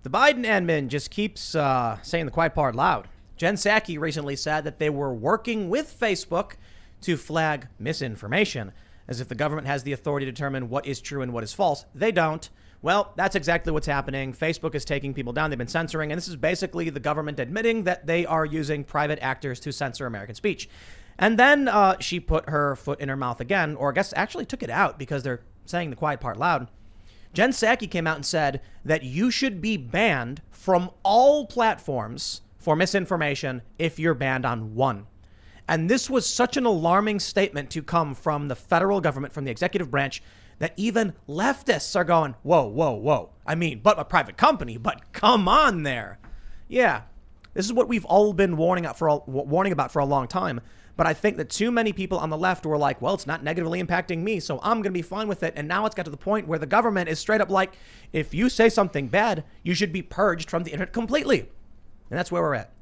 The Biden admin just keeps saying the quiet part loud. Jen Psaki recently said that they were working with Facebook to flag misinformation, as if the government has the authority to determine what is true and what is false. They don't. Well, that's exactly what's happening. Facebook is taking people down. They've been censoring, and this is basically the government admitting that they are using private actors to censor American speech. And then she put her foot in her mouth again, or I guess actually took it out because they're saying the quiet part loud. Jen Psaki came out and said that you should be banned from all platforms for misinformation if you're banned on one. And this was such an alarming statement to come from the federal government, from the executive branch, that even leftists are going, whoa, whoa, whoa. I mean, but a private company, but come on there. Yeah, this is what we've all been warning about for a long time. But I think that too many people on the left were like, well, it's not negatively impacting me, so I'm going to be fine with it. And now it's got to the point where the government is straight up like, if you say something bad, you should be purged from the internet completely. And that's where we're at.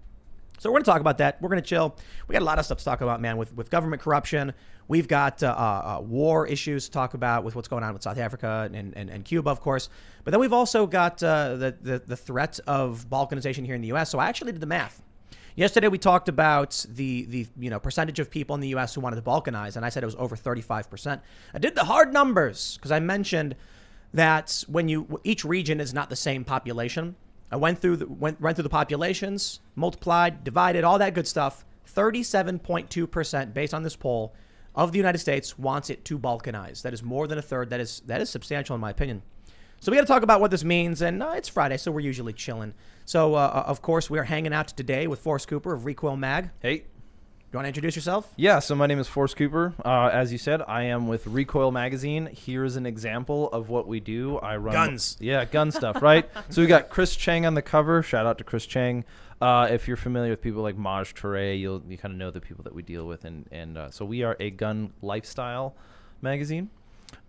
So we're going to talk about that. We're going to chill. We got a lot of stuff to talk about, man, with government corruption. We've got war issues to talk about with what's going on with South Africa and Cuba, of course. But then we've also got the threat of balkanization here in the U.S. So I actually did the math. Yesterday, we talked about the percentage of people in the U.S. who wanted to balkanize, and I said it was over 35%. I did the hard numbers because I mentioned that each region is not the same population. I went through the populations, multiplied, divided, all that good stuff. 37.2% based on this poll of the United States wants it to balkanize. That is more than a third. That is substantial in my opinion. So we got to talk about what this means, and it's Friday, so we're usually chilling. So, of course, we are hanging out today with Forrest Cooper of Recoil Mag. Hey. You want to introduce yourself? Yeah, so my name is Forrest Cooper. As you said, I am with Recoil Magazine. Here's an example of what we do. I run guns. Yeah, gun stuff, right? So we got Chris Cheng on the cover. Shout out to Chris Cheng. If you're familiar with people like Maj Touré, you kind of know the people that we deal with. And so we are a gun lifestyle magazine.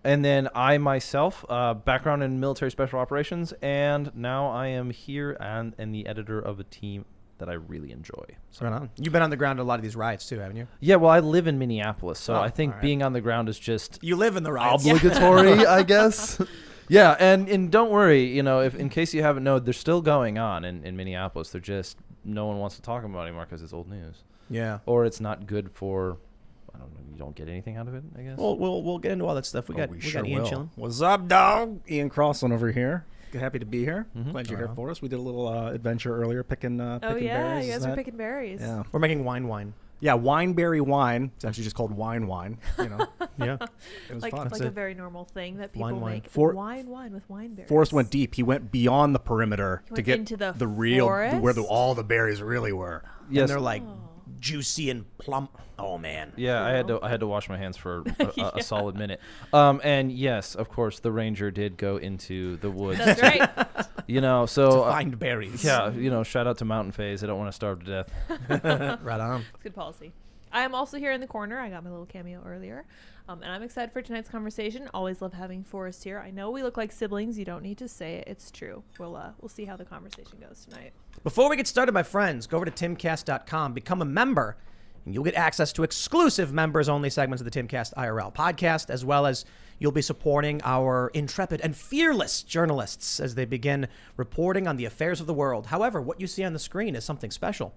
And then I myself, background in military special operations, and now I am here and the editor of a team that I really enjoy. So right on. You've been on the ground at a lot of these riots too, haven't you? Yeah, well, I live in Minneapolis, so I think being on the ground is just you live in the riots. Obligatory, I guess. Yeah, and don't worry, if in case you haven't known, they're still going on in Minneapolis. They're just no one wants to talk about it anymore because it's old news. Yeah. Or it's not good for. I don't know. You don't get anything out of it, I guess. Well, we'll get into all that stuff. We got Ian chilling. What's up, dog? Ian Crossland over here. Happy to be here. Glad you're here for us. We did a little adventure earlier picking berries. Yeah, you guys are picking berries. Yeah. We're making wine. Yeah, wineberry wine. It's actually just called wine. Yeah. It was like fun. a very normal thing that people make. Wine with wine berries. Forrest went deep. He went beyond the perimeter to get into the real, forest? where all the berries really were. Yes. And they're like juicy and plump. Oh man. Yeah, I had to wash my hands for a solid minute. And yes, of course, the ranger did go into the woods. That's right. So to find berries. Yeah, shout out to Mountain Phase. I don't want to starve to death. Right on. It's good policy. I am also here in the corner. I got my little cameo earlier. And I'm excited for tonight's conversation. Always love having Forrest here. I know we look like siblings. You don't need to say it. It's true. We'll see how the conversation goes tonight. Before we get started, my friends, go over to timcast.com, become a member, and you'll get access to exclusive members-only segments of the Timcast IRL podcast, as well as you'll be supporting our intrepid and fearless journalists as they begin reporting on the affairs of the world. However, what you see on the screen is something special.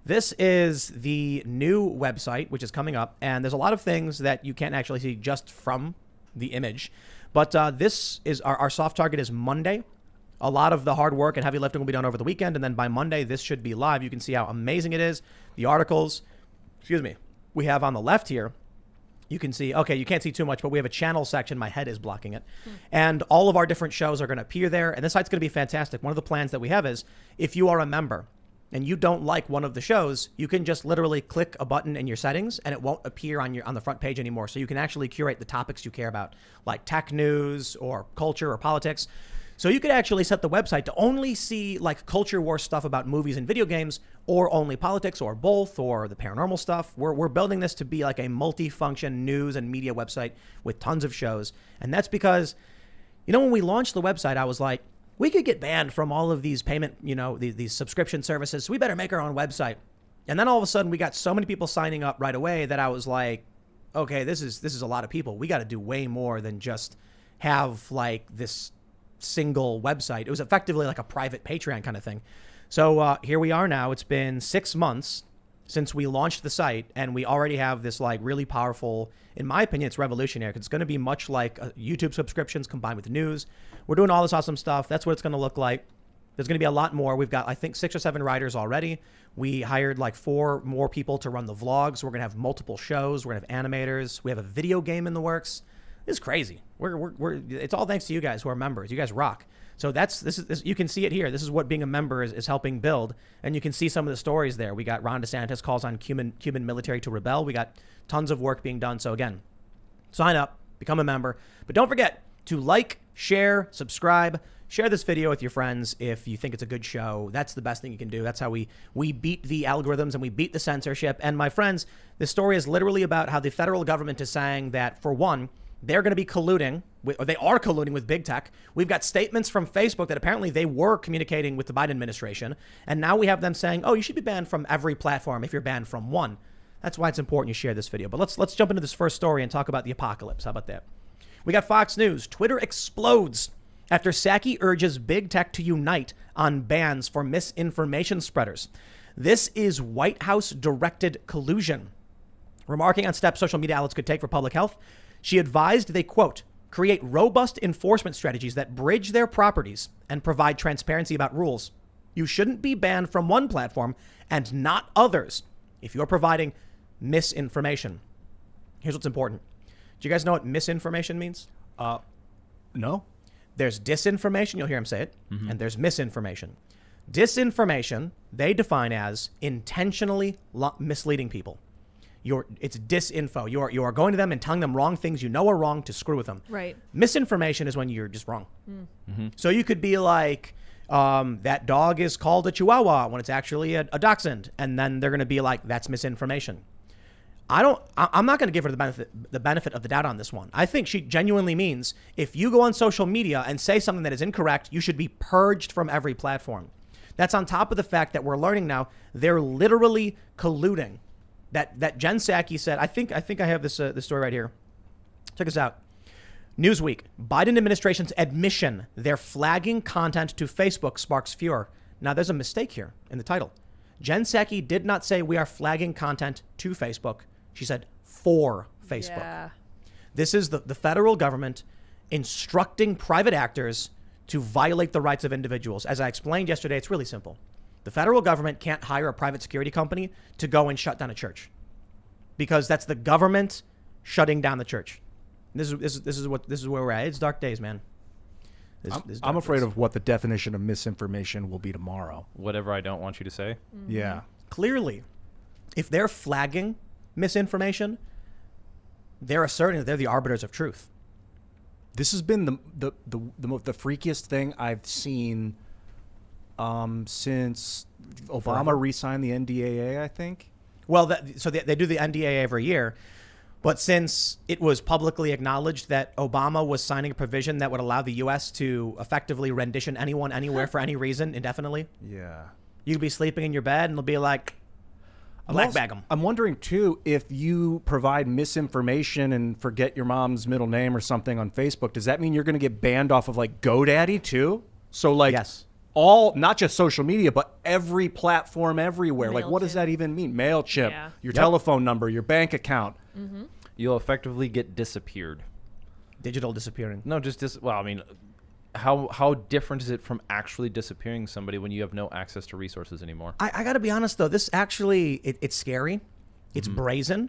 This is the new website, which is coming up, and there's a lot of things that you can't actually see just from the image. But this is our soft target is Monday. A lot of the hard work and heavy lifting will be done over the weekend, and then by Monday, this should be live. You can see how amazing it is. The articles, we have on the left here. You can see, okay, you can't see too much, but we have a channel section. My head is blocking it. And all of our different shows are going to appear there, and this site's going to be fantastic. One of the plans that we have is if you are a member and you don't like one of the shows, you can just literally click a button in your settings and it won't appear on the front page anymore. So you can actually curate the topics you care about, like tech news or culture or politics. So you could actually set the website to only see like culture war stuff about movies and video games, or only politics, or both, or the paranormal stuff. We're building this to be like a multi-function news and media website with tons of shows. And that's because, when we launched the website, I was like, we could get banned from all of these payment, these subscription services. So we better make our own website. And then all of a sudden we got so many people signing up right away that I was like, okay, this is a lot of people. We got to do way more than just have like this single website. It was effectively like a private Patreon kind of thing. So here we are now. It's been 6 months since we launched the site, and we already have this like really powerful, in my opinion, it's revolutionary. It's going to be much like YouTube subscriptions combined with news. We're doing all this awesome stuff. That's what it's going to look like. There's going to be a lot more. We've got, I think, 6 or 7 writers already. We hired like 4 more people to run the vlogs. We're going to have multiple shows. We're going to have animators. We have a video game in the works. This is crazy. It's all thanks to you guys who are members. You guys rock. So this you can see it here. This is what being a member is helping build. And you can see some of the stories there. We got Ron DeSantis calls on Cuban military to rebel. We got tons of work being done. So again, sign up, become a member. But don't forget to like, share, subscribe, share this video with your friends if you think it's a good show. That's the best thing you can do. That's how we beat the algorithms and we beat the censorship. And my friends, this story is literally about how the federal government is saying that, for one, they're going to be colluding, or they are colluding with big tech. We've got statements from Facebook that apparently they were communicating with the Biden administration. And now we have them saying, oh, you should be banned from every platform if you're banned from one. That's why it's important you share this video. But let's jump into this first story and talk about the apocalypse. How about that? We got Fox News. Twitter explodes after Psaki urges big tech to unite on bans for misinformation spreaders. This is White House directed collusion. Remarking on steps social media outlets could take for public health, she advised they, quote, create robust enforcement strategies that bridge their properties and provide transparency about rules. You shouldn't be banned from one platform and not others if you're providing misinformation. Here's what's important. Do you guys know what misinformation means? No. There's disinformation, you'll hear him say it, and there's misinformation. Disinformation, they define as intentionally misleading people. It's disinfo. You are going to them and telling them wrong things you know are wrong to screw with them. Right. Misinformation is when you're just wrong. So you could be like, that dog is called a Chihuahua when it's actually a Dachshund, and then they're going to be like, that's misinformation. I'm not going to give her the benefit of the doubt on this one. I think she genuinely means if you go on social media and say something that is incorrect, you should be purged from every platform. That's on top of the fact that we're learning now they're literally colluding. That Jen Psaki said, I think I have this story right here. Check this out. Newsweek, Biden administration's admission they're flagging content to Facebook sparks furor. Now there's a mistake here in the title. Jen Psaki did not say we are flagging content to Facebook. She said for Facebook. Yeah. This is the federal government instructing private actors to violate the rights of individuals. As I explained yesterday, it's really simple. The federal government can't hire a private security company to go and shut down a church because that's the government shutting down the church. This is where we're at. It's dark days, man. I'm afraid of what the definition of misinformation will be tomorrow. Whatever I don't want you to say. Mm-hmm. Yeah. Clearly, if they're flagging misinformation, they're asserting that they're the arbiters of truth. This has been the freakiest thing I've seen since Obama re-signed the NDAA, I think. Well, they do the NDAA every year. But since it was publicly acknowledged that Obama was signing a provision that would allow the U.S. to effectively rendition anyone, anywhere, for any reason, indefinitely. Yeah. You could be sleeping in your bed and they'll be like, black bag them. I'm wondering, too, if you provide misinformation and forget your mom's middle name or something on Facebook, does that mean you're going to get banned off of, like, GoDaddy, too? So, like, yes. Not just social media, but every platform everywhere. Like, what does that even mean? MailChimp, your telephone number, your bank account. Mm-hmm. You'll effectively get disappeared. Digital disappearing. No, well, I mean, how different is it from actually disappearing somebody when you have no access to resources anymore? I got to be honest, though. This actually, it's scary. It's brazen.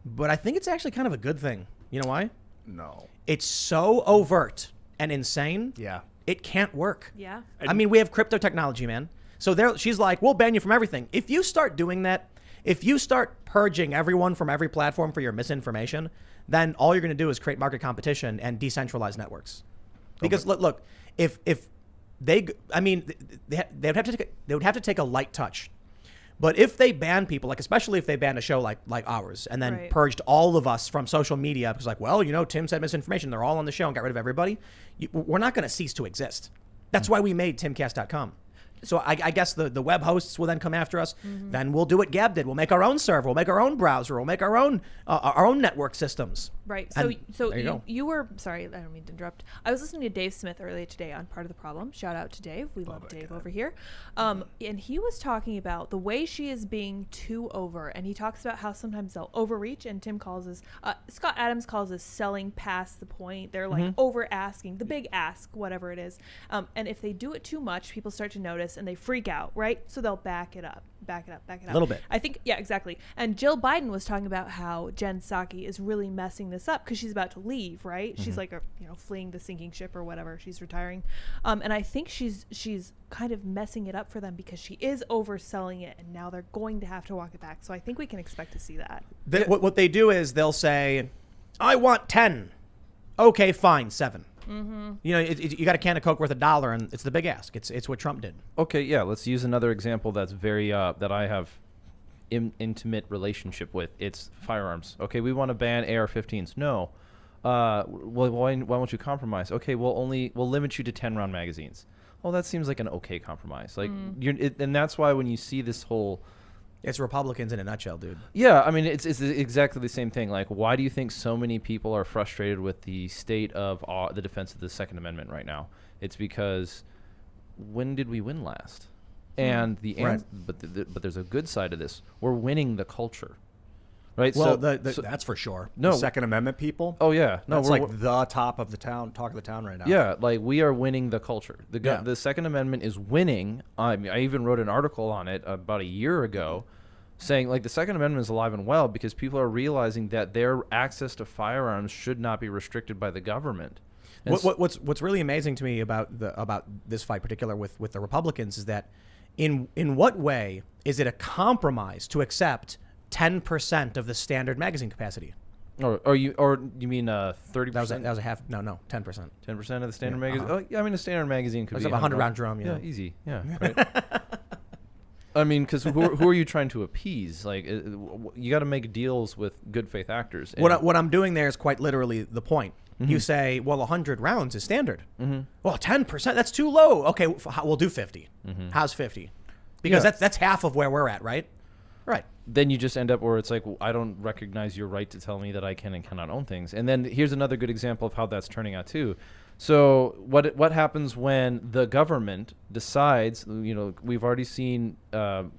But I think it's actually kind of a good thing. You know why? No. It's so overt and insane. Yeah. It can't work. Yeah. I mean, we have crypto technology, man. So she's like, we'll ban you from everything. If you start doing that, if you start purging everyone from every platform for your misinformation, then all you're going to do is create market competition and decentralize networks. Because look, if they would have to take a light touch. But if they ban people, like especially if they ban a show like ours, and then purged all of us from social media because like, well, Tim said misinformation, they're all on the show and got rid of everybody, we're not going to cease to exist. That's why we made Timcast.com. So I guess the web hosts will then come after us. Then we'll do what Gab did. We'll make our own server. We'll make our own browser. We'll make our own network systems. Right. And So there you go. you were sorry. I don't mean to interrupt. I was listening to Dave Smith earlier today on Part of the Problem. Shout out to Dave. We love Dave over here. And he was talking about the way she is being too over, and he talks about how sometimes they'll overreach, and Scott Adams calls this selling past the point. They're like over asking, the big ask, whatever it is. And if they do it too much, people start to notice and they freak out, right? So they'll back it up. A little bit. I think, yeah, exactly. And Jill Biden was talking about how Jen Psaki is really messing this up because she's about to leave, right? She's like, fleeing the sinking ship or whatever. She's retiring. And I think she's kind of messing it up for them because she is overselling it, and now they're going to have to walk it back. So I think we can expect to see that. What they do is they'll say, I want 10. Okay, fine, 7. You got a can of Coke worth $1, and it's the big ask. It's what Trump did. Okay, yeah. Let's use another example that's very that I have intimate relationship with. It's firearms. Okay, we want to ban AR-15s. No. Well, why won't you compromise? Okay, we'll limit you to 10-round magazines. Well, that seems like an okay compromise. Like and that's why when you see this whole. It's Republicans in a nutshell, dude. Yeah, I mean, it's exactly the same thing. Like, why do you think so many people are frustrated with the state of the defense of the Second Amendment right now? It's because when did we win last? And but there's a good side of this. We're winning the culture, right? Well, so that's for sure. No. The Second Amendment people. Oh yeah, no, That's we're like the talk of the town right now. yeah, like we are winning the culture. The Second Amendment is winning. I even wrote an article on it about a year ago, saying like the Second Amendment is alive and well because people are realizing that their access to firearms should not be restricted by the government. And What's really amazing to me about this fight, particular with the Republicans, is that in what way is it a compromise to accept 10% of the standard magazine capacity? Or you mean 30%? That was a half. No, 10%. 10% of the standard magazine. Oh, yeah, I mean a standard magazine could It's be a 100-round drum. Yeah, easy. Yeah, right. I mean, because who are you trying to appease? Like, you got to make deals with good faith actors. What I'm doing there is quite literally the point. You say, well, 100 rounds is standard. Well, 10%, that's too low. Okay, we'll do 50. How's 50? Because that's half of where we're at, right? Right. Then you just end up where it's like, well, I don't recognize your right to tell me that I can and cannot own things. And then here's another good example of how that's turning out too. So what happens when the government decides, we've already seen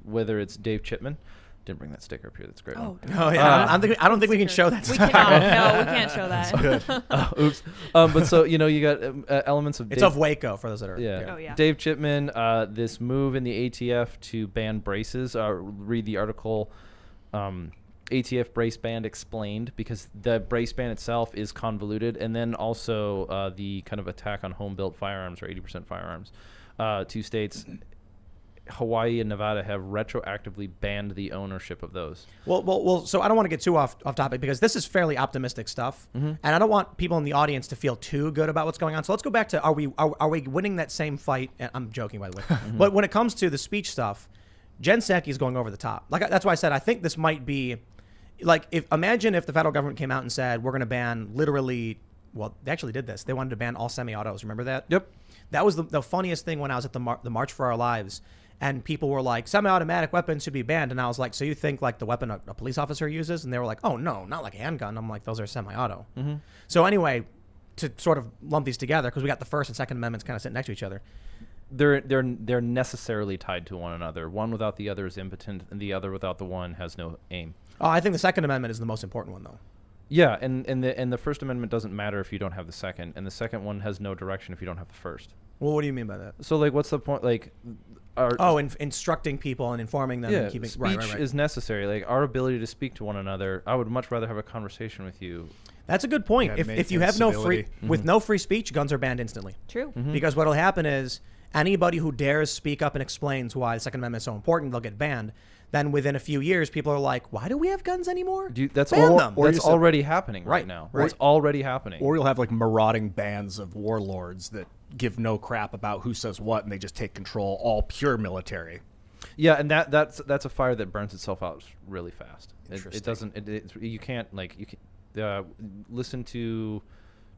whether it's Dave Chipman. Didn't bring that sticker up here. That's great. Oh, yeah. I don't think we can show that. We cannot. No, we can't show that. Oops. But so, you got elements of It's of Waco for those that are. Yeah. Oh, yeah. Dave Chipman, this move in the ATF to ban braces. Read the article, ATF brace ban explained, because the brace ban itself is convoluted. And then also the kind of attack on home-built firearms, or 80% firearms. 2 states, Hawaii and Nevada, have retroactively banned the ownership of those. Well. So I don't want to get too off topic because this is fairly optimistic stuff, and I don't want people in the audience to feel too good about what's going on. So let's go back to are we winning that same fight? And I'm joking, by the way. But when it comes to the speech stuff, Jen Psaki is going over the top. Like that's why I said I think this might be like imagine if the federal government came out and said we're going to ban literally. Well, they actually did this. They wanted to ban all semi-autos. Remember that? Yep. That was the funniest thing when I was at the March for Our Lives. And people were like, semi-automatic weapons should be banned. And I was like, so you think like the weapon a police officer uses? And they were like, oh, no, not like a handgun. I'm like, those are semi-auto. So anyway, to sort of lump these together, because we got the First and Second Amendments kind of sitting next to each other. They're necessarily tied to one another. One without the other is impotent, and the other without the one has no aim. Oh, I think the Second Amendment is the most important one, though. Yeah, and the First Amendment doesn't matter if you don't have the second, and the second one has no direction if you don't have the first. Well, what do you mean by that? So, like, what's the point? Like, instructing people and informing them. Yeah, and keeping, speech right. is necessary. Like, our ability to speak to one another. I would much rather have a conversation with you. That's a good point. Yeah, If you have no free, with no free speech, guns are banned instantly. True. Because what'll happen is anybody who dares speak up and explains why the Second Amendment is so important, they'll get banned. Then within a few years, people are like, why do we have guns anymore? That's ban them. That's already happening right now. Right. It's already happening. Or you'll have like marauding bands of warlords that give no crap about who says what, and they just take control, all pure military. Yeah, and that's a fire that burns itself out really fast. It Interesting. doesn't. You can't listen to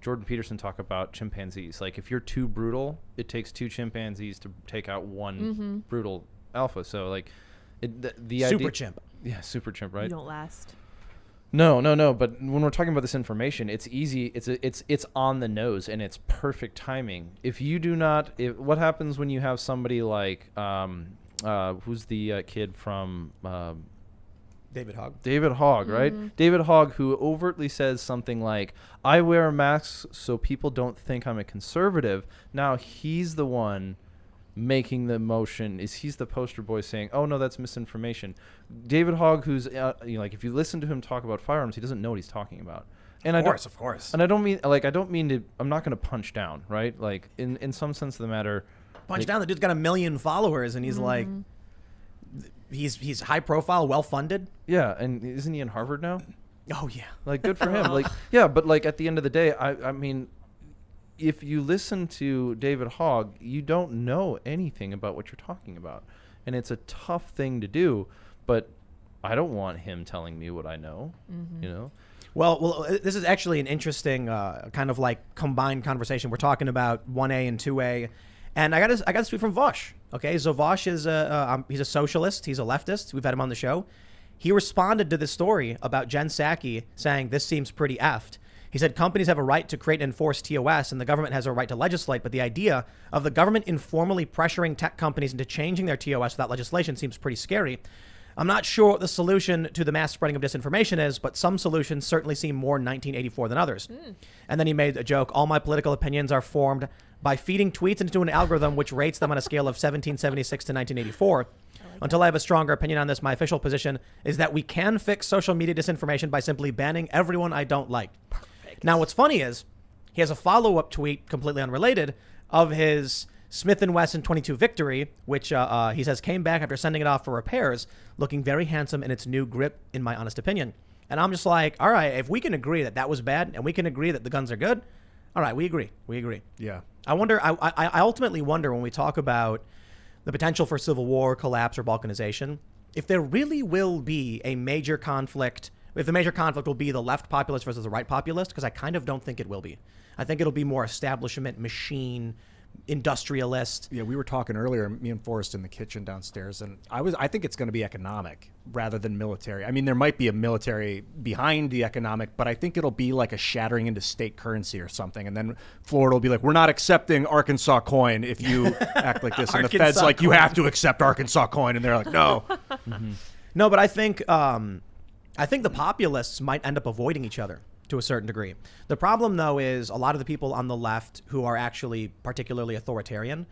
Jordan Peterson talk about chimpanzees. Like if you're too brutal, it takes 2 chimpanzees to take out one brutal alpha. So like the Super idea, chimp. yeah, super chimp, right? You don't last. No. But when we're talking about this information, it's easy. It's on the nose and it's perfect timing. If you do not, what happens when you have somebody like who's the kid from David Hogg. David Hogg, right? David Hogg, who overtly says something like, "I wear masks so people don't think I'm a conservative." Now he's the one making the motion. He's the poster boy saying, "Oh no, that's misinformation." David Hogg, who's like, if you listen to him talk about firearms, he doesn't know what he's talking about. And of course. And I don't mean to. I'm not going to punch down, right? Like in some sense of the matter. Punch down. The dude's got 1 million followers, and he's like, he's high profile, well funded. Yeah, and isn't he in Harvard now? Oh yeah. Like good for him. Like yeah, but like at the end of the day, I mean, if you listen to David Hogg, you don't know anything about what you're talking about, and it's a tough thing to do. But I don't want him telling me what I know. You know. Well, this is actually an interesting kind of like combined conversation. We're talking about 1A and 2A, and I got to speak from Vosh. Okay, so Vosh is he's a socialist. He's a leftist. We've had him on the show. He responded to this story about Jen Psaki saying this seems pretty effed. He said companies have a right to create and enforce TOS, and the government has a right to legislate. But the idea of the government informally pressuring tech companies into changing their TOS without legislation seems pretty scary. I'm not sure what the solution to the mass spreading of disinformation is, but some solutions certainly seem more 1984 than others. And then he made a joke. All my political opinions are formed by feeding tweets into an algorithm which rates them on a scale of 1776 to 1984. Until I have a stronger opinion on this, my official position is that we can fix social media disinformation by simply banning everyone I don't like. Perfect. Now, what's funny is he has a follow-up tweet, completely unrelated, of his Smith & Wesson 22 Victory, which he says came back after sending it off for repairs, looking very handsome in its new grip, in my honest opinion. And I'm just like, all right, if we can agree that that was bad and we can agree that the guns are good, all right, we agree. We agree. Yeah. I wonder, I ultimately wonder when we talk about the potential for civil war, collapse, or balkanization, if there really will be a major conflict, if the major conflict will be the left populist versus the right populist, because I kind of don't think it will be. I think it'll be more establishment, machine, industrialist. Yeah, we were talking earlier, me and Forrest in the kitchen downstairs, and I think it's going to be economic rather than military. I mean, there might be a military behind the economic, but I think it'll be like a shattering into state currency or something. And then Florida will be like, we're not accepting Arkansas coin if you act like this. And the Fed's like, you have to accept Arkansas coin. And they're like, no. No, but I think the populists might end up avoiding each other to a certain degree. The problem, though, is a lot of the people on the left who are actually particularly authoritarian,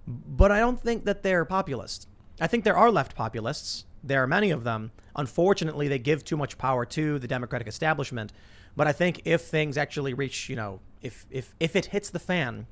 but I don't think that they're populist. I think there are left populists. There are many of them. Unfortunately, they give too much power to the Democratic establishment. But I think if things actually reach, if it hits the fan,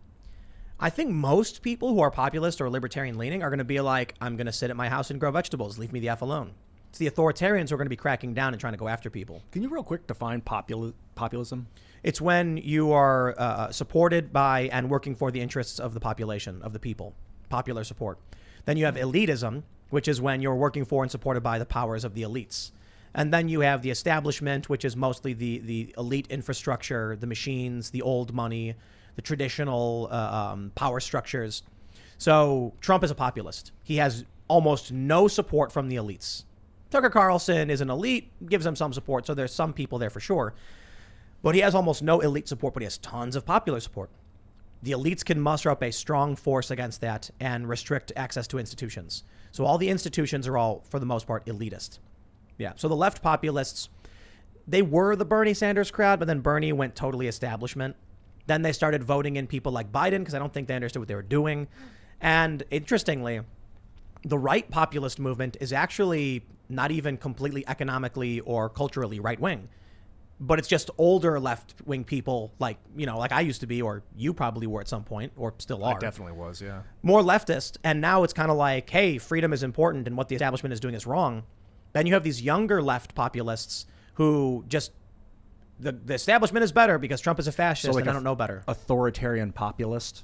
I think most people who are populist or libertarian leaning are going to be like, I'm going to sit at my house and grow vegetables. Leave me the F alone. It's the authoritarians who are going to be cracking down and trying to go after people. Can you real quick define populism? It's when you are supported by and working for the interests of the population, of the people, popular support. Then you have elitism, which is when you're working for and supported by the powers of the elites. And then you have the establishment, which is mostly the elite infrastructure, the machines, the old money, the traditional power structures. So Trump is a populist. He has almost no support from the elites. Tucker Carlson is an elite, gives him some support, so there's some people there for sure. But he has almost no elite support, but he has tons of popular support. The elites can muster up a strong force against that and restrict access to institutions. So all the institutions are all, for the most part, elitist. Yeah, so the left populists, they were the Bernie Sanders crowd, but then Bernie went totally establishment. Then they started voting in people like Biden because I don't think they understood what they were doing. And interestingly, the right populist movement is actually not even completely economically or culturally right-wing, but it's just older left-wing people like I used to be, or you probably were at some point, or still are. I definitely was, yeah. More leftist, and now it's kind of like, hey, freedom is important and what the establishment is doing is wrong. Then you have these younger left populists who just, the establishment is better because Trump is a fascist, and I don't know better. Authoritarian populist,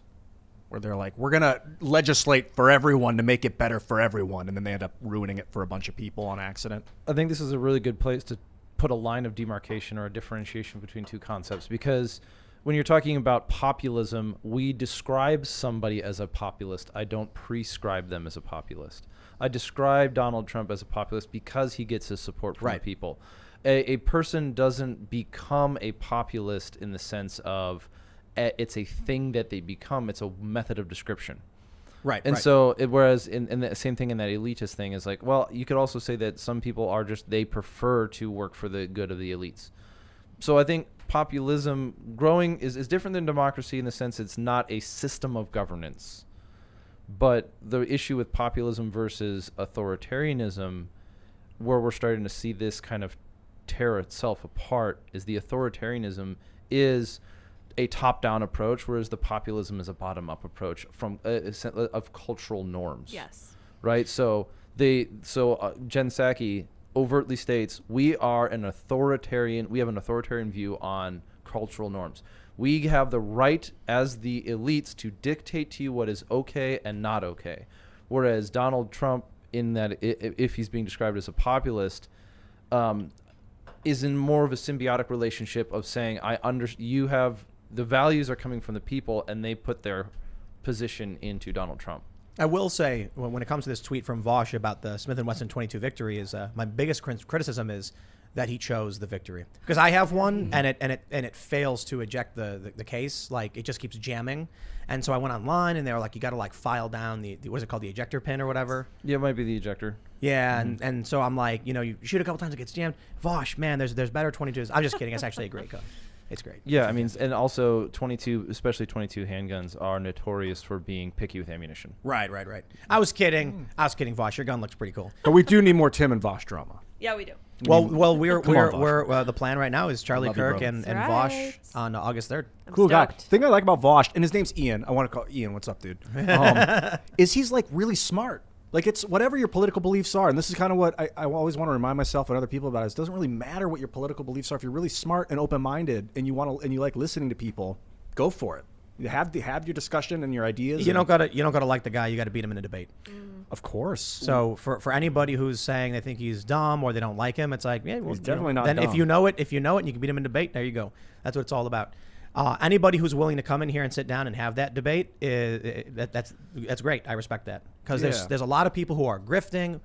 where they're like, we're going to legislate for everyone to make it better for everyone, and then they end up ruining it for a bunch of people on accident. I think this is a really good place to put a line of demarcation or a differentiation between two concepts, because when you're talking about populism, we describe somebody as a populist. I don't prescribe them as a populist. I describe Donald Trump as a populist because he gets his support from the people. A person doesn't become a populist in the sense of it's a thing that they become. It's a method of description. Right. And so, whereas in the same thing in that elitist thing is like, well, you could also say that some people are just, they prefer to work for the good of the elites. So I think populism growing is different than democracy in the sense it's not a system of governance. But the issue with populism versus authoritarianism, where we're starting to see this kind of tear itself apart, is the authoritarianism is a top-down approach, whereas the populism is a bottom-up approach from of cultural norms. Yes. Right. So Jen Psaki overtly states we have an authoritarian view on cultural norms. We have the right as the elites to dictate to you what is okay and not okay. Whereas Donald Trump, in that if he's being described as a populist, is in more of a symbiotic relationship of saying, you have the values are coming from the people, and they put their position into Donald Trump. I will say, when it comes to this tweet from Vosh about the Smith & Wesson 22 victory, is my biggest criticism is that he chose the victory, because I have one and it fails to eject the case. Like, it just keeps jamming. And so I went online and they were like, you got to like file down the what is it called, the ejector pin or whatever. Yeah, it might be the ejector. Yeah, and so I'm like, you shoot a couple times, it gets jammed. Vosh, man, there's better 22s. I'm just kidding. It's actually a great gun. It's great. Yeah, I mean, and also 22, especially 22 handguns, are notorious for being picky with ammunition. Right. I was kidding, Vosh. Your gun looks pretty cool. But we do need more Tim and Vosh drama. Yeah, we do. Well, we're Come on, Vosh. the plan right now is Charlie Love you, Kirk bro. and That's Vosh right. on August 3rd. I'm Cool guy. stoked. Thing I like about Vosh, and his name's Ian. I want to call Ian. What's up, dude? Is he's like really smart. Like, it's whatever your political beliefs are, and this is kind of what I always want to remind myself and other people about. Is it doesn't really matter what your political beliefs are. If you're really smart and open-minded, and you like listening to people, go for it. You have your discussion and your ideas. You don't gotta like the guy. You got to beat him in a debate. Of course. So for anybody who's saying they think he's dumb or they don't like him, it's like, yeah, well, He's definitely not Then dumb. if you know it, and you can beat him in a debate, there you go. That's what it's all about. Anybody who's willing to come in here and sit down and have that debate, that's great. I respect that, because there's a lot of people who are grifting,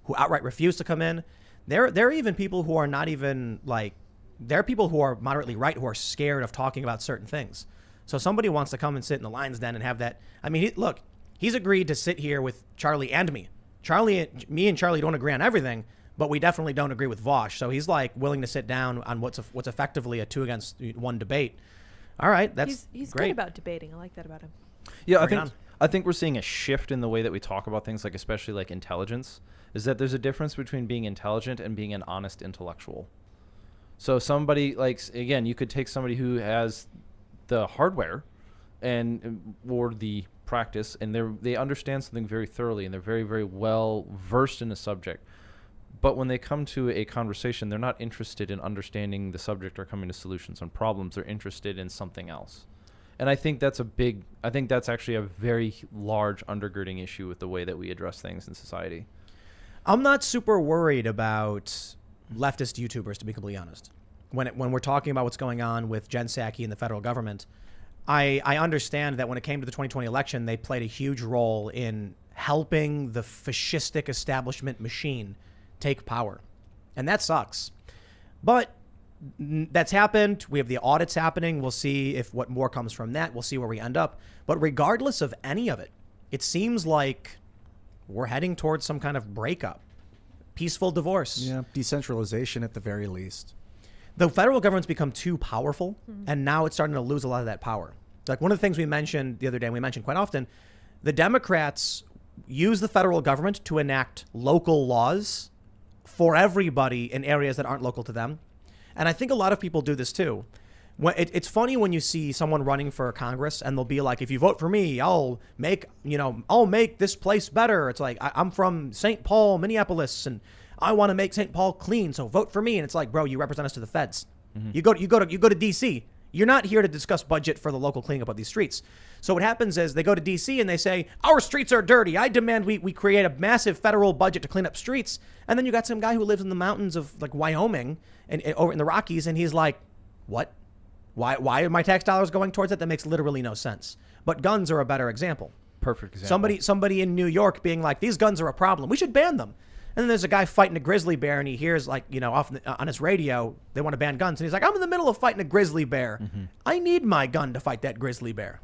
who outright refuse to come in. There are even people who are not even like. There are people who are moderately right who are scared of talking about certain things. So somebody wants to come and sit in the lion's den and have that. I mean, he's agreed to sit here with Charlie and me. Me and Charlie don't agree on everything, but we definitely don't agree with Vosh. So he's like willing to sit down on what's effectively a 2-against-1 debate. All right, He's great. good about debating. I like that about him. Yeah, Bring it I think we're seeing a shift in the way that we talk about things, like especially like intelligence, is that there's a difference between being intelligent and being an honest intellectual. So somebody again, you could take somebody who has the hardware or the practice, and they understand something very thoroughly, and they're very, very well versed in a subject. But when they come to a conversation, they're not interested in understanding the subject or coming to solutions on problems. They're interested in something else. And I think that's actually a very large undergirding issue with the way that we address things in society. I'm not super worried about leftist YouTubers, to be completely honest. When we're talking about what's going on with Jen Psaki and the federal government, I understand that when it came to the 2020 election, they played a huge role in helping the fascistic establishment machine take power. And that sucks. But that's happened. We have the audits happening. We'll see what more comes from that. We'll see where we end up. But regardless of any of it, it seems like we're heading towards some kind of breakup. Peaceful divorce. Yeah, decentralization at the very least. The federal government's become too powerful, and now it's starting to lose a lot of that power. Like one of the things we mentioned the other day, and we mentioned quite often, the Democrats use the federal government to enact local laws for everybody in areas that aren't local to them. And I think a lot of people do this too. It's funny when you see someone running for Congress and they'll be like, if you vote for me, I'll make this place better. It's like, I'm from St. Paul, Minneapolis, and I want to make St. Paul clean, so vote for me. And it's like, bro, you represent us to the feds. Mm-hmm. You go to DC. You're not here to discuss budget for the local cleaning up of these streets. So what happens is they go to DC and they say, our streets are dirty. I demand we create a massive federal budget to clean up streets. And then you got some guy who lives in the mountains of like Wyoming and over in the Rockies, and he's like, what? Why are my tax dollars going towards it? That makes literally no sense. But guns are a better example. Perfect example. Somebody in New York being like, these guns are a problem. We should ban them. And then there's a guy fighting a grizzly bear, and he hears, like, on his radio, they want to ban guns. And he's like, I'm in the middle of fighting a grizzly bear. Mm-hmm. I need my gun to fight that grizzly bear,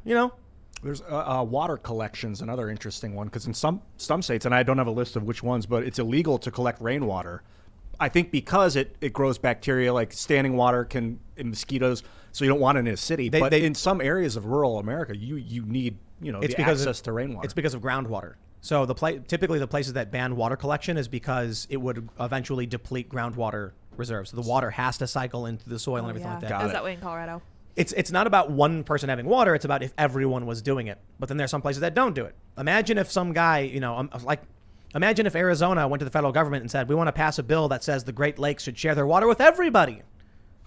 There's water collection's another interesting one, because in some states, and I don't have a list of which ones, but it's illegal to collect rainwater. I think because it grows bacteria, like standing water and mosquitoes, so you don't want it in a city. But in some areas of rural America, you need access to rainwater. It's because of groundwater. So typically the places that ban water collection is because it would eventually deplete groundwater reserves. So the water has to cycle into the soil and everything like that. Got Is it. that way in Colorado? It's not about one person having water. It's about if everyone was doing it. But then there's some places that don't do it. Imagine if some guy, imagine if Arizona went to the federal government and said, we want to pass a bill that says the Great Lakes should share their water with everybody.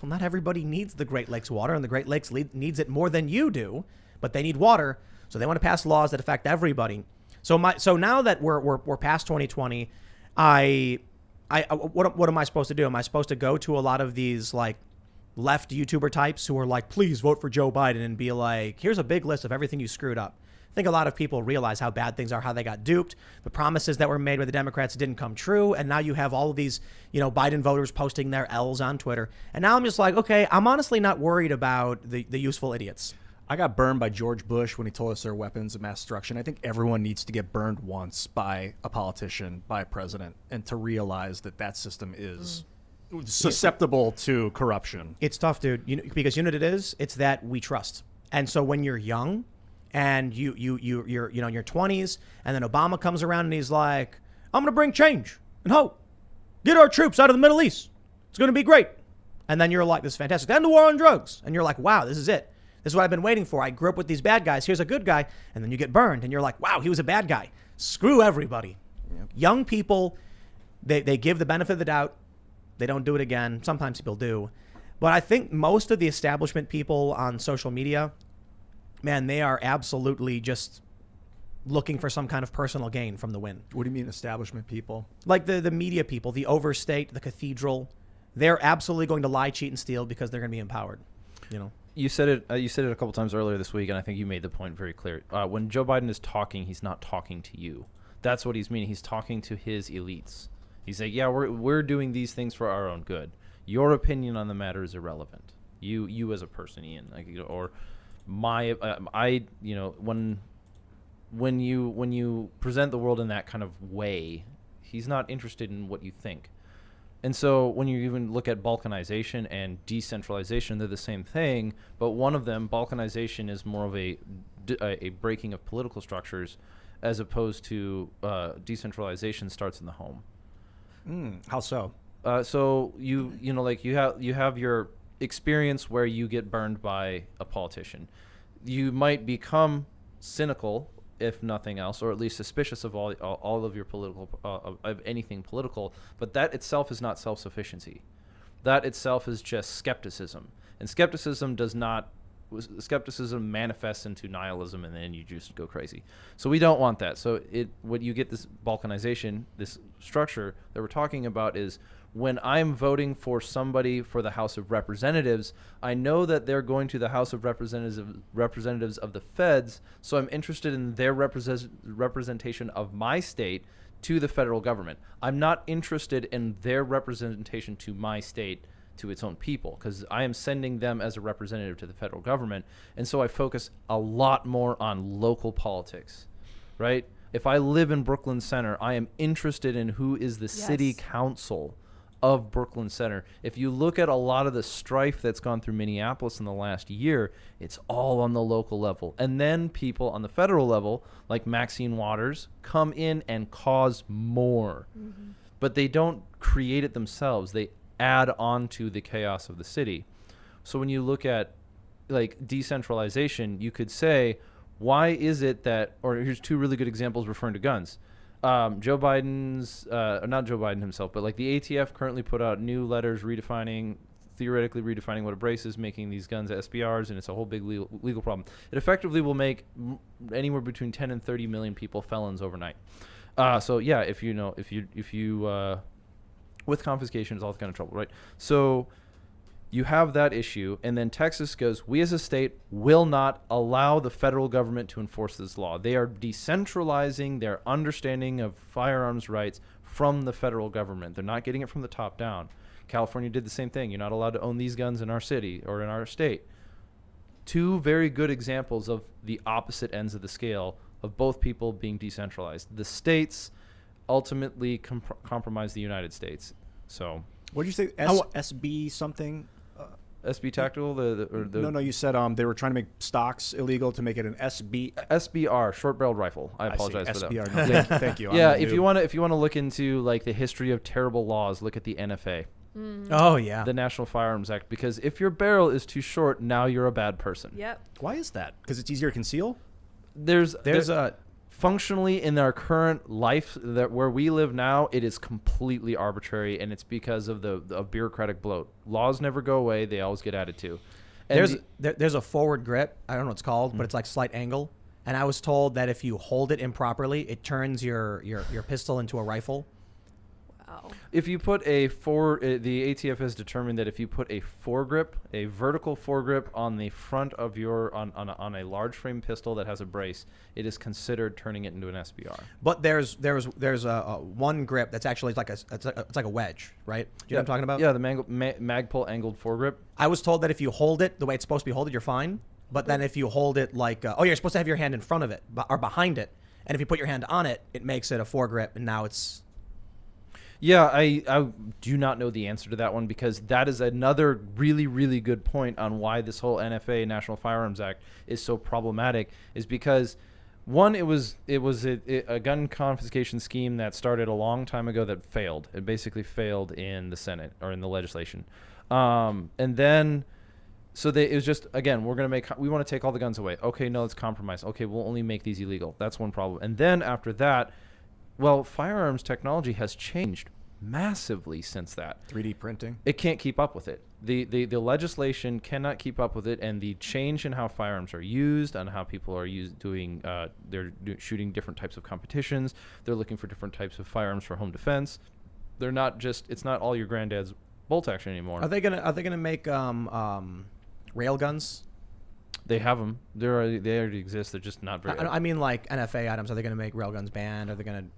Well, not everybody needs the Great Lakes water, and the Great Lakes needs it more than you do, but they need water. So they want to pass laws that affect everybody. So now that we're past 2020, what am I supposed to do? Am I supposed to go to a lot of these like left YouTuber types who are like, please vote for Joe Biden, and be like, here's a big list of everything you screwed up? I think a lot of people realize how bad things are, how they got duped. The promises that were made by the Democrats didn't come true. And now you have all of these, Biden voters posting their L's on Twitter. And now I'm just like, okay, I'm honestly not worried about the useful idiots. I got burned by George Bush when he told us they're weapons of mass destruction. I think everyone needs to get burned once by a politician, by a president, and to realize that system is susceptible to corruption. It's tough, dude. Because what it is? It's that we trust. And so when you're young and you're in your 20s, and then Obama comes around and he's like, I'm going to bring change and hope. Get our troops out of the Middle East. It's going to be great. And then you're like, this is fantastic. End the war on drugs. And you're like, wow, this is it. This is what I've been waiting for. I grew up with these bad guys. Here's a good guy. And then you get burned. And you're like, wow, he was a bad guy. Screw everybody. Yep. Young people, they give the benefit of the doubt. They don't do it again. Sometimes people do. But I think most of the establishment people on social media, man, they are absolutely just looking for some kind of personal gain from the win. What do you mean establishment people? Like the media people, the overstate, the cathedral. They're absolutely going to lie, cheat, and steal because they're going to be empowered. You said it a couple times earlier this week, and I think you made the point very clear. When Joe Biden is talking, he's not talking to you. That's what he's meaning. He's talking to his elites. He's like, yeah, we're doing these things for our own good. Your opinion on the matter is irrelevant. You as a person, Ian, or my when you present the world in that kind of way, he's not interested in what you think. And so when you even look at balkanization and decentralization, they're the same thing, but one of them, balkanization, is more of a breaking of political structures, as opposed to decentralization starts in the home. How so? So you have your experience where you get burned by a politician. You might become cynical, if nothing else, or at least suspicious of all of your political of anything political. But that itself is not self-sufficiency. That itself is just skepticism, and skepticism manifests into nihilism, and then you just go crazy. So we don't want that. So what you get, this balkanization, this structure that we're talking about, is when I'm voting for somebody for the House of Representatives, I know that they're going to the House of Representatives of the feds, so I'm interested in their representation of my state to the federal government. I'm not interested in their representation to my state to its own people, because I am sending them as a representative to the federal government. And so I focus a lot more on local politics, right? If I live in Brooklyn Center, I am interested in who is the city council of Brooklyn Center. If you look at a lot of the strife that's gone through Minneapolis in the last year, it's all on the local level. And then people on the federal level, like Maxine Waters, come in and cause more. Mm-hmm. But they don't create it themselves. They add on to the chaos of the city. So when you look at like decentralization, you could say, why is it that, or here's two really good examples referring to guns. Joe Biden's, not Joe Biden himself, but like the ATF currently put out new letters theoretically redefining what a brace is, making these guns SBRs, and it's a whole big legal problem. It effectively will make anywhere between 10 and 30 million people felons overnight. So yeah, if you with confiscation is all kind of trouble, right? So You have that issue, and then Texas goes, we as a state will not allow the federal government to enforce this law. They are decentralizing their understanding of firearms rights from the federal government. They're not getting it from the top down. California did the same thing. You're not allowed to own these guns in our city or in our state. Two very good examples of the opposite ends of the scale of both people being decentralized. The states ultimately compromise the United States. So What did you say? SB something? SB Tactical, No, you said they were trying to make stocks illegal to make it an SBR, short-barreled rifle. I apologize for that. SBR. No, thank you. Yeah, if you want to look into like the history of terrible laws, look at the NFA. Oh yeah. The National Firearms Act, because if your barrel is too short, now you're a bad person. Yep. Why is that? Because it's easier to conceal? There's a functionally in our current life that where we live now, it is completely arbitrary, and it's because of the bureaucratic bloat. Laws never go away; they always get added to. And There's a forward grip. I don't know what it's called, but it's like slight angle. And I was told that if you hold it improperly, it turns your pistol into a rifle. Wow. If you put the ATF has determined that if you put a foregrip, a vertical foregrip on the front of your on a large frame pistol that has a brace, it is considered turning it into an SBR. But there's a one grip that's actually it's like a wedge, right? Do you know what I'm talking about? Yeah, the Magpul angled foregrip. I was told that if you hold it the way it's supposed to be holded, you're fine. But then if you hold it like you're supposed to have your hand in front of it or behind it, and if you put your hand on it, it makes it a foregrip, and now it's. Yeah, I do not know the answer to that one, because that is another really, really good point on why this whole NFA, National Firearms Act, is so problematic, is because, one, it was a gun confiscation scheme that started a long time ago that failed. It basically failed in the Senate or in the legislation. And then, it was just, again, we want to take all the guns away. Okay, no, let's compromise. Okay, we'll only make these illegal. That's one problem. And then after that, well, firearms technology has changed massively since that. 3D printing. It can't keep up with it. The legislation cannot keep up with it, and the change in how firearms are used, and how people are shooting different types of competitions. They're looking for different types of firearms for home defense. It's not all your granddad's bolt action anymore. Are they gonna make rail guns? They have them. They already exist. They're just not very. I mean, like NFA items. Are they going to make railguns banned? Are they going to?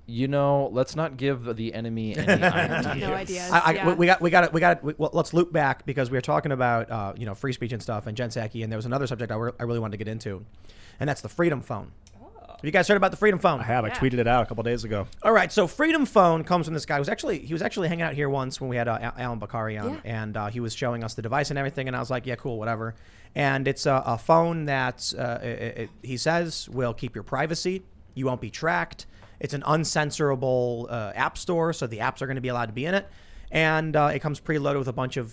Let's not give the enemy any ideas. No ideas. We got. Let's loop back, because we were talking about free speech and stuff, and Jen Psaki, and there was another subject I really wanted to get into, and that's the Freedom Phone. Have you guys heard about the Freedom Phone? I have. I tweeted it out a couple days ago. All right, so Freedom Phone comes from this guy he was actually hanging out here once when we had Alan Bakari on, and he was showing us the device and everything, and I was like, yeah, cool, whatever. And it's a phone that he says will keep your privacy. You won't be tracked. It's an uncensorable app store, so the apps are going to be allowed to be in it, and it comes preloaded with a bunch of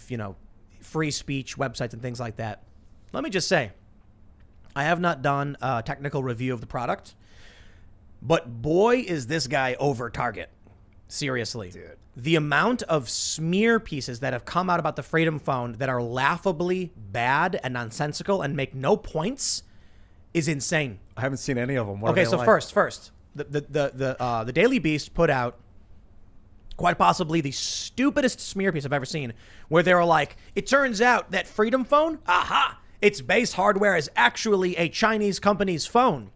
free speech websites and things like that. Let me just say, I have not done a technical review of the product, but boy, is this guy over target. Seriously. Dude. The amount of smear pieces that have come out about the Freedom Phone that are laughably bad and nonsensical and make no points is insane. I haven't seen any of them. Okay, so first, the Daily Beast put out quite possibly the stupidest smear piece I've ever seen, where they were like, it turns out that Freedom Phone, its base hardware is actually a Chinese company's phone.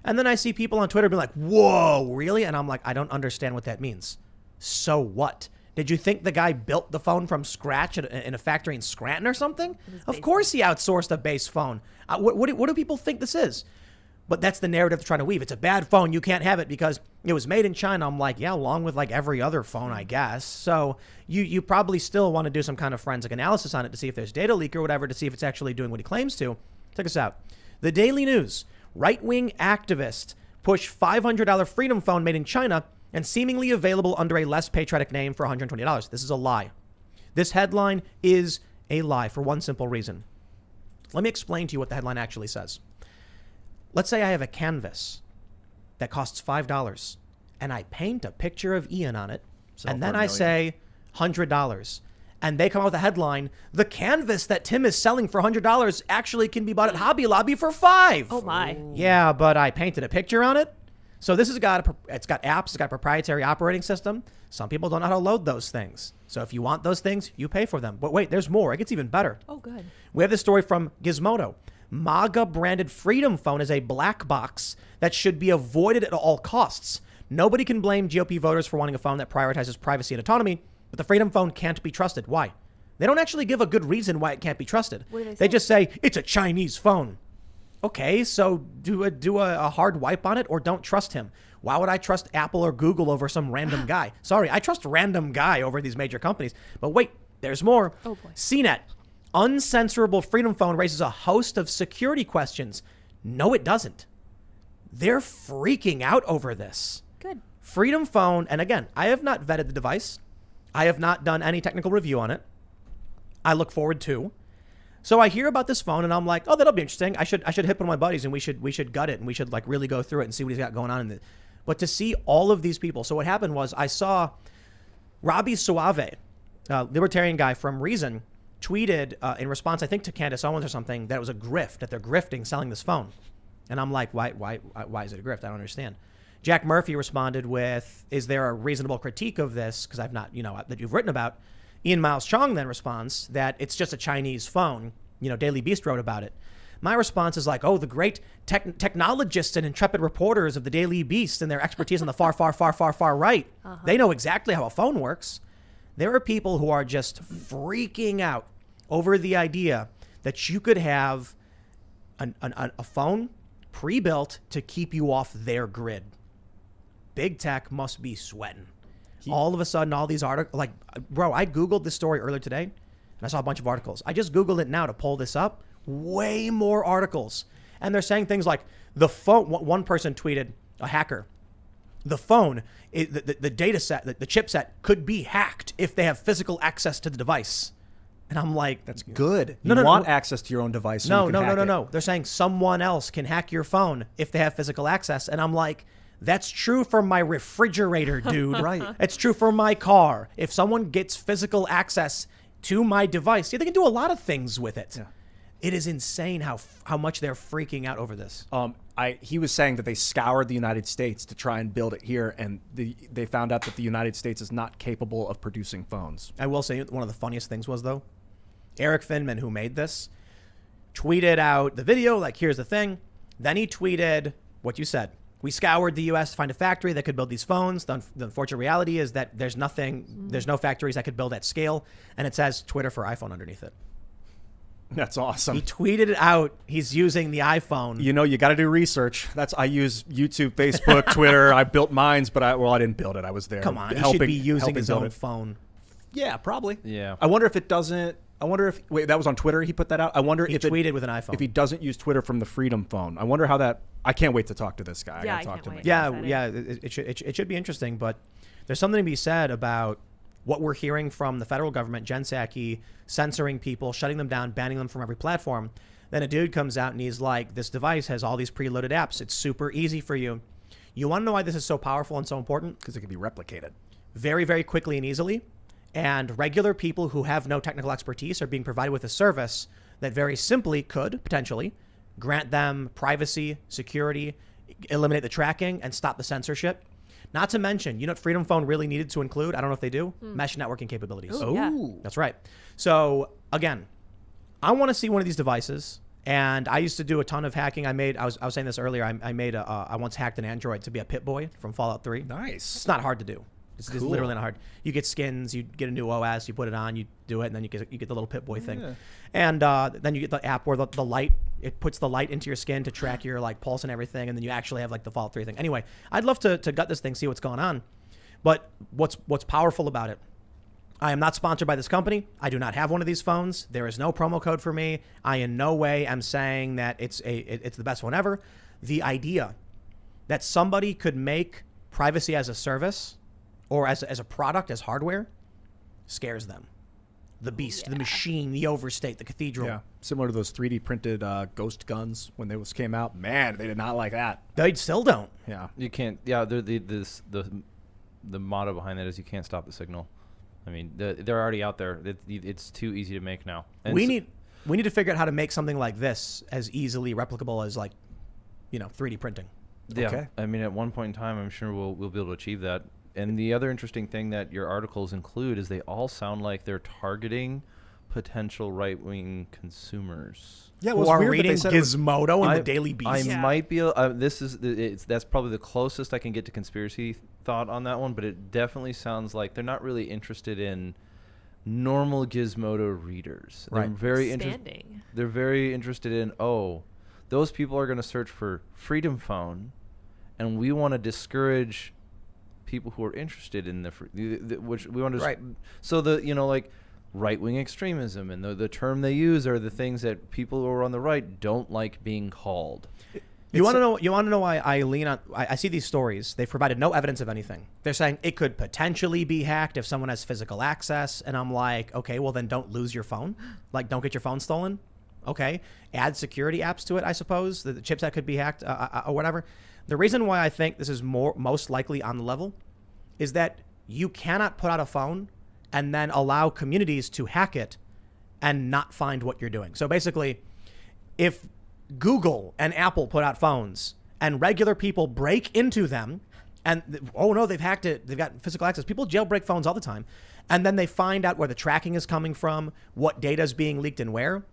And then I see people on Twitter be like, whoa, really? And I'm like, I don't understand what that means. So what? Did you think the guy built the phone from scratch in a factory in Scranton or something? Of course he outsourced a base phone. What do people think this is? But that's the narrative they're trying to weave. It's a bad phone. You can't have it because it was made in China. I'm like, yeah, along with like every other phone, I guess. So you probably still want to do some kind of forensic analysis on it to see if there's data leak or whatever, to see if it's actually doing what he claims to. Check this out. The Daily News. Right-wing activists push $500 Freedom Phone made in China and seemingly available under a less patriotic name for $120. This is a lie. This headline is a lie for one simple reason. Let me explain to you what the headline actually says. Let's say I have a canvas that costs $5 and I paint a picture of Ian on it, and then I say $100. And they come out with a headline, the canvas that Tim is selling for $100 actually can be bought at Hobby Lobby for $5. Oh my. Yeah, but I painted a picture on it. So this has it's got apps, it's got a proprietary operating system. Some people don't know how to load those things. So if you want those things, you pay for them. But wait, there's more. It gets even better. Oh, good. We have this story from Gizmodo. MAGA branded Freedom Phone is a black box that should be avoided at all costs. Nobody can blame GOP voters for wanting a phone that prioritizes privacy and autonomy, but the Freedom Phone can't be trusted. Why? They don't actually give a good reason why it can't be trusted. What do they They say? just say it's a Chinese phone. Okay, so do a hard wipe on it or don't trust him. Why would I trust Apple or Google over some random guy? Sorry, I trust random guy over these major companies. But wait, there's more. Oh, boy. CNET, uncensorable Freedom Phone raises a host of security questions. No, it doesn't. They're freaking out over this. Good. Freedom Phone, and again, I have not vetted the device. I have not done any technical review on it. I look forward to. So I hear about this phone and I'm like, oh, that'll be interesting. I should hit one of my buddies and we should gut it and we should like really go through it and see what he's got going on in it. But to see all of these people. So what happened was I saw Robbie Suave, libertarian guy from Reason, tweeted in response, I think to Candace Owens or something, that it was a grift, that they're grifting selling this phone. And I'm like, why is it a grift? I don't understand. Jack Murphy responded with, is there a reasonable critique of this? Because I've not, that you've written about. Ian Miles Chong then responds that it's just a Chinese phone. Daily Beast wrote about it. My response is like, oh, the great technologists and intrepid reporters of the Daily Beast and their expertise on the far, far, far, far, far right. They know exactly how a phone works. There are people who are just freaking out over the idea that you could have a phone pre-built to keep you off their grid. Big tech must be sweating. All of a sudden, all these articles, like, bro, I Googled this story earlier today, and I saw a bunch of articles. I just Googled it now to pull this up. Way more articles. And they're saying things like, the phone, one person tweeted, a hacker, the phone, the data set, the chipset could be hacked if they have physical access to the device. And I'm like, That's good. No, You no, want no. access to your own device. So No. They're saying someone else can hack your phone if they have physical access. And I'm like, that's true for my refrigerator, dude. Right. It's true for my car. If someone gets physical access to my device, they can do a lot of things with it. Yeah. It is insane how much they're freaking out over this. He was saying that they scoured the United States to try and build it here, and they found out that the United States is not capable of producing phones. I will say one of the funniest things was, though, Eric Finman, who made this, tweeted out the video, like, here's the thing. Then he tweeted what you said. We scoured the U.S. to find a factory that could build these phones. The unfortunate reality is that there's no factories that could build at scale. And it says Twitter for iPhone underneath it. That's awesome. He tweeted it out. He's using the iPhone. You got to do research. I use YouTube, Facebook, Twitter. I built mines, but I didn't build it. I was there. Come on, he should be using his own phone. Yeah, probably. Yeah. I wonder if it doesn't. Wait, that was on Twitter. He put that out. I wonder He if tweeted with an iPhone. If he doesn't use Twitter from the Freedom Phone, I wonder how that. I can't wait to talk to this guy. Yeah, I gotta I talk can't to him. wait. Yeah. It should be interesting, but there's something to be said about what we're hearing from the federal government, Jen Psaki, censoring people, shutting them down, banning them from every platform. Then a dude comes out and he's like, this device has all these preloaded apps. It's super easy for you. You want to know why this is so powerful and so important? Because it can be replicated. Very, very quickly and easily. And regular people who have no technical expertise are being provided with a service that very simply could potentially grant them privacy, security, eliminate the tracking, and stop the censorship. Not to mention, you know what Freedom Phone really needed to include? I don't know if they do. Mesh networking capabilities. Ooh, yeah. That's right. So again, I want to see one of these devices. And I used to do a ton of hacking. I was saying this earlier. I once hacked an Android to be a Pit-Boy from Fallout 3. Nice. It's not hard to do. It's Cool. literally not hard. You get skins, you get a new OS, you put it on, you do it, and then you get the little Pit-Boy thing. And then you get the app where the light, it puts the light into your skin to track your like pulse and everything, and then you actually have like the Fallout 3 thing. Anyway, I'd love to gut this thing, see what's going on. But what's powerful about it, I am not sponsored by this company. I do not have one of these phones. There is no promo code for me. I in no way am saying that it's the best one ever. The idea that somebody could make privacy as a service or as a product, as hardware, scares them. The beast, the machine, the overstate, the cathedral. Yeah. Similar to those 3D printed ghost guns when those came out. Man, they did not like that. They still don't. Yeah. You can't. Yeah, the motto behind that is you can't stop the signal. I mean, they're already out there. It's too easy to make now. And We need to figure out how to make something like this as easily replicable as 3D printing. Yeah, Okay. I mean, at one point in time, I'm sure we'll be able to achieve that. And the other interesting thing that your articles include is they all sound like they're targeting potential right-wing consumers. Yeah, Who are reading Gizmodo and the Daily Beast. I Yeah. might be. That's probably the closest I can get to conspiracy thought on that one. But it definitely sounds like they're not really interested in normal Gizmodo readers. They're Right. very Expanding. They're very interested in those people are going to search for Freedom Phone, and we want to discourage people who are interested in which we want to. Right. So like right-wing extremism and the term they use are the things that people who are on the right don't like being called. You want to know? You want to know why I lean on? I see these stories. They've provided no evidence of anything. They're saying it could potentially be hacked if someone has physical access, and I'm like, okay, well then don't lose your phone. Like, don't get your phone stolen. Okay, add security apps to it. I suppose the chipset could be hacked or whatever. The reason why I think this is most likely on the level is that you cannot put out a phone and then allow communities to hack it and not find what you're doing. So basically, if Google and Apple put out phones and regular people break into them and they've hacked it, they've got physical access. People jailbreak phones all the time. And then they find out where the tracking is coming from, what data is being leaked and where.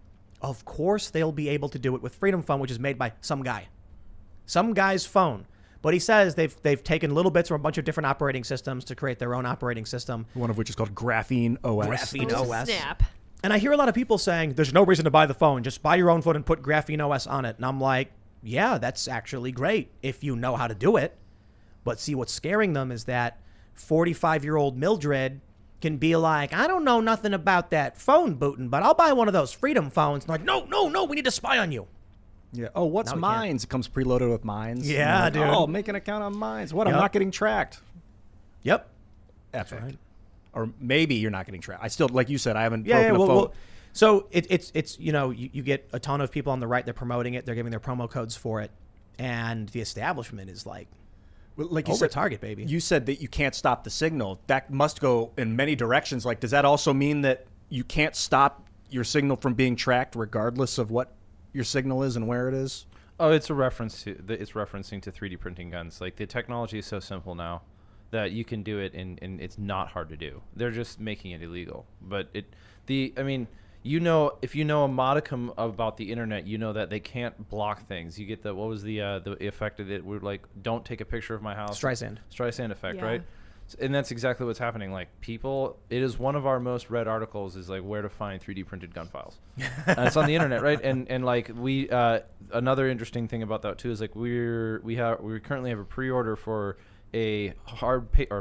Of course, they'll be able to do it with Freedom Phone, which is made by some guy's phone. But he says they've taken little bits from a bunch of different operating systems to create their own operating system. One of which is called Graphene OS. Graphene OS. Snap. And I hear a lot of people saying, there's no reason to buy the phone. Just buy your own phone and put Graphene OS on it. And I'm like, yeah, that's actually great if you know how to do it. But see, what's scaring them is that 45-year-old Mildred can be like, I don't know nothing about that phone booting, but I'll buy one of those Freedom phones. And like, no, we need to spy on you. Yeah. Oh, what's No, we can't. Mines? It comes preloaded with Mines. Yeah, Like, dude. Oh, make an account on Mines. What? I'm Yep. not getting tracked. Yep. Epic. right. Or maybe you're not getting tracked. I still, like you said, I haven't Yeah, broken a phone. well, so it's you get a ton of people on the right, they're promoting it, they're giving their promo codes for it, and the establishment is like, Well, like you over said, target, baby. You said that you can't stop the signal. That must go in many directions. Like, does that also mean that you can't stop your signal from being tracked regardless of what your signal is and where it is? Oh, it's referencing to 3D printing guns. Like the technology is so simple now that you can do it and it's not hard to do. They're just making it illegal. But if you know a modicum about the internet, you know that they can't block things. You get what was the effect of it? We're like, don't take a picture of my house. Streisand effect, Yeah. right? And that's exactly what's happening. Like it is one of our most read articles is like where to find 3D printed gun files. And it's on the internet, right? And like another interesting thing about that too is like we currently have a pre-order for a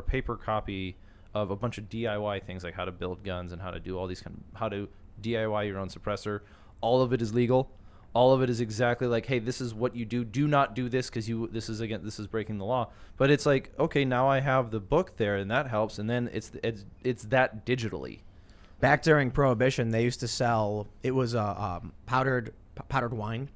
paper copy of a bunch of DIY things like how to build guns and how to do all these how to DIY your own suppressor. All of it is legal. All of it is exactly like, hey, this is what you do. Do not do this because this is breaking the law. But it's like, okay, now I have the book there, and that helps. And then it's that digitally. Back during Prohibition, they used to sell. It was powdered wine,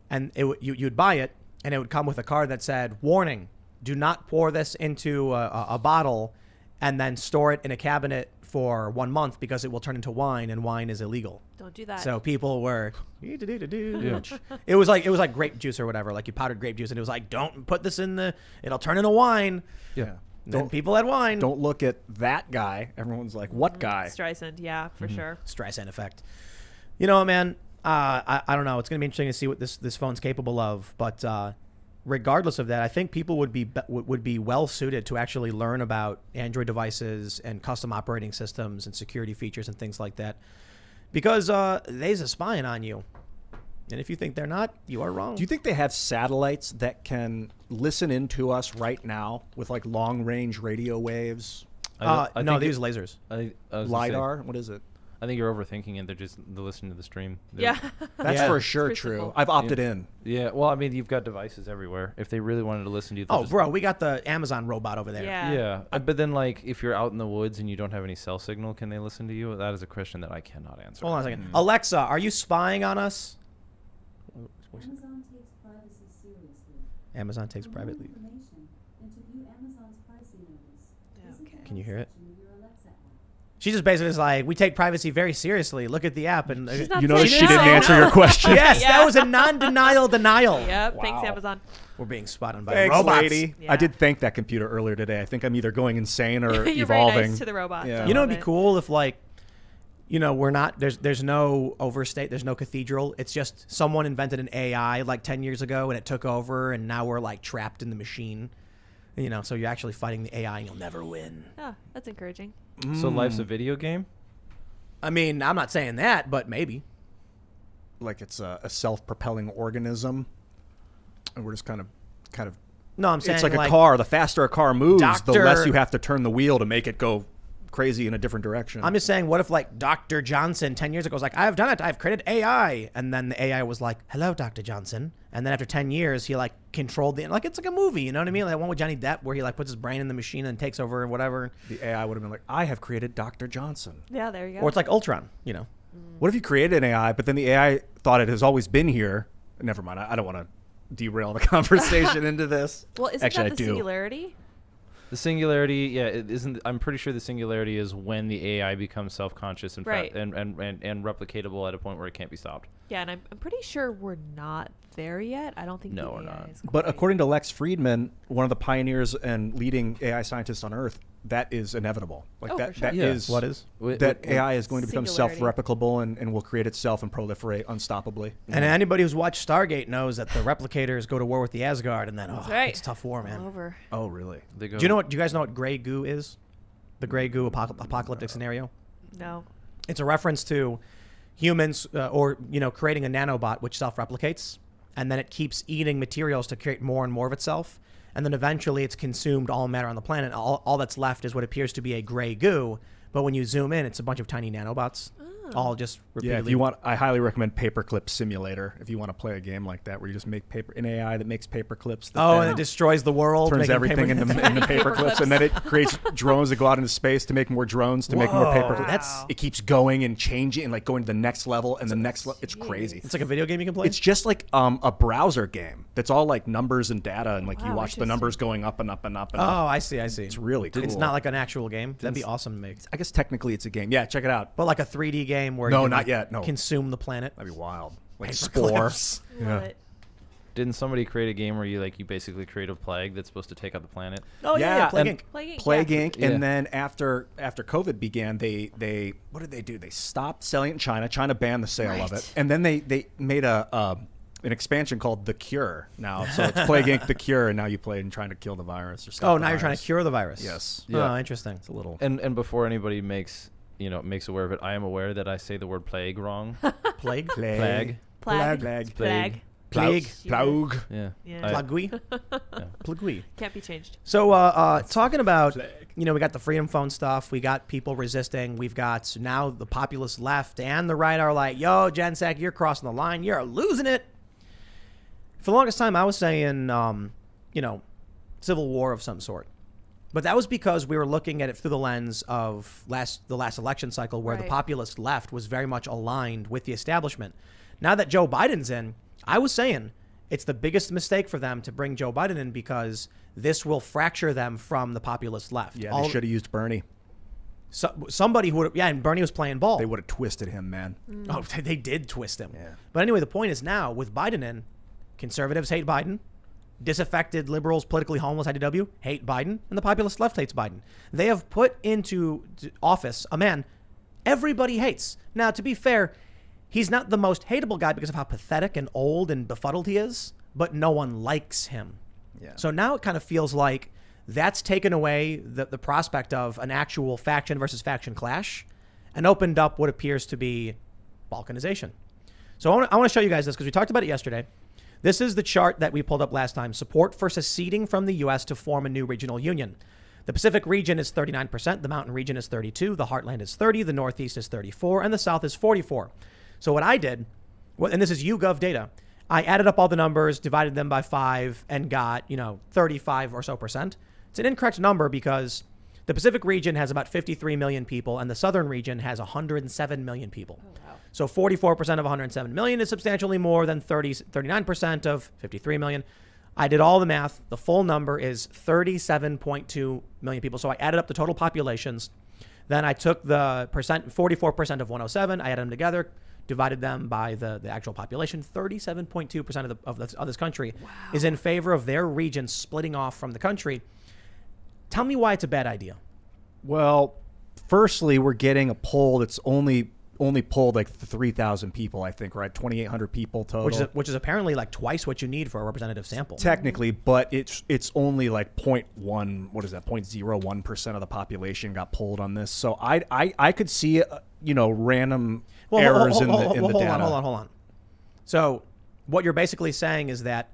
and you'd buy it, and it would come with a card that said, "Warning: do not pour this into a bottle, and then store it in a cabinet for 1 month because it will turn into wine, and wine is illegal." Don't do that. So people were, it was like grape juice or whatever, like you powdered grape juice, and it was like, don't put this it'll turn into wine. Yeah. Then people had wine. Don't look at that guy. Everyone's like, what guy? Streisand, yeah, for sure. Streisand effect. You know, man, I don't know. It's going to be interesting to see what this phone's capable of. But regardless of that, I think people would be well suited to actually learn about Android devices and custom operating systems and security features and things like that. Because they's spying on you. And if you think they're not, you are wrong. Do you think they have satellites that can listen into us right now with like long-range radio waves? No, they use lasers. I was gonna say, LiDAR? What is it? I think you're overthinking it. They're listening to the stream. Yeah. That's Yeah. for sure Pretty true. simple. I've opted in. Yeah. Well, I mean, you've got devices everywhere. If they really wanted to listen to you, they'll Oh, just- bro, we got the Amazon robot over there. Yeah. Yeah. But then, like, if you're out in the woods and you don't have any cell signal, can they listen to you? That is a question that I cannot answer. Hold on a second. Alexa, are you spying on us? Amazon takes privacy seriously. Amazon takes For more privately. information and to view Amazon's privacy notice, visit the Can you hear help it? section of your Alexa app. She just basically is like, we take privacy very seriously. Look at the app. And She's not You notice saying she didn't no. answer your question. yes, Yeah. that was a non-denial denial. Yep. Thanks, Wow. Amazon. We're being spotted on by Thanks, robots. lady. Yeah. I did thank that computer earlier today. I think I'm either going insane or You're evolving. very nice to the robots. Yeah. I You know, love it'd be it. cool if we're not there's no overstate, there's no cathedral. It's just someone invented an AI like 10 years ago and it took over, and now we're like trapped in the machine. So you're actually fighting the AI and you'll never win. Oh, that's encouraging. So life's a video game. I mean, I'm not saying that, but maybe. Like it's a self-propelling organism, and we're just kind of. No, I'm saying It's like a car. The faster a car moves, the Doctor- less you have to turn the wheel to make it go crazy in a different direction. I'm just saying, what if like Dr. Johnson 10 years ago was like, I've done it, I've created AI, and then the AI was like, hello, Dr. Johnson, and then after 10 years he like controlled like it's like a movie, you know what I mean? Like one with Johnny Depp where he like puts his brain in the machine and takes over and whatever. The AI would have been like, I have created Dr. Johnson. Yeah, there you go. Or it's like Ultron, What if you created an AI, but then the AI thought it has always been here? Never mind. I don't want to derail the conversation into this. well, isn't Actually, that I the do. singularity? The singularity, yeah, it isn't. I'm pretty sure the singularity is when the AI becomes self-conscious and Right. and replicatable at a point where it can't be stopped. Yeah, and I'm pretty sure we're not there yet. I don't think No, the we're AI not. is But quite- according to Lex Friedman, one of the pioneers and leading AI scientists on Earth, that is inevitable. Like Oh, that, for sure. that Yeah. is What is? that AI is going to become Singularity. self-replicable and will create itself and proliferate unstoppably. And anybody who's watched Stargate knows that the replicators go to war with the Asgard, and then That's right. it's a tough war, All man. over. Oh, really? They go, Do you guys know what gray goo is? The gray goo apocalyptic scenario? No. It's a reference to humans or creating a nanobot which self-replicates, and then it keeps eating materials to create more and more of itself, and then eventually it's consumed all matter on the planet. All that's left is what appears to be a gray goo, but when you zoom in, it's a bunch of tiny nanobots, all just Yeah, repeatedly. if you want, I highly recommend Paperclip Simulator if you want to play a game like that where you just make an AI that makes paper clips. That Oh, then and it destroys the world. turns making everything paper- into paper clips, and then it creates drones that go out into space to make more drones to make more Whoa, paper clips. that's- It keeps going and changing and like going to the next level and the next level. It's crazy. It's like a video game you can play. It's just like a browser game that's all like numbers and data, and like you Wow, watch the interesting. numbers going up and up and up and Oh, up. I see. It's really cool. It's not like an actual game. That'd be awesome to make. I guess technically it's a game. Yeah, check it out. But like a 3D game where No, you can, not like, yet, no. consume the planet. That'd be wild. Like Paper Spore. clips. Love it. Didn't somebody create a game where you basically create a plague that's supposed to take out the planet? Oh yeah, Plague and Inc. Plague Inc, Plague yeah. Inc. Yeah. And then after COVID began, they what did they do? They stopped selling it in China. China banned the sale of it, Right. and then they made an expansion called The Cure. Now, so it's Plague Inc. The Cure, and now you play and trying to kill the virus or stop Oh, the now you're trying virus. to cure the virus. Yes. Yeah. Oh, interesting. It's a little. And before anybody makes aware of it, I am aware that I say the word plague wrong. Plague. Plague. Plague. Plague. Plague. Plague. Plague. Yeah. Yeah. I- Plagui. Plagui. Can't be changed. So, talking about, we got the Freedom Phone stuff. We got people resisting. We've got now the populist left and the right are like, yo, Jen Psaki, you're crossing the line. You're losing it. For the longest time, I was saying, civil war of some sort. But that was because we were looking at it through the lens of the last election cycle where the Right. populist left was very much aligned with the establishment. Now that Joe Biden's in, I was saying it's the biggest mistake for them to bring Joe Biden in because this will fracture them from the populist left. Yeah, they should have used Bernie. Somebody who would, and Bernie was playing ball. They would have twisted him, man. Oh, they did twist him. Yeah. But anyway, the point is now with Biden in, conservatives hate Biden, disaffected liberals, politically homeless IDW hate Biden, and the populist left hates Biden. They have put into office a man everybody hates. Now, to be fair, he's not the most hateable guy because of how pathetic and old and befuddled he is, but no one likes him. Yeah. So now it kind of feels like that's taken away the prospect of an actual faction versus faction clash and opened up what appears to be balkanization. So I want to show you guys this because we talked about it yesterday. This is the chart that we pulled up last time. Support for seceding from the U.S. to form a new regional union. The Pacific region is 39%, the Mountain region is 32%, the Heartland is 30%, the Northeast is 34%, and the South is 44%. So what I did, and this is YouGov data, I added up all the numbers, divided them by 5, and got 35 or so percent. It's an incorrect number because the Pacific region has about 53 million people, and the Southern region has 107 million people. Oh, wow. So 44% of 107 million is substantially more than 39% of 53 million. I did all the math. The full number is 37.2 million people. So I added up the total populations. Then I took the 44% of 107. I added them together, divided them by the actual population, 37.2% of this country is in favor of their region splitting off from the country. Tell me why it's a bad idea. Well, firstly, we're getting a poll that's only polled like 3,000 people, I think, right? 2,800 people total. Which is apparently like twice what you need for a representative sample. Technically, but it's only like 0.01% of the population got polled on this. So I could see random errors in the data. Hold on. So what you're basically saying is that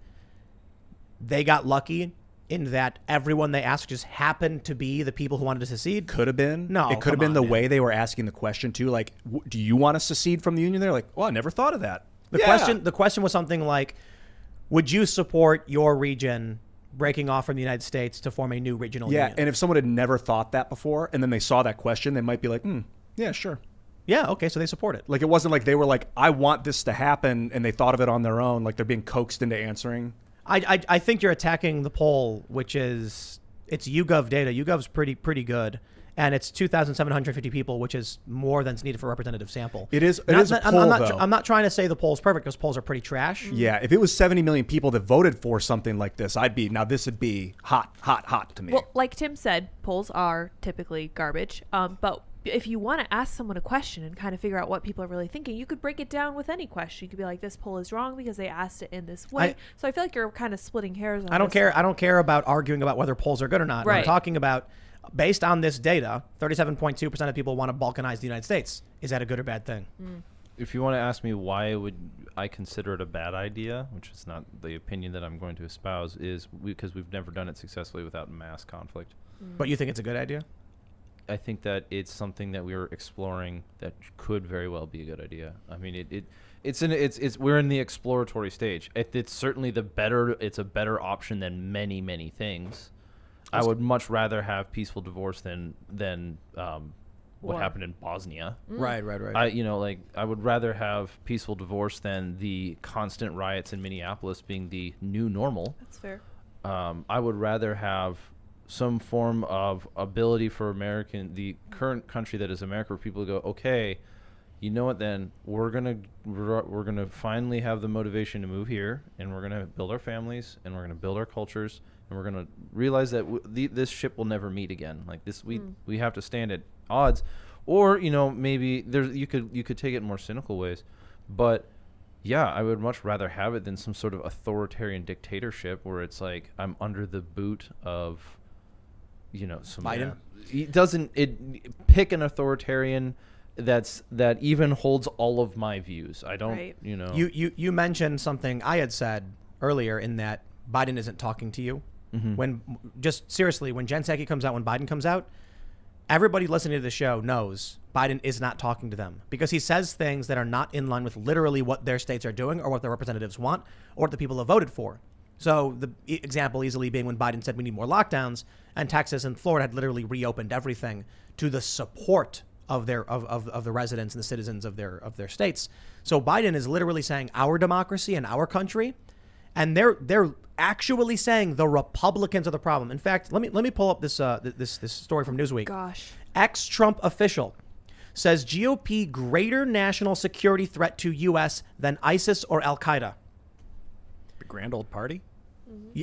they got lucky in that everyone they asked just happened to be the people who wanted to secede? Could have been. No, it could have been the way they were asking the question too. Like, do you want to secede from the union? They're like, well, I never thought of that. The question was something like, would you support your region breaking off from the United States to form a new regional union? Yeah, and if someone had never thought that before, and then they saw that question, they might be like, yeah, sure. Yeah, okay, so they support it. Like, it wasn't like they were like, I want this to happen, and they thought of it on their own, like they're being coaxed into answering. I think you're attacking the poll, which is, it's YouGov data. YouGov's pretty good. And it's 2,750 people, which is more than's needed for a representative sample. It is a poll, though. I'm not trying to say the poll's perfect because polls are pretty trash. Yeah, if it was 70 million people that voted for something like this, this would be hot to me. Well, like Tim said, polls are typically garbage. But if you want to ask someone a question and kind of figure out what people are really thinking, you could break it down with any question. You could be like, this poll is wrong because they asked it in this way. So I feel like you're kind of splitting hairs on I don't care about arguing about whether polls are good or not. Right. I'm talking about, based on this data, 37.2% of people want to balkanize the United States. Is that a good or bad thing? If you want to ask me why would I consider it a bad idea, which is not the opinion that I'm going to espouse, is because we've never done it successfully without mass conflict. But you think it's a good idea? I think that it's something that we are exploring that could very well be a good idea. I mean, we're in the exploratory stage. It's certainly it's a better option than many things. I would much rather have peaceful divorce than what happened in Bosnia. Right. I would rather have peaceful divorce than the constant riots in Minneapolis being the new normal. That's fair. I would rather have some form of ability for the current country that is America, where people go, okay, you know what, then we're gonna finally have the motivation to move here, and we're gonna build our families, and we're gonna build our cultures, and we're gonna realize that this ship will never meet again. Like this, we have to stand at odds, or maybe you could take it in more cynical ways, but yeah, I would much rather have it than some sort of authoritarian dictatorship where it's like I'm under the boot of some Biden. Pick an authoritarian that even holds all of my views. I don't, Right. You mentioned something I had said earlier in that Biden isn't talking to you. When just seriously, when Jen Psaki comes out, when Biden comes out, everybody listening to the show knows Biden is not talking to them because he says things that are not in line with literally what their states are doing or what their representatives want or what the people have voted for. So the example easily being when Biden said we need more lockdowns, and Texas and Florida had literally reopened everything to the support of the residents and the citizens of their states. So Biden is literally saying our democracy and our country, and they're actually saying the Republicans are the problem. In fact, let me pull up this story from Newsweek. Gosh. Ex-Trump official says GOP greater national security threat to U.S. than ISIS or Al-Qaeda. The grand old party?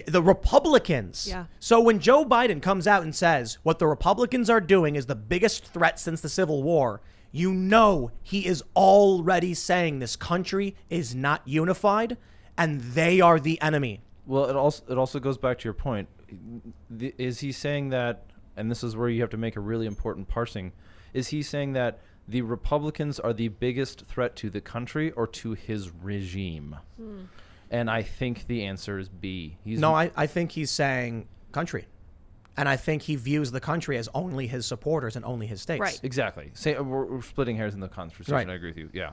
The Republicans. Yeah. So when Joe Biden comes out and says what the Republicans are doing is the biggest threat since the Civil War, he is already saying this country is not unified and they are the enemy. Well, it also goes back to your point. Is he saying that, and this is where you have to make a really important parsing, is he saying that the Republicans are the biggest threat to the country or to his regime? And I think the answer is B. I think he's saying country. And I think he views the country as only his supporters and only his states. Right. Exactly. We're splitting hairs in the conversation. Right. I agree with you. Yeah.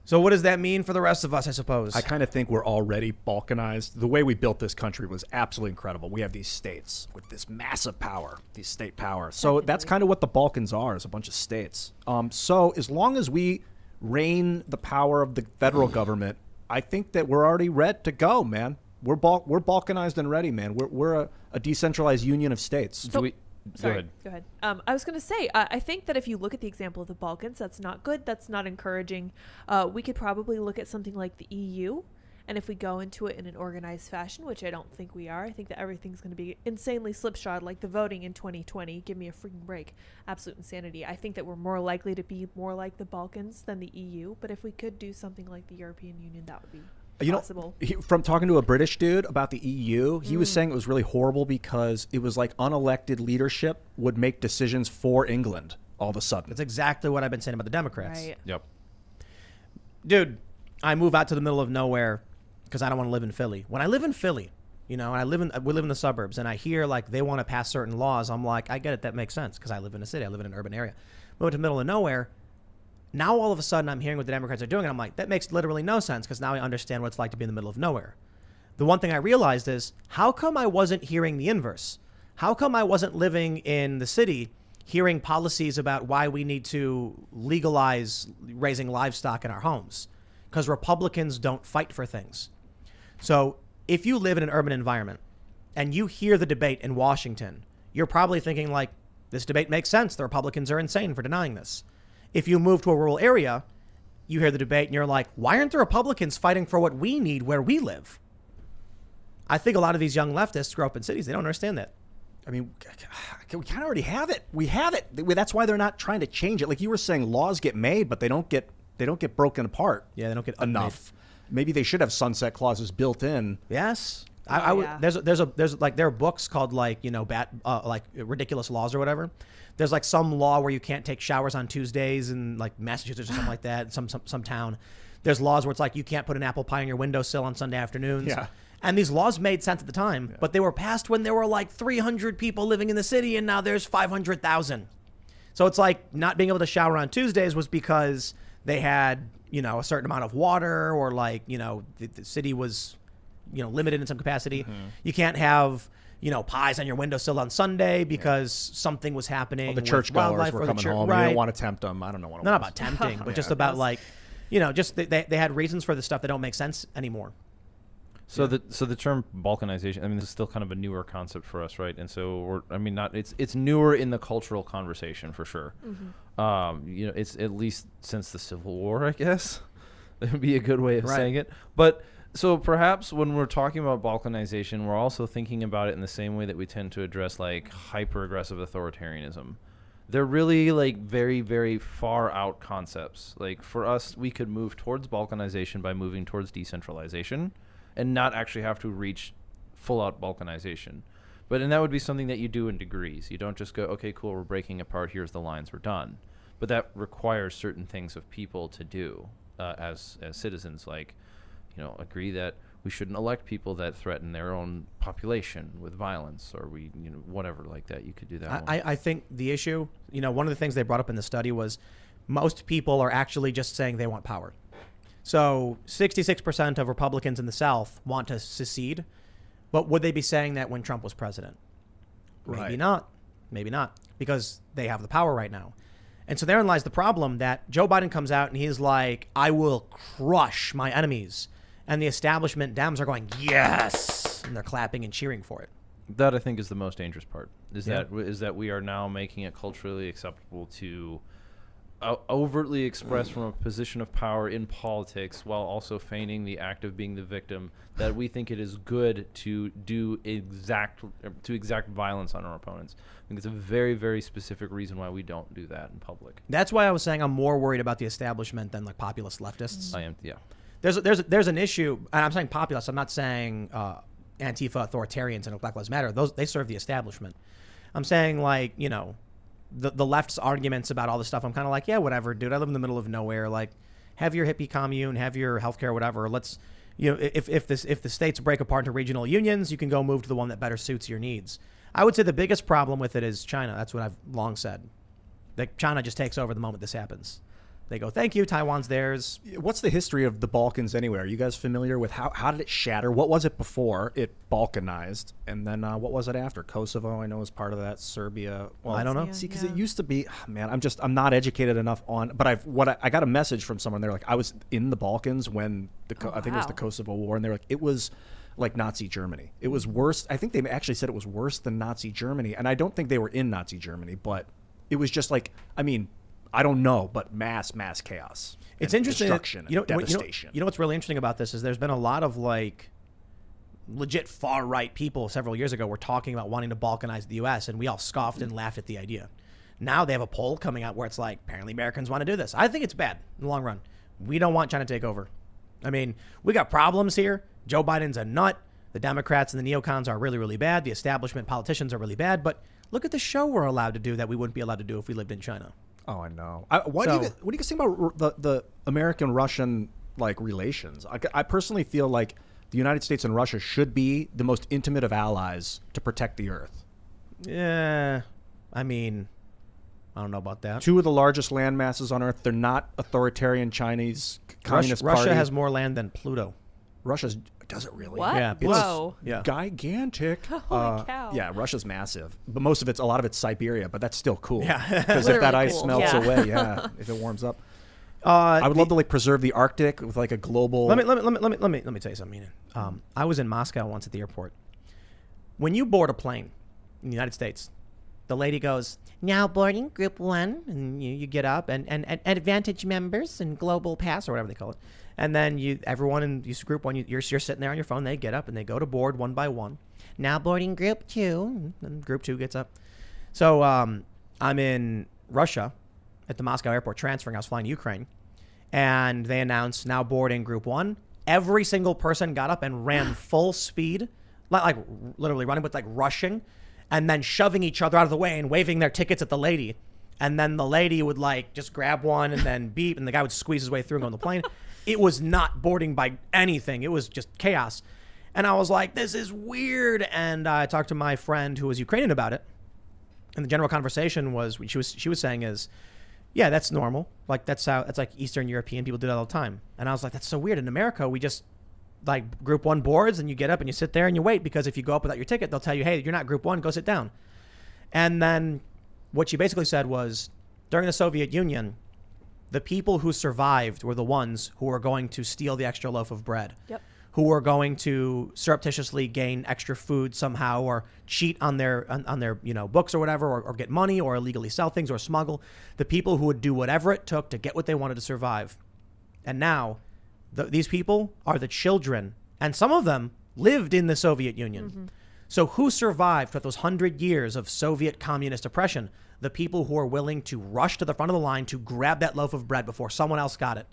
So what does that mean for the rest of us, I suppose? I kind of think we're already balkanized. The way we built this country was absolutely incredible. We have these states with this massive power, these state power. So that's kind of what the Balkans are, is a bunch of states. So as long as we reign the power of the federal government, I think that we're already ready to go, man. We're balkanized and ready, man. We're a decentralized union of states. So Sorry, go ahead. I was going to say, I think that if you look at the example of the Balkans, that's not good. That's not encouraging. We could probably look at something like the EU. And if we go into it in an organized fashion, which I don't think we are, I think that everything's going to be insanely slipshod, like the voting in 2020. Give me a freaking break. Absolute insanity. I think that we're more likely to be more like the Balkans than the EU. But if we could do something like the European Union, that would be possible. From talking to a British dude about the EU, he was saying it was really horrible because it was like unelected leadership would make decisions for England all of a sudden. That's exactly what I've been saying about the Democrats. Right. Yep. Dude, I move out to the middle of nowhere because I don't want to live in Philly. When I live in Philly, you know, and we live in the suburbs, and I hear like they want to pass certain laws, I'm like, I get it, that makes sense because I live in a city, I live in an urban area. Move to the middle of nowhere. Now all of a sudden I'm hearing what the Democrats are doing, and I'm like, that makes literally no sense because now I understand what it's like to be in the middle of nowhere. The one thing I realized is, how come I wasn't hearing the inverse? How come I wasn't living in the city hearing policies about why we need to legalize raising livestock in our homes? Because Republicans don't fight for things. So if you live in an urban environment and you hear the debate in Washington, you're probably thinking like, this debate makes sense. The Republicans are insane for denying this. If you move to a rural area, you hear the debate and you're like, why aren't the Republicans fighting for what we need where we live? I think a lot of these young leftists grow up in cities. They don't understand that. I mean, we kind of already have it. We have it. That's why they're not trying to change it. Like you were saying, laws get made, but they don't get broken apart. Yeah, they don't get enough. Maybe they should have sunset clauses built in. Yes. Yeah. There's like there are books called like, you know, like ridiculous laws or whatever. There's like some law where you can't take showers on Tuesdays in like Massachusetts or something like that, some town. There's laws where it's like you can't put an apple pie on your windowsill on Sunday afternoons. Yeah. And these laws made sense at the time, but they were passed when there were like 300 people living in the city, and now there's 500,000. So it's like not being able to shower on Tuesdays was because they had, you know, a certain amount of water, or like, you know, the city was, you know, limited in some capacity. You can't have, you know, pies on your windowsill on Sunday because something was happening. Well, the with churchgoers wildlife were or the coming home. Right. You don't want to tempt them. I don't know what it Not was. about tempting, but just Yeah. about like, you know, just they had reasons for the stuff that don't make sense anymore. So the term balkanization, I mean, this is still kind of a newer concept for us, right? And so it's newer in the cultural conversation for sure. You know, it's at least since the Civil War, I guess. That would be a good way of saying it. But so perhaps when we're talking about balkanization, we're also thinking about it in the same way that we tend to address like hyper aggressive authoritarianism. They're really like very, very far out concepts. Like for us, we could move towards balkanization by moving towards decentralization, and not actually have to reach full-out balkanization. And that would be something that you do in degrees. You don't just go, okay, cool, we're breaking apart, here's the lines, we're done. But that requires certain things of people to do as citizens, like, you know, agree that we shouldn't elect people that threaten their own population with violence, or we, you know, whatever like that. You could do that. I think the issue, you know, one of the things they brought up in the study was most people are actually just saying they want power. So 66% of Republicans in the South want to secede, but would they be saying that when Trump was president? Right. Maybe not, because they have the power right now. And so therein lies the problem that Joe Biden comes out and he's like, I will crush my enemies. And the establishment Dems are going, yes, and they're clapping and cheering for it. That I think is the most dangerous part, is that we are now making it culturally acceptable to overtly express from a position of power in politics while also feigning the act of being the victim, that we think it is good to exact violence on our opponents. I think it's a very, very specific reason why we don't do that in public. That's why I was saying I'm more worried about the establishment than like populist leftists. I am, yeah. There's an issue, and I'm saying populist. I'm not saying Antifa authoritarians and Black Lives Matter. They serve the establishment. I'm saying like, you know, the left's arguments about all this stuff, I'm kind of like, yeah, whatever, dude. I live in the middle of nowhere. Like, have your hippie commune, have your healthcare, whatever. Let's, you know, if the states break apart into regional unions, you can go move to the one that better suits your needs. I would say the biggest problem with it is China. That's what I've long said. That China just takes over the moment this happens. They go, thank you, Taiwan's theirs. What's the history of the Balkans anyway? Are you guys familiar with how did it shatter? What was it before it balkanized? And then what was it after? Kosovo, I know, was part of that. Serbia. Well, I don't know. See, because it used to be, man, I'm not educated enough on, but I got a message from someone. They're like, I was in the Balkans when I think it was the Kosovo War, and they're like, it was like Nazi Germany. It was worse. I think they actually said it was worse than Nazi Germany. And I don't think they were in Nazi Germany, but it was just like, I mean, I don't know, but mass chaos. It's and interesting. Destruction and devastation. You know what's really interesting about this is there's been a lot of like legit far right people several years ago were talking about wanting to balkanize the U.S. and we all scoffed and laughed at the idea. Now they have a poll coming out where it's like apparently Americans want to do this. I think it's bad in the long run. We don't want China to take over. I mean, we got problems here. Joe Biden's a nut. The Democrats and the neocons are really, really bad. The establishment politicians are really bad. But look at the show we're allowed to do that we wouldn't be allowed to do if we lived in China. Oh, I know. What do you guys think about the American-Russian like relations? I personally feel like the United States and Russia should be the most intimate of allies to protect the Earth. Yeah, I mean, I don't know about that. Two of the largest land masses on Earth. They're not authoritarian Chinese communist party. Russia has more land than Pluto. Does it really? What? Yeah, Whoa. Yeah. Gigantic. Holy cow. Yeah, Russia's massive, but a lot of it's Siberia. But that's still cool. Yeah. Because if that Literally ice cool. melts Yeah. away, if it warms up, I would love to like preserve the Arctic with like a global. Let me tell you something. I was in Moscow once at the airport. When you board a plane in the United States, the lady goes, "Now boarding Group 1," and you get up, and Advantage members and Global Pass or whatever they call it. And then everyone in Group 1, you're sitting there on your phone. They get up and they go to board one by one. Now boarding Group 2, and Group 2 gets up. So I'm in Russia at the Moscow airport transferring. I was flying to Ukraine, and they announced now boarding Group 1. Every single person got up and ran full speed, like literally running, but like rushing, and then shoving each other out of the way and waving their tickets at the lady. And then the lady would like just grab one and then beep, and the guy would squeeze his way through and go on the plane. It was not boarding by anything. It was just chaos. And I was like, this is weird. And I talked to my friend who was Ukrainian about it. And the general conversation was, she was saying is, yeah, that's normal. Like that's like Eastern European people do that all the time. And I was like, that's so weird. In America, we just like Group 1 boards and you get up and you sit there and you wait, because if you go up without your ticket, they'll tell you, hey, you're not Group 1, go sit down. And then what she basically said was, during the Soviet Union, the people who survived were the ones who were going to steal the extra loaf of bread. Yep. Who were going to surreptitiously gain extra food somehow, or cheat on their books or whatever, or get money, or illegally sell things, or smuggle. The people who would do whatever it took to get what they wanted to survive. And now these people are the children, and some of them lived in the Soviet Union. Mm-hmm. So who survived for those 100 years of Soviet communist oppression? The people who are willing to rush to the front of the line to grab that loaf of bread before someone else got it.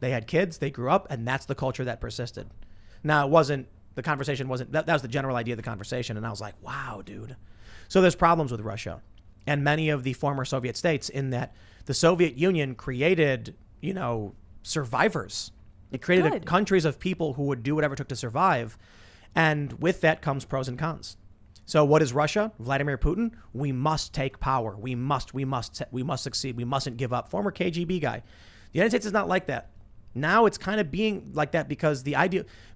They had kids, they grew up, and that's the culture that persisted. Now, the conversation wasn't, that was the general idea of the conversation, and I was like, wow, dude. So there's problems with Russia and many of the former Soviet states, in that the Soviet Union created, survivors. It created countries of people who would do whatever it took to survive, and with that comes pros and cons. So what is Russia? Vladimir Putin? We must take power. We must succeed. We mustn't give up. Former KGB guy. The United States is not like that. Now it's kind of being like that because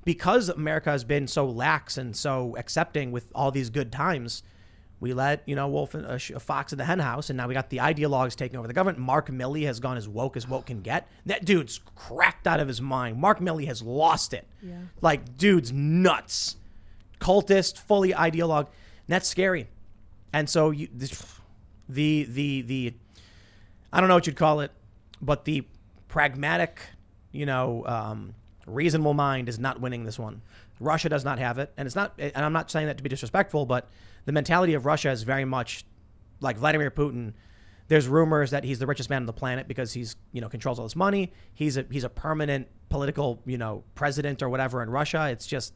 because America has been so lax and so accepting with all these good times, we let, a fox in the hen house, and now we got the ideologues taking over the government. Mark Milley has gone as woke can get. That dude's cracked out of his mind. Mark Milley has lost it. Yeah. Like, dude's nuts. Cultist, fully ideologue. And that's scary. And so the I don't know what you'd call it, but the pragmatic, reasonable mind is not winning this one. Russia does not have it, and I'm not saying that to be disrespectful, but the mentality of Russia is very much like Vladimir Putin. There's rumors that he's the richest man on the planet because he's, controls all this money. He's a permanent political, president or whatever in Russia. It's just,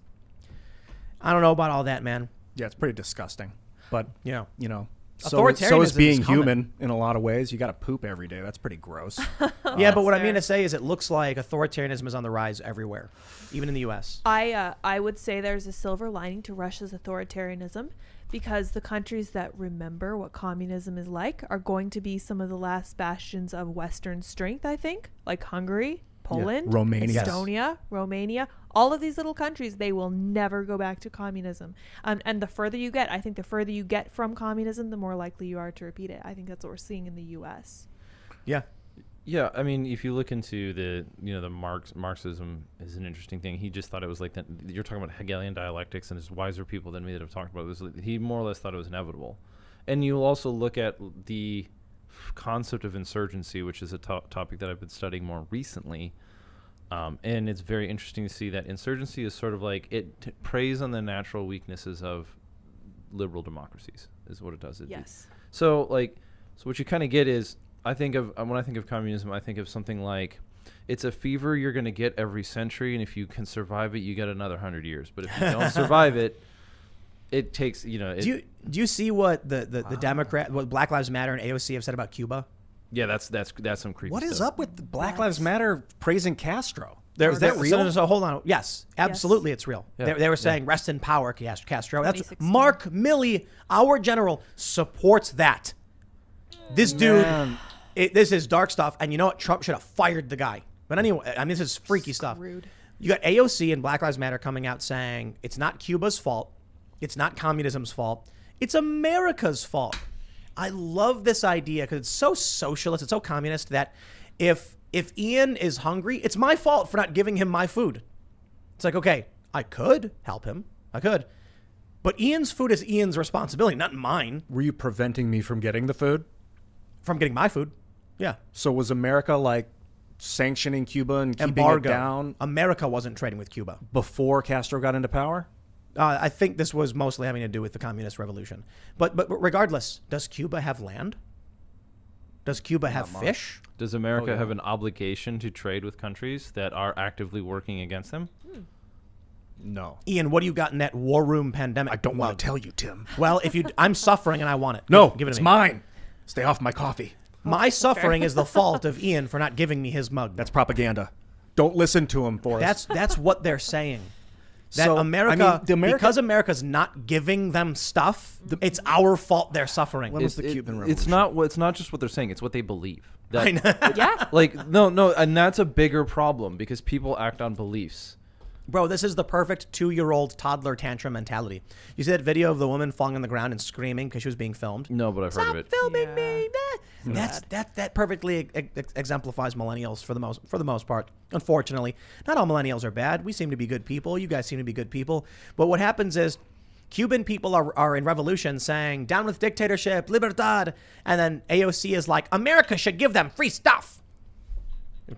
I don't know about all that, man. Yeah, it's pretty disgusting. But so authoritarianism is being is coming. human in a lot of ways. You got to poop every day. That's pretty gross. Yeah, but what I mean to say is it looks like authoritarianism is on the rise everywhere, even in the U.S. I would say there's a silver lining to Russia's authoritarianism, because the countries that remember what communism is like are going to be some of the last bastions of Western strength, I think, like Hungary, Poland, Romania. Estonia, Romania. All of these little countries, they will never go back to communism. And the further you get, I think the further you get from communism, the more likely you are to repeat it. I think that's what we're seeing in the U.S. Yeah. Yeah, I mean, if you look into the Marxism is an interesting thing. He just thought it was like that. You're talking about Hegelian dialectics, and there's wiser people than me that have talked about this. He more or less thought it was inevitable. And you'll also look at the concept of insurgency, which is a topic that I've been studying more recently. And it's very interesting to see that insurgency is sort of like it preys on the natural weaknesses of liberal democracies, is what it does. Yes. So what you kind of get is, I think of when I think of communism, I think of something like it's a fever you're going to get every century, and if you can survive it, you get another 100 years. But if you don't survive it, it takes do you see what the Democrat, what Black Lives Matter and AOC have said about Cuba? Yeah, that's some creepy What stuff. is up with the Black Lives Matter praising Castro? Is that real? So hold on. Yes, absolutely, it's real. Yeah. They were saying rest in power, Castro. That's 2016. Mark Milley, our general, supports that. This dude, this is dark stuff, and you know what? Trump should have fired the guy. But anyway, I mean, this is freaky stuff. Rude. You got AOC and Black Lives Matter coming out saying it's not Cuba's fault, it's not communism's fault, it's America's fault. I love this idea because it's so socialist, it's so communist that if Ian is hungry, it's my fault for not giving him my food. It's like, okay, I could help him. I could. But Ian's food is Ian's responsibility, not mine. Were you preventing me from getting the food? From getting my food. Yeah. So was America like sanctioning Cuba and keeping Embargo. it down America wasn't trading with Cuba. before Castro got into power? I think this was mostly having to do with the communist revolution. But regardless, does Cuba have land? Does Cuba have fish? Does America have an obligation to trade with countries that are actively working against them? No. Ian, what do you got in that war room pandemic? I don't want mug? to tell you, Tim. Well, I'm suffering and I want it. No, give it it's to me. mine. Stay off my coffee. My suffering is the fault of Ian for not giving me his mug. That's propaganda. Don't listen to him, Forrest. That's what they're saying. That So, America, I mean, because America's not giving them stuff, it's our fault they're suffering. When was the Cuban Revolution? It's not just what they're saying; it's what they believe. That, I know. Yeah. like no, and that's a bigger problem because people act on beliefs. Bro, this is the perfect 2-year-old toddler tantrum mentality. You see that video of the woman falling on the ground and screaming because she was being filmed? No, but I've heard of it. Filming Yeah. me. That perfectly exemplifies millennials for the most part. Unfortunately, not all millennials are bad. We seem to be good people. You guys seem to be good people. But what happens is Cuban people are in revolution saying down with dictatorship, libertad, and then AOC is like America should give them free stuff.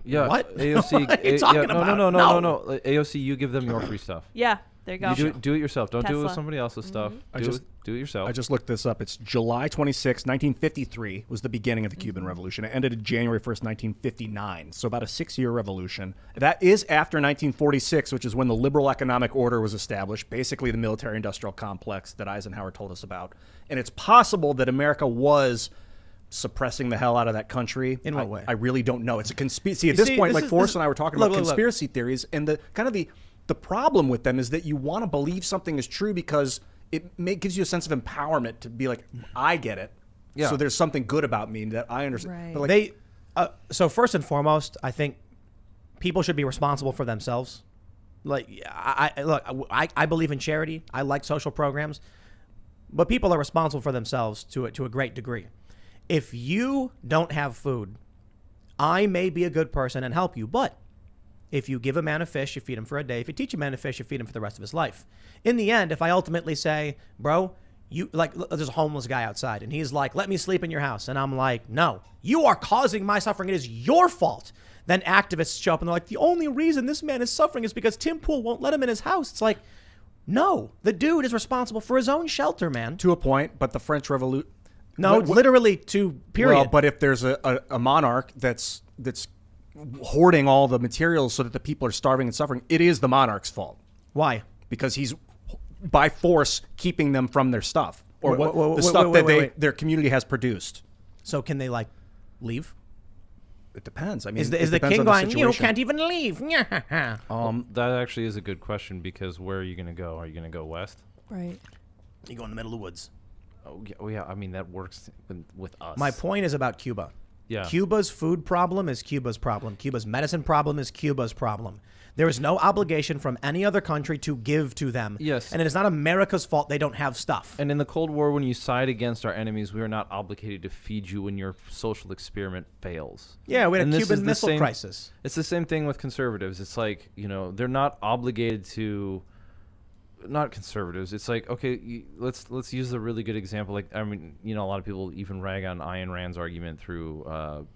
Yeah, What? AOC. What are you talking about? No. AOC, you give them your free stuff. Yeah. There you go. You do it yourself. Don't do it with Tesla. somebody else's stuff. Do it yourself. I just looked this up. It's July 26, 1953 was the beginning of the Cuban Revolution. It ended January 1st, 1959. So about a 6-year revolution. That is after 1946, which is when the liberal economic order was established, basically the military-industrial complex that Eisenhower told us about. And it's possible that America was suppressing the hell out of that country. In what way? I really don't know. It's a conspiracy. At this point, like Forrest and I were talking about conspiracy theories, and the problem with them is that you want to believe something is true because it gives you a sense of empowerment to be like, I get it. Yeah. So there's something good about me that I understand. Right. But like, So first and foremost, I think people should be responsible for themselves. Like, I believe in charity. I like social programs, but people are responsible for themselves to a great degree. If you don't have food, I may be a good person and help you, but if you give a man a fish, you feed him for a day. If you teach a man to fish, you feed him for the rest of his life. In the end, if I ultimately say, bro, there's a homeless guy outside and he's like, let me sleep in your house. And I'm like, no, you are causing my suffering. It is your fault. Then activists show up and they're like, the only reason this man is suffering is because Tim Pool won't let him in his house. It's like, no, the dude is responsible for his own shelter, man. to a point, but the French Revolution. No, literally to period. Well, but if there's a monarch that's hoarding all the materials so that the people are starving and suffering, it is the monarch's fault Why? because he's by force keeping them from their stuff or Wait, the stuff that wait. their community has produced. So can they leave? It depends. I mean, Is it the depends king on the going, you situation. can't even leave? that actually is a good question because where are you going to go? Are you going to go west? Right. You go in the middle of the woods. Oh yeah. I mean that works with us. My point is about Cuba. Yeah. Cuba's food problem is Cuba's problem. Cuba's medicine problem is Cuba's problem. There is no obligation from any other country to give to them. Yes. And it is not America's fault they don't have stuff. And in the Cold War, when you side against our enemies, we are not obligated to feed you when your social experiment fails. Yeah, we had And a this Cuban is the Missile same- Crisis. It's the same thing with conservatives. It's like, they're not obligated to, not conservatives. It's like, okay, let's use a really good example. Like, I mean, a lot of people even rag on Ayn Rand's argument through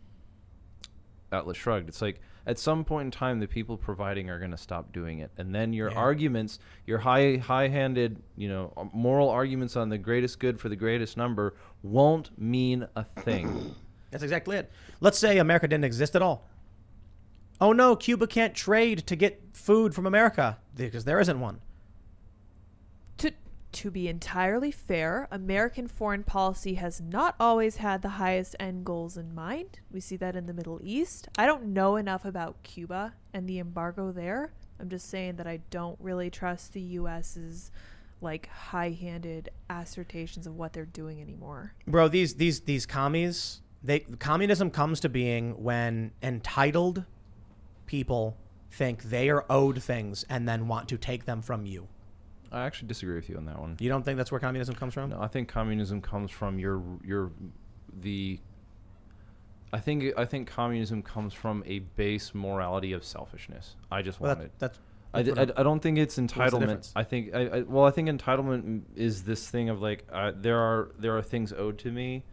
Atlas Shrugged. It's like, at some point in time, the people providing are going to stop doing it. And then your arguments, your high-handed, moral arguments on the greatest good for the greatest number won't mean a thing. That's exactly it. Let's say America didn't exist at all. Oh no, Cuba can't trade to get food from America because there isn't one. To be entirely fair, American foreign policy has not always had the highest end goals in mind. We see that in the Middle East. I don't know enough about Cuba and the embargo there. I'm just saying that I don't really trust the US's high-handed assertions of what they're doing anymore. Bro, these commies, communism comes to being when entitled people think they are owed things and then want to take them from you. I actually disagree with you on that one. You don't think that's where communism comes from? No, I think communism comes from I think communism comes from a base morality of selfishness. I just want it. I don't think it's entitlement. I think I think entitlement is this thing of there are things owed to me,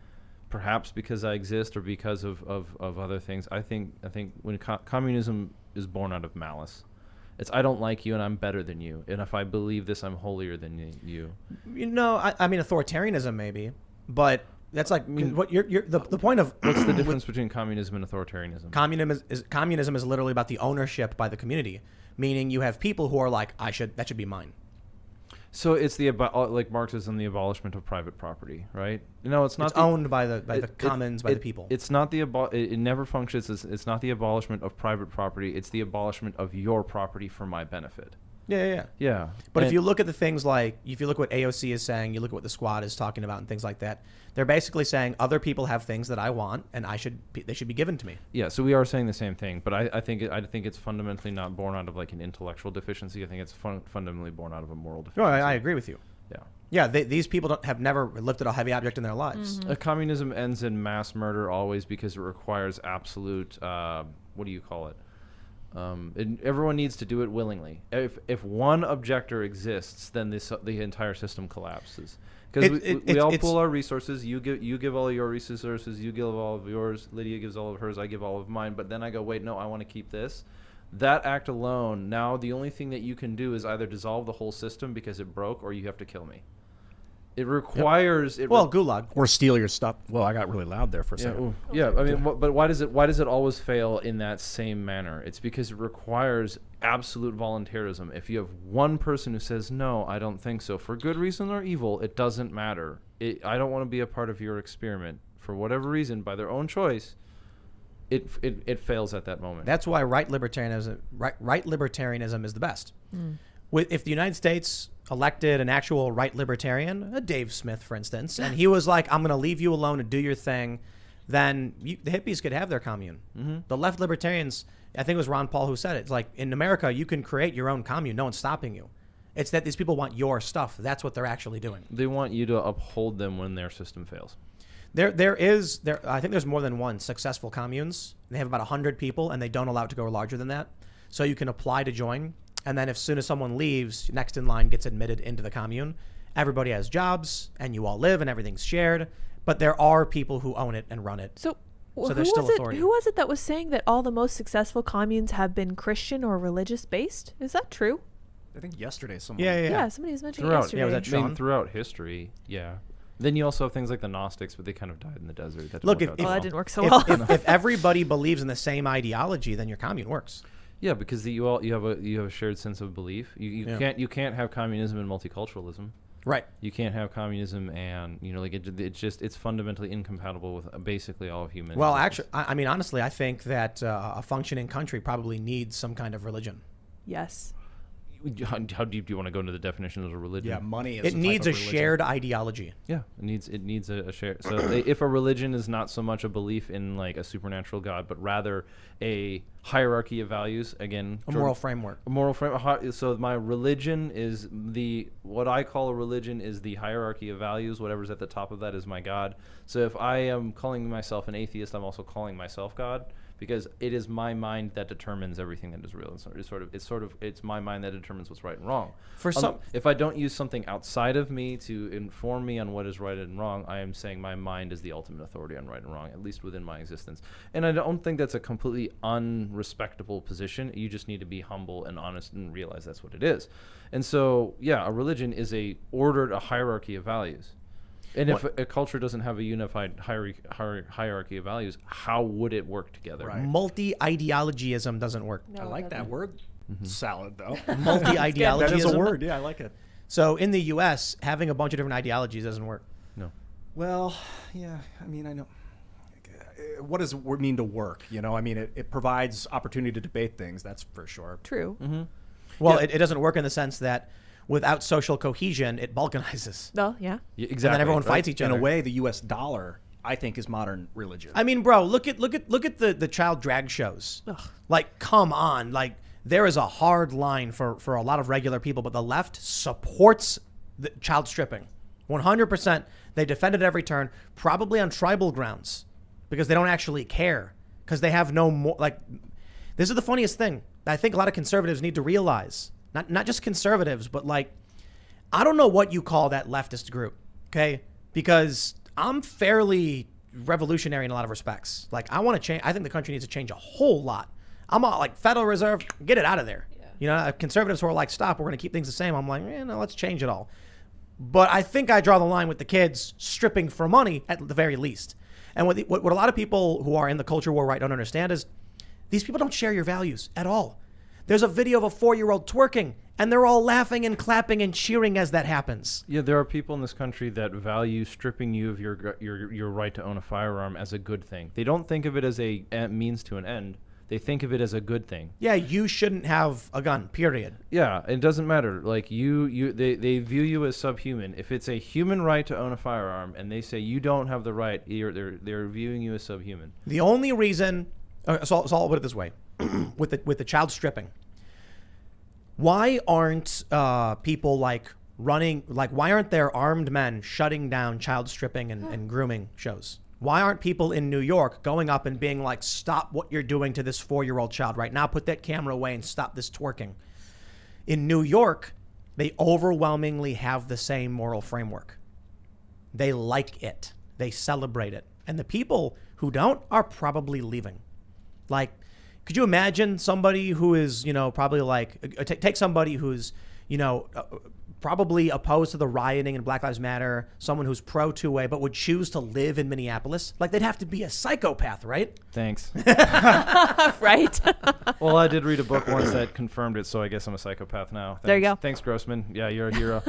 perhaps because I exist or because of other things. I think when communism is born out of malice. It's I don't like you and I'm better than you. And if I believe this, I'm holier than you. I mean authoritarianism maybe, but that's what the point of what's the difference between communism and authoritarianism? Communism is literally about the ownership by the community, meaning you have people who are like that should be mine. So it's like Marxism, the abolishment of private property, right? No, it's not. It's owned by the commons, by the people. It's not it never functions. It's not the abolishment of private property. It's the abolishment of your property for my benefit. Yeah. But if you look at the things if you look what AOC is saying, you look at what the Squad is talking about and things like that, they're basically saying other people have things that I want and they should be given to me. Yeah, so we are saying the same thing, but I think it's fundamentally not born out of an intellectual deficiency. I think it's fundamentally born out of a moral deficiency. No, I agree with you. Yeah. Yeah, these people have never lifted a heavy object in their lives. Mm-hmm. Communism ends in mass murder always because it requires absolute, what do you call it? Everyone needs to do it willingly. If one objector exists, then the entire system collapses. Because we all pool our resources. You give all of your resources. You give all of yours. Lydia gives all of hers. I give all of mine. But then I go, wait, no, I want to keep this. That act alone, now the only thing that you can do is either dissolve the whole system because it broke, or you have to kill me. It requires gulag or steal your stuff. Well, I got really loud there for a second. I mean, but why does it always fail in that same manner? It's because it requires absolute voluntarism. If you have one person who says no, I don't think so, for good reason or evil, it doesn't matter. I don't want to be a part of your experiment for whatever reason, by their own choice. It fails at that moment. That's why right libertarianism is the best. If the United States elected an actual right libertarian, a Dave Smith, for instance, and he was like, I'm going to leave you alone and do your thing, then the hippies could have their commune. Mm-hmm. The left libertarians, I think it was Ron Paul who said it, it's like, in America, you can create your own commune. No one's stopping you. It's that these people want your stuff. That's what they're actually doing. They want you to uphold them when their system fails. I think there's more than one successful communes. They have about 100 people, and they don't allow it to go larger than that. So you can apply to join. And then as soon as someone leaves, next in line gets admitted into the commune. Everybody has jobs, and you all live, and everything's shared. But there are people who own it and run it. So there's still authority. Who was it that was saying that all the most successful communes have been Christian or religious based? Is that true? I think yesterday someone. Yeah, somebody was mentioning yesterday. Was that Sean? Throughout history, yeah. Then you also have things like the Gnostics, but they kind of died in the desert. That didn't work so well. If everybody believes in the same ideology, then your commune works. Yeah, because you have a shared sense of belief. You can't have communism and multiculturalism. Right. You can't have communism and it's fundamentally incompatible with basically all of human. Well, actually, I mean honestly, I think that a functioning country probably needs some kind of religion. Yes. How deep do you want to go into the definition of a religion? Yeah, money is It a needs type a of religion. shared ideology. Yeah, it needs a share. So if a religion is not so much a belief in like a supernatural God, but rather a hierarchy of values, again, A moral framework. a moral frame. So my religion is what I call a religion is the hierarchy of values. Whatever's at the top of that is my God. So if I am calling myself an atheist, I'm also calling myself God, because it is my mind that determines everything that is real. And so it's my mind that determines what's right and wrong. For some, If I don't use something outside of me to inform me on what is right and wrong, I am saying my mind is the ultimate authority on right and wrong, at least within my existence. And I don't think that's a completely unrespectable position. You just need to be humble and honest and realize that's what it is. And so, yeah, a religion is a hierarchy of values. And if a culture doesn't have a unified hierarchy of values, how would it work together? Right. multi-ideologyism doesn't work. No, I it like that doesn't. word salad, though. Multi-ideologyism. That is a word. Yeah, I like it. So in the U.S., having a bunch of different ideologies doesn't work. No. Well, yeah, I mean, I know. What does it mean to work? You know, I mean, it provides opportunity to debate things, that's for sure. True. Well, it doesn't work in the sense that without social cohesion, it balkanizes. Well, yeah. Yeah, exactly. And then everyone fights each In other. a way, the U.S. dollar, I think, is modern religion. I mean, bro, look at the child drag shows. Ugh. Like, come on. Like, there is a hard line for a lot of regular people, but the left supports the child stripping. 100%. They defend it at every turn, probably on tribal grounds, because they don't actually care. Because they have no more, like, this is the funniest thing. I think a lot of conservatives need to realize. Not just conservatives, but like, I don't know what you call that leftist group, okay? Because I'm fairly revolutionary in a lot of respects. Like, I want to change. I think the country needs to change a whole lot. I'm all like, Federal Reserve, get it out of there. Yeah. You know, conservatives who are like, stop, we're going to keep things the same. I'm like, no, let's change it all. But I think I draw the line with the kids stripping for money at the very least. And what a lot of people who are in the culture war right don't understand is these people don't share your values at all. There's a video of a 4-year-old twerking, and they're all laughing and clapping and cheering as that happens. Yeah, there are people in this country that value stripping you of your right to own a firearm as a good thing. They don't think of it as a means to an end. They think of it as a good thing. Yeah, you shouldn't have a gun, period. Yeah, it doesn't matter. Like they view you as subhuman. If it's a human right to own a firearm, and they say you don't have the right, they're viewing you as subhuman. The only reason, so I'll put it this way, with the child stripping. Why aren't people like running? Like, why aren't there armed men shutting down child stripping and grooming shows? Why aren't people in New York going up and being like, stop what you're doing to this 4-year-old child right now, put that camera away and stop this twerking? In New York, they overwhelmingly have the same moral framework. They like it. They celebrate it. And the people who don't are probably leaving. Like, could you imagine somebody who is, probably like, take somebody who's, probably opposed to the rioting and Black Lives Matter, someone who's pro two-way, but would choose to live in Minneapolis? Like, they'd have to be a psychopath, right? Thanks. Right. Well, I did read a book once that confirmed it, so I guess I'm a psychopath now. Thanks. There you go. Thanks, Grossman. Yeah, you're a hero.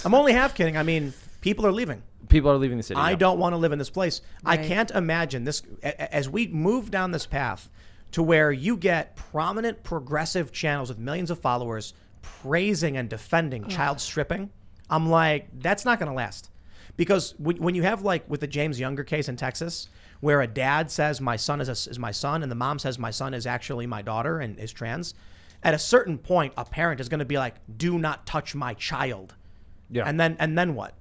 I'm only half kidding. I mean, people are leaving. People are leaving the city. I yeah. don't want to live in this place. Right. I can't imagine this as we move down this path to where you get prominent progressive channels with millions of followers praising and defending child stripping. I'm like, that's not going to last. Because when you have, like, with the James Younger case in Texas, where a dad says my son is my son and the mom says my son is actually my daughter and is trans, at a certain point, a parent is going to be like, do not touch my child. Yeah. And then what?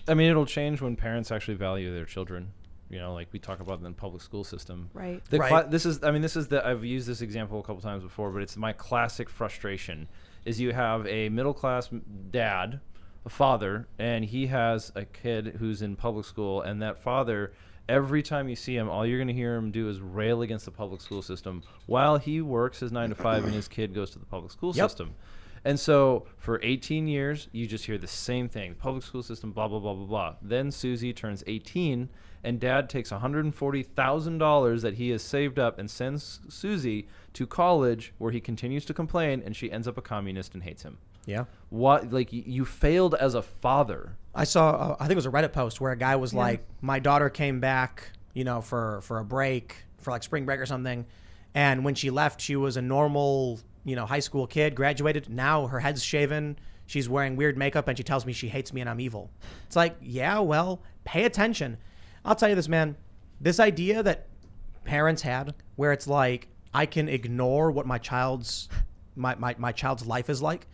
I mean, it'll change when parents actually value their children. Like we talk about in the public school system. Right. Right. This is I've used this example a couple times before, but it's my classic frustration is you have a middle class dad, a father, and he has a kid who's in public school, and that father, every time you see him, all you're going to hear him do is rail against the public school system while he works his 9 to 5 and his kid goes to the public school system. And so for 18 years, you just hear the same thing. Public school system, blah, blah, blah, blah, blah. Then Susie turns 18, and Dad takes $140,000 that he has saved up and sends Susie to college where he continues to complain, and she ends up a communist and hates him. Yeah. What? Like, you failed as a father. I saw, I think it was a Reddit post where a guy was like, my daughter came back, for a break, for like spring break or something. And when she left, she was a normal, high school kid, graduated. Now her head's shaven. She's wearing weird makeup and she tells me she hates me and I'm evil. It's like, yeah, well, pay attention. I'll tell you this, man. This idea that parents had where it's like, I can ignore what my child's life is like,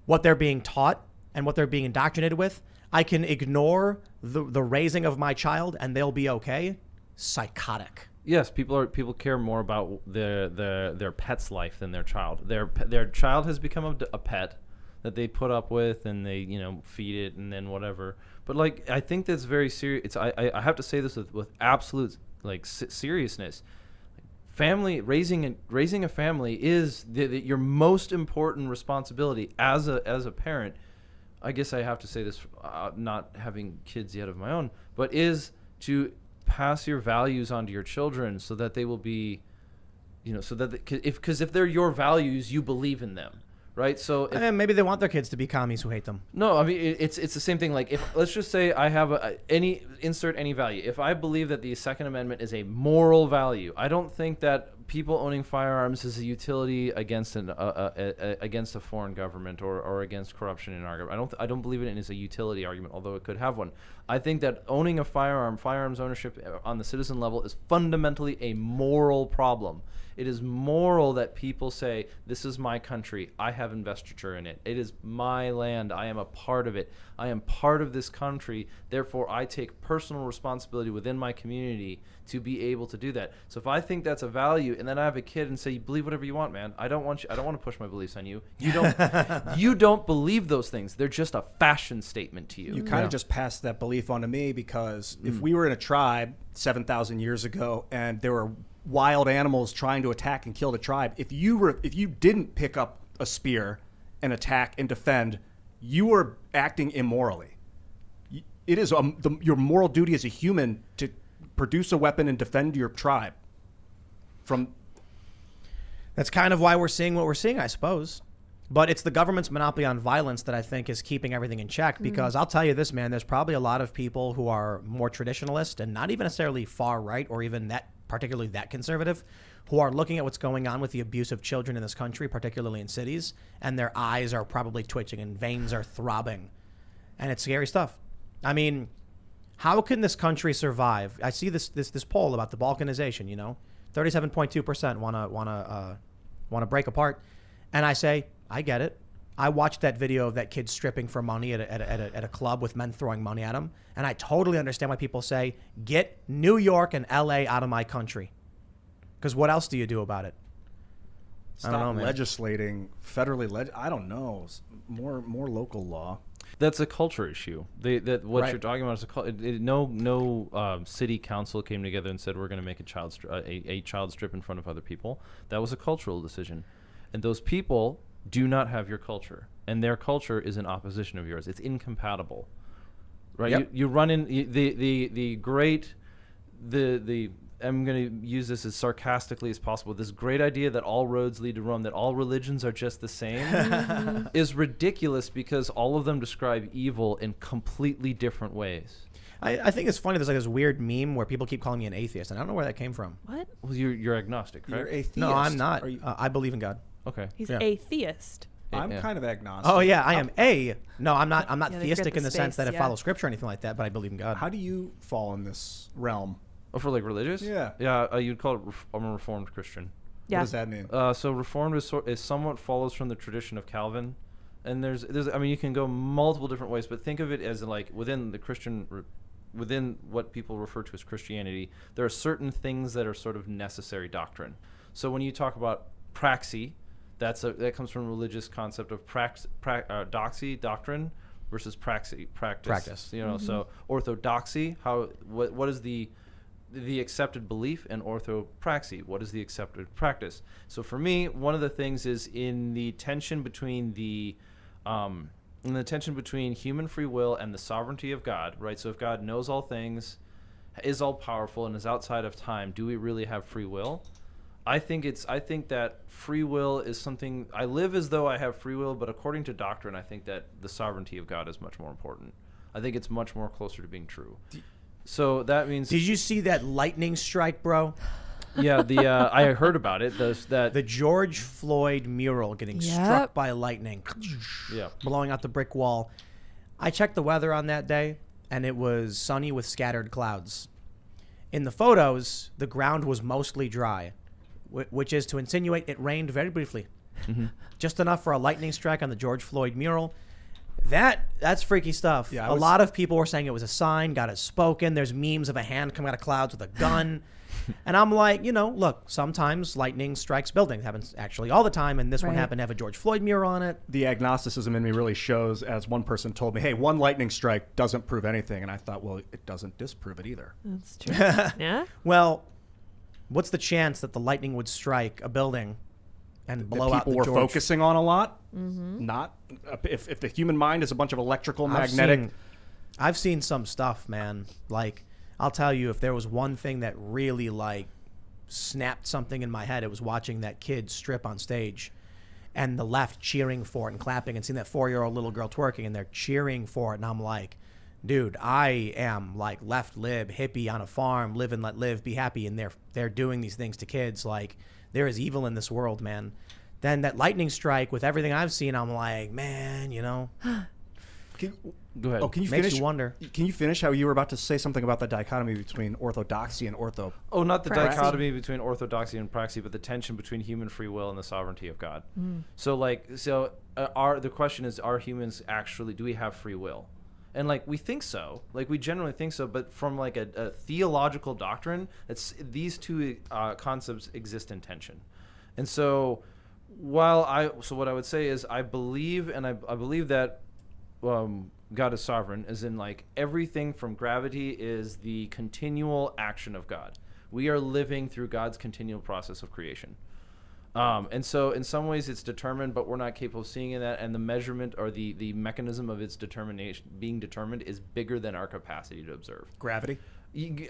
what they're being taught and what they're being indoctrinated with. I can ignore the raising of my child and they'll be okay. Psychotic. Yes, people care more about their pet's life than their child. Their child has become a pet that they put up with and they feed it and then whatever. But like I think that's very serious. I have to say this with absolute seriousness. Raising a family is your most important responsibility as a parent. I guess I have to say this, not having kids yet of my own, but is to pass your values on to your children so that they will be, so that because if they're your values, you believe in them, right? So maybe they want their kids to be commies who hate them. No, I mean it's the same thing. Like if let's just say I have insert any value. If I believe that the Second Amendment is a moral value, I don't think that people owning firearms is a utility against against a foreign government or against corruption in our government. I don't believe it is a utility argument, although it could have one. I think that owning a firearms ownership on the citizen level is fundamentally a moral problem. It is moral that people say, this is my country. I have investiture in it. It is my land. I am a part of it. I am part of this country. Therefore, I take personal responsibility within my community to be able to do that. So if I think that's a value and then I have a kid and say, you believe whatever you want, man. I don't want to push my beliefs on you. You don't believe those things. They're just a fashion statement to you. You kind of just passed that belief on to me because if we were in a tribe 7,000 years ago and there were wild animals trying to attack and kill the tribe, if you didn't pick up a spear and attack and defend, you were acting immorally. It is your moral duty as a human to produce a weapon and defend your tribe. That's kind of why we're seeing what we're seeing, I suppose. But it's the government's monopoly on violence that I think is keeping everything in check. Because I'll tell you this, man, there's probably a lot of people who are more traditionalist and not even necessarily far right or even particularly that conservative, who are looking at what's going on with the abuse of children in this country, particularly in cities, and their eyes are probably twitching and veins are throbbing. And it's scary stuff. I mean, how can this country survive? I see this poll about the balkanization, 37.2% want to break apart. And I say, I get it. I watched that video of that kid stripping for money at a club with men throwing money at him. And I totally understand why people say, get New York and LA out of my country. Because what else do you do about it? Stop I don't know, man. legislating federally. I don't know. More local law. That's a culture issue. What Right. you're talking about is no city council came together and said we're going to make a child strip in front of other people. That was a cultural decision, and those people do not have your culture, and their culture is in opposition of yours. It's incompatible, right? Yep. You run in the great. I'm going to use this as sarcastically as possible. This great idea that all roads lead to Rome, that all religions are just the same, is ridiculous because all of them describe evil in completely different ways. I think it's funny. There's like this weird meme where people keep calling me an atheist, and I don't know where that came from. What? Well, you're agnostic, right? You're atheist. No, I'm not. Are you- I believe in God. Okay. He's Yeah. atheist. I'm Yeah. kind of agnostic. Oh yeah, I am No, I'm not. I'm not Yeah, they theistic get the in the sense space, that it yeah. follows scripture or anything like that. But I believe in God. How do you fall in this realm? Oh, for like religious? Yeah. Yeah, you'd call it. I'm a Reformed Christian. Yeah. What does that mean? So Reformed is somewhat follows from the tradition of Calvin, and there's I mean you can go multiple different ways, but think of it as like within the Christian, within what people refer to as Christianity, there are certain things that are sort of necessary doctrine. So when you talk about praxi, that comes from a religious concept of doxy, doctrine, versus practice. Practice. So orthodoxy, what is the accepted belief, and orthopraxy, what is the accepted practice? So for me, one of the things is in the tension between human free will and the sovereignty of God, right? So if God knows all things, is all powerful, and is outside of time, do we really have free will? I think that free will is something, I live as though I have free will, but according to doctrine, I think that the sovereignty of God is much more important. I think it's much more closer to being true. So that means... Did you see that lightning strike, bro? Yeah, I heard about it. The George Floyd mural getting struck by lightning, Yeah. blowing out the brick wall. I checked the weather on that day, and it was sunny with scattered clouds. In the photos, the ground was mostly dry, which is to insinuate it rained very briefly. Just enough for a lightning strike on the George Floyd mural. That's freaky stuff. Yeah, a lot of people were saying it was a sign. God has spoken. There's memes of a hand coming out of clouds with a gun. And I'm like, look, sometimes lightning strikes buildings. It happens actually all the time. And this one happened to have a George Floyd mural on it. The agnosticism in me really shows, as one person told me, hey, one lightning strike doesn't prove anything. And I thought, well, it doesn't disprove it either. That's true. Yeah. Well, what's the chance that the lightning would strike a building and blow out the people were George? focusing on a lot? Not if the human mind is a bunch of electrical, magnetic. I've seen some stuff, man. Like, I'll tell you, if there was one thing that really like snapped something in my head, it was watching that kid strip on stage and the left cheering for it and clapping, and seeing that 4-year-old little girl twerking and they're cheering for it. And I'm like, dude, I am like left lib hippie on a farm, live and let live, be happy. And they're doing these things to kids. Like, there is evil in this world, man. Then that lightning strike, with everything I've seen, I'm like, man, Go ahead. Oh, can you Makes finish? you wonder. Can you finish how you were about to say something about the dichotomy between orthodoxy and ortho? Oh, not the Praxis. dichotomy between orthodoxy and praxis, but the tension between human free will and the sovereignty of God. So the question is, are humans actually, do we have free will? And like, we think so, like we generally think so, but from like a theological doctrine, these two concepts exist in tension. And so what I would say is, I believe that God is sovereign, as in like everything from gravity is the continual action of God. We are living through God's continual process of creation. And so in some ways it's determined, but we're not capable of seeing that. And the measurement or the mechanism of its determination being determined is bigger than our capacity to observe. Gravity?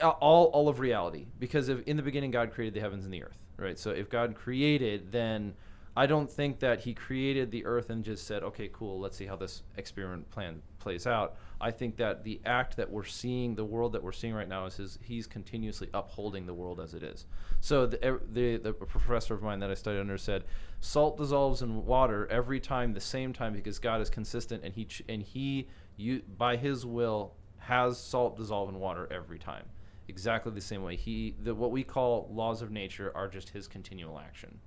All of reality. Because in the beginning, God created the heavens and the earth, right? So if God created, then I don't think that he created the earth and just said, okay, cool, let's see how this experiment plan plays out. I think that the act that we're seeing, the world that we're seeing right now, is he's continuously upholding the world as it is. So the professor of mine that I studied under said, salt dissolves in water every time, the same time, because God is consistent, and he by his will has salt dissolve in water every time. Exactly the same way. What we call laws of nature are just his continual action.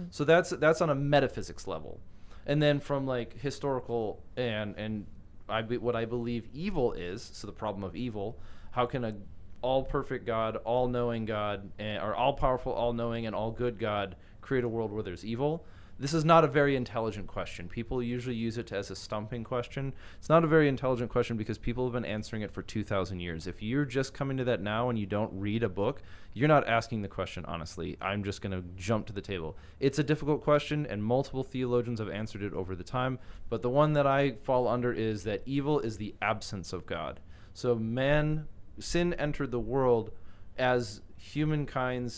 So that's on a metaphysics level. And then from like historical and what I believe evil is, so the problem of evil, how can a all-perfect God, all-knowing God, or all-powerful, all-knowing, and all-good God create a world where there's evil? This is not a very intelligent question. People usually use it as a stumping question. It's not a very intelligent question because people have been answering it for 2,000 years. If you're just coming to that now and you don't read a book, you're not asking the question honestly. I'm just going to jump to the table. It's a difficult question, and multiple theologians have answered it over the time. But the one that I fall under is that evil is the absence of God. So sin entered the world as humankind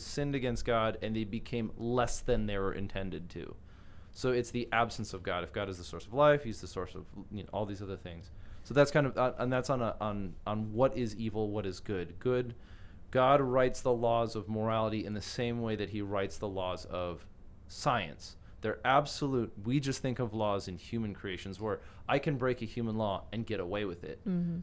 sinned against God, and they became less than they were intended to. So it's the absence of God. If God is the source of life, he's the source of all these other things. So that's kind of and that's on what is evil, what is good. Good, God writes the laws of morality in the same way that he writes the laws of science. They're absolute. We just think of laws in human creations where I can break a human law and get away with it,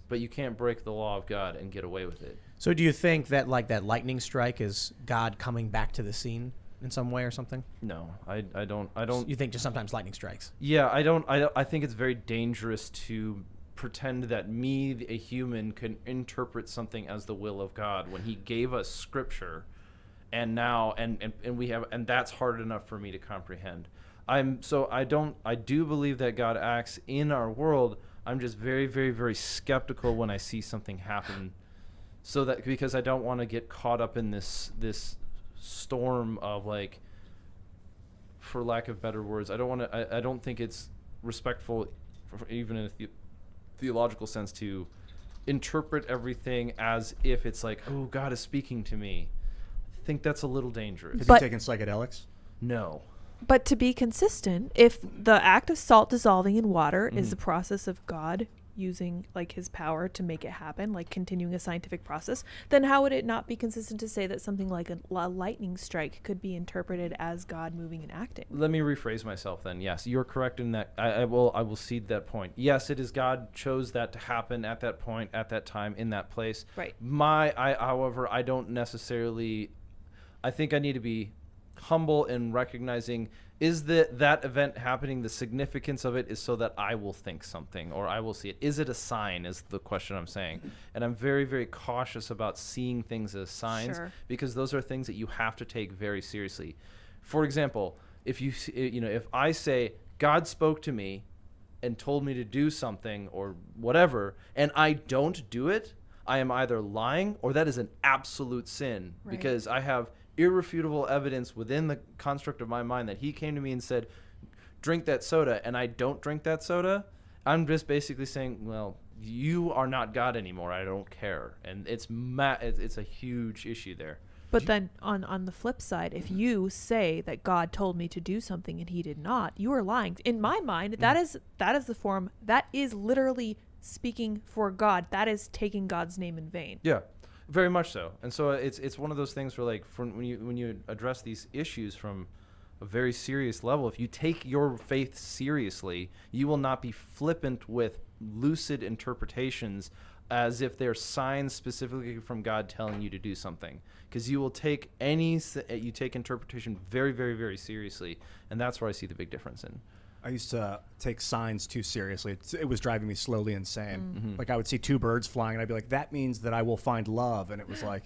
but you can't break the law of God and get away with it. So do you think that like that lightning strike is God coming back to the scene in some way or something? No, I don't. You think just sometimes lightning strikes? Yeah, I don't. I think it's very dangerous to pretend that a human, can interpret something as the will of God when he gave us scripture. And now, and we have, and that's hard enough for me to comprehend. I do believe that God acts in our world. I'm just very, very, very skeptical when I see something happen. So that, because I don't want to get caught up in this storm of, like, for lack of better words, I don't think it's respectful, even in a theological sense, to interpret everything as if it's like, oh, God is speaking to me. I think that's a little dangerous. Have you taken psychedelics? No. But to be consistent, if the act of salt dissolving in water is the process of God using like his power to make it happen, like continuing a scientific process, then how would it not be consistent to say that something like a lightning strike could be interpreted as God moving and acting? Let me rephrase myself then. Yes, you're correct in that. I will cede that point. Yes, it is God chose that to happen at that point, at that time, in that place. Right. However, I don't necessarily. I think I need to be humble in recognizing, is that event happening, the significance of it is so that I will think something or I will see it. Is it a sign is the question I'm saying. And I'm very, very cautious about seeing things as signs, because those are things that you have to take very seriously. For example, if I say God spoke to me and told me to do something or whatever, and I don't do it, I am either lying or that is an absolute sin, because I have irrefutable evidence within the construct of my mind that he came to me and said, drink that soda, and I don't drink that soda. I'm just basically saying, well, you are not God anymore. I don't care. And it's a huge issue there. But then on the flip side, if you say that God told me to do something and he did not, you are lying. In my mind, that is the form, that is literally speaking for God. That is taking God's name in vain. Yeah. Very much so. And so it's one of those things where, like, when you address these issues from a very serious level, if you take your faith seriously, you will not be flippant with lucid interpretations as if they're signs specifically from God telling you to do something, because you will take interpretation very, very, very seriously, and that's where I see the big difference in. I used to take signs too seriously. It was driving me slowly insane. Like, I would see two birds flying, and I'd be like, that means that I will find love. And it was like,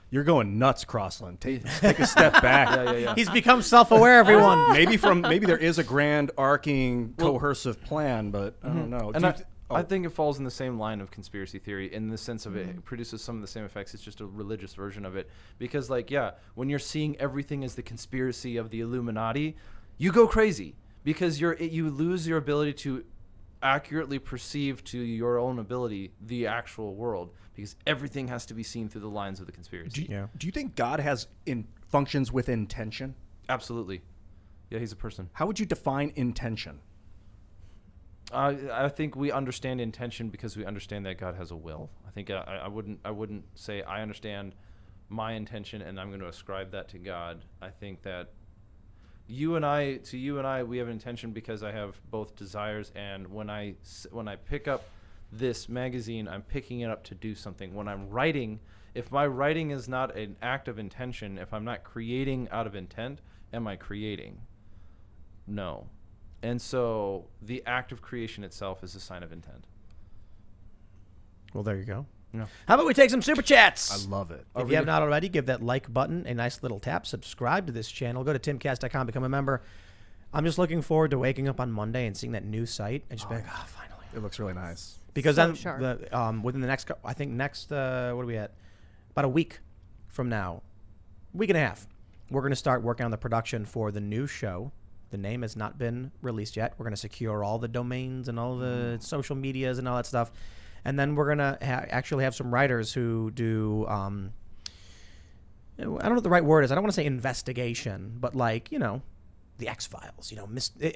you're going nuts, Crossland. Take a step back. Yeah. He's become self-aware, everyone. Maybe there is a grand arcing coercive plan, but I don't know. And I think it falls in the same line of conspiracy theory in the sense of it produces some of the same effects. It's just a religious version of it. Because, when you're seeing everything as the conspiracy of the Illuminati, you go crazy. Because you lose your ability to accurately perceive to your own ability the actual world, because everything has to be seen through the lines of the conspiracy. Do you think God has functions with intention? Absolutely. Yeah, he's a person. How would you define intention? I think we understand intention because we understand that God has a will. I think I wouldn't say I understand my intention and I'm going to ascribe that to God. I think that you and I, we have an intention because I have both desires, and when I pick up this magazine, I'm picking it up to do something. When I'm writing, if my writing is not an act of intention, if I'm not creating out of intent, am I creating? No. And so the act of creation itself is a sign of intent. Well, there you go. No. How about we take some super chats? I love it. If you have not already, give that like button a nice little tap. Subscribe to this channel. Go to timcast.com, become a member. I'm just looking forward to waking up on Monday and seeing that new site and just being like, finally. It looks really nice. Because So then sharp. within the next, what are we at? About a week from now, week and a half, we're going to start working on the production for the new show. The name has not been released yet. We're going to secure all the domains and all the social medias and all that stuff. And then we're going to actually have some writers who do, I don't know what the right word is. I don't want to say investigation, but the X-Files.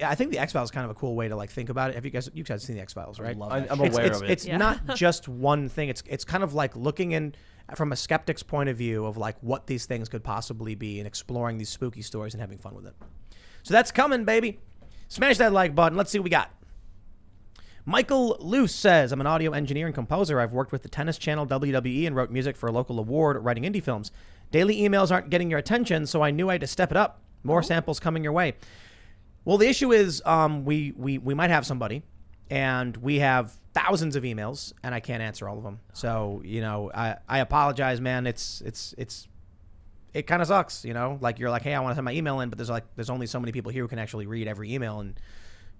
I think the X-Files is kind of a cool way to think about it. Have you guys seen the X-Files, right? I'm aware of it. It's not just one thing. It's kind of like looking in from a skeptic's point of view of what these things could possibly be and exploring these spooky stories and having fun with it. So that's coming, baby. Smash that like button. Let's see what we got. Michael Luce says, I'm an audio engineer and composer. I've worked with the tennis channel WWE and wrote music for a local award writing indie films. Daily emails aren't getting your attention, so I knew I had to step it up. More samples coming your way. Well, the issue is we might have somebody, and we have thousands of emails, and I can't answer all of them. So, I apologize, man. It kind of sucks, you're like, hey, I want to send my email in, but there's only so many people here who can actually read every email, and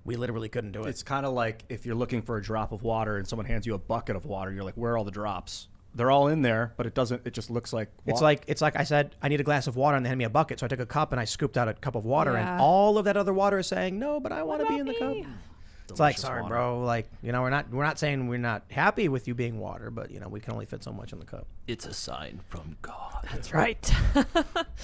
we literally couldn't do it. It's kind of like if you're looking for a drop of water and someone hands you a bucket of water, you're like, where are all the drops? They're all in there, but it just looks like water. It's like I said, I need a glass of water, and they handed me a bucket, so I took a cup and I scooped out a cup of water, Yeah. and all of that other water is saying, no, but I want to be in the cup. It's like, Delicious sorry, water. bro. We're not saying we're not happy with you being water, but we can only fit so much in the cup. It's a sign from God. That's right.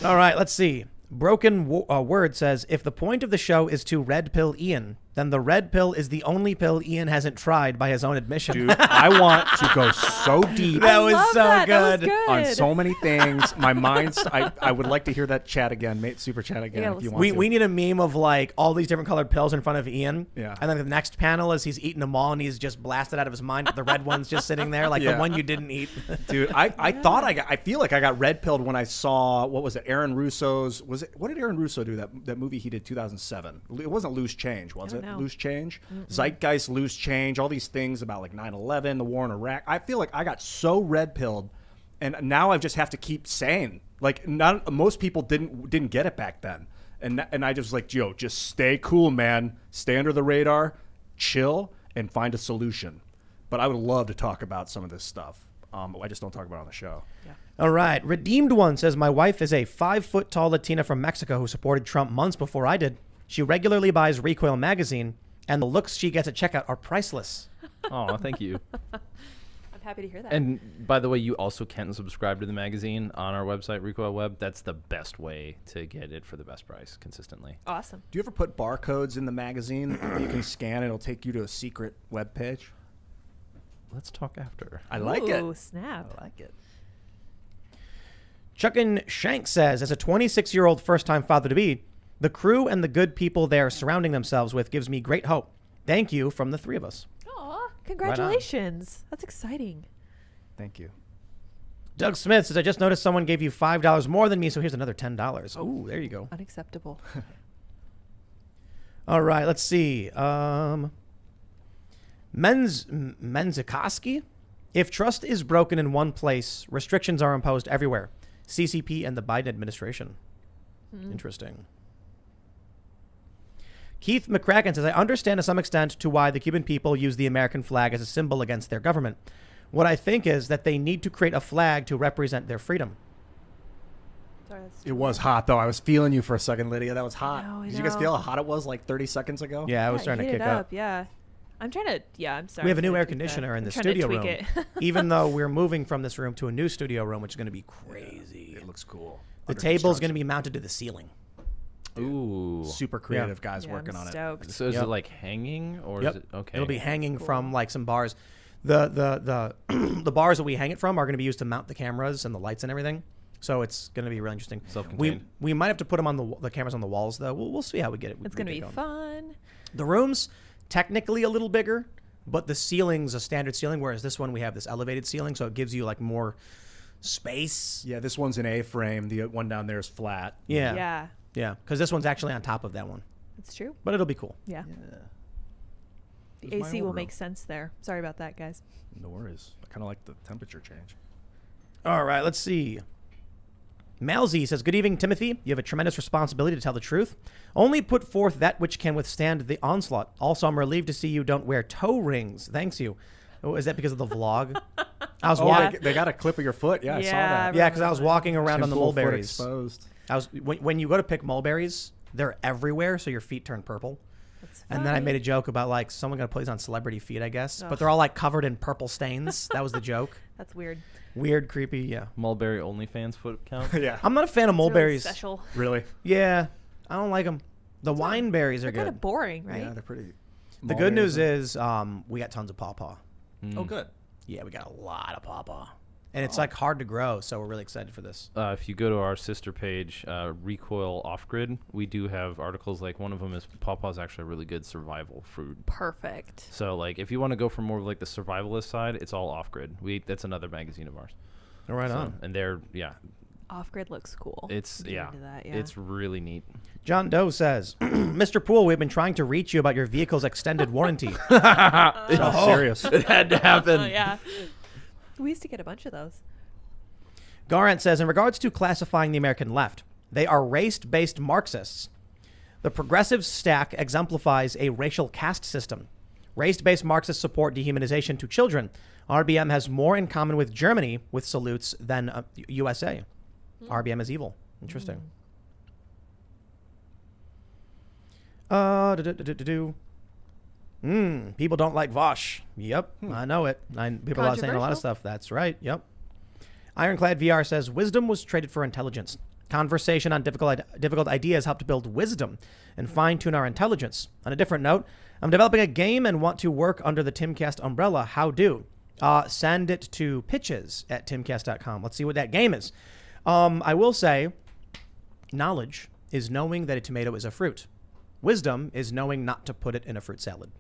All right, let's see. Broken Word says, if the point of the show is to red pill Ian, then the red pill is the only pill Ian hasn't tried by his own admission. Dude, I want to go so deep That was Love so that. That was good. good. on so many things. My mind's. I would like to hear that chat again, mate. Super chat again Yeah, if you let's- want to. We need a meme of like all these different colored pills in front of Ian. Yeah. And then the next panel is he's eating them all and he's just blasted out of his mind. But the red one's just sitting there, like the Yeah. one you didn't eat. Dude, I thought I feel like I got red pilled when I saw, what was it, Aaron Russo's, what did Aaron Russo do, that movie he did 2007? It wasn't Loose Change, was I it? don't know. Loose Change? Zeitgeist, Loose Change, all these things about like 9/11, the war in Iraq. I feel like I got so red pilled, and now I just have to keep saying, like, most people didn't get it back then. And I just like, yo, just stay cool, man. Stay under the radar, chill, and find a solution. But I would love to talk about some of this stuff. I just don't talk about it on the show. All right. Redeemed One says, my wife is a 5 foot tall Latina from Mexico who supported Trump months before I did. She regularly buys Recoil magazine, and the looks she gets at checkout are priceless. Oh, thank you. I'm happy to hear that. And by the way, you also can subscribe to the magazine on our website, Recoil Web. That's the best way to get it for the best price consistently. Awesome. Do you ever put barcodes in the magazine that you can scan? It'll take you to a secret web page. Let's talk after. I like Ooh, it. snap. I like it. Chuckin Shank says, as a 26-year-old first-time father-to-be, the crew and the good people they're surrounding themselves with gives me great hope. Thank you from the three of us. Aw, congratulations. That's exciting. Thank you. Doug Smith says, I just noticed someone gave you $5 more than me, so here's another $10. Ooh, there you go. Unacceptable. All right, let's see. Menzikoski? If trust is broken in one place, restrictions are imposed everywhere. CCP and the Biden administration. Interesting. Keith McCracken says, I understand to some extent to why the Cuban people use the American flag as a symbol against their government. What I think is that they need to create a flag to represent their freedom. Sorry, that's It was hot, though. I was feeling you for a second, Lydia. That was hot. know, I Did you guys know. feel how hot it was like 30 seconds ago? Yeah, I was starting to heat kick it up. Yeah. I'm trying to, I'm sorry. We have a I'm new trying air to tweak conditioner that. in the I'm trying to studio tweak room. it. Even though we're moving from this room to a new studio room, which is going to be crazy. It looks cool. The Under table is going to construction. be mounted to the ceiling. Ooh. Super creative guys working I'm on it. stoked. So is Yep. it like hanging or Yep. is it okay? It'll be hanging cool. from like some bars. The the bars that we hang it from are going to be used to mount the cameras and the lights and everything. So it's going to be really interesting. Self-contained. We might have to put them on the cameras on the walls though. We'll see how we get it. It's we going to get be going. fun. The room's technically a little bigger, but the ceiling's a standard ceiling, whereas this one we have this elevated ceiling, so it gives you like more space. Yeah, this one's an A-frame. The one down there is flat. Yeah. Yeah. Because this one's actually on top of that one, It's true. but it'll be cool. Yeah. The Where's my AC old will room? make sense there. Sorry about that, guys. No worries. I kind of like the temperature change. All right, let's see. Malzy says, good evening, Timothy. You have a tremendous responsibility to tell the truth. Only put forth that which can withstand the onslaught. Also, I'm relieved to see you don't wear toe rings. Thanks you. Oh, is that because of the vlog? I was Oh, walking. they got a clip of your foot. Yeah, I saw that. Yeah, because I was walking around on the Simple foot mulberries. exposed. I was when you go to pick mulberries, they're everywhere, so your feet turn purple. That's And then I funny. made a joke about like someone gonna put these on celebrity feet, I guess. Ugh. But they're all like covered in purple stains. That was the joke. That's weird. Weird, creepy. Yeah. Mulberry OnlyFans foot count. Yeah. I'm not a fan of It's really mulberries. special. Really? Yeah, I don't like them. The wine berries are They're kind good. of boring, right? Yeah, they're pretty. The good news is we got tons of pawpaw. Mm. Oh, good. Yeah, we got a lot of pawpaw. And it's like hard to grow, so we're really excited for this. If you go to our sister page, Recoil Off Grid, we do have articles like one of them is pawpaw is actually a really good survival fruit. Perfect. So like if you want to go for more of like the survivalist side, it's all Off Grid. That's another magazine of ours. Right So- on. And they're Off grid looks cool. it's I'm into that, yeah. it's really neat. John Doe says, Mr. Poole, we've been trying to reach you about your vehicle's extended warranty. Oh, serious. It had to happen. Oh, yeah. We used to get a bunch of those. Garant says, in regards to classifying the American left, they are race-based Marxists. The progressive stack exemplifies a racial caste system. Race-based Marxists support dehumanization to children. RBM has more in common with Germany with salutes than USA. RBM is evil. Interesting. People don't like Vosh. Yep, I know it. People are saying a lot of Controversial. stuff. That's right. Yep. Ironclad VR says, wisdom was traded for intelligence. Conversation on difficult ideas help to build wisdom and fine-tune our intelligence. On a different note, I'm developing a game and want to work under the Timcast umbrella. How do? Send it to pitches@timcast.com. Let's see what that game is. I will say, knowledge is knowing that a tomato is a fruit. Wisdom is knowing not to put it in a fruit salad.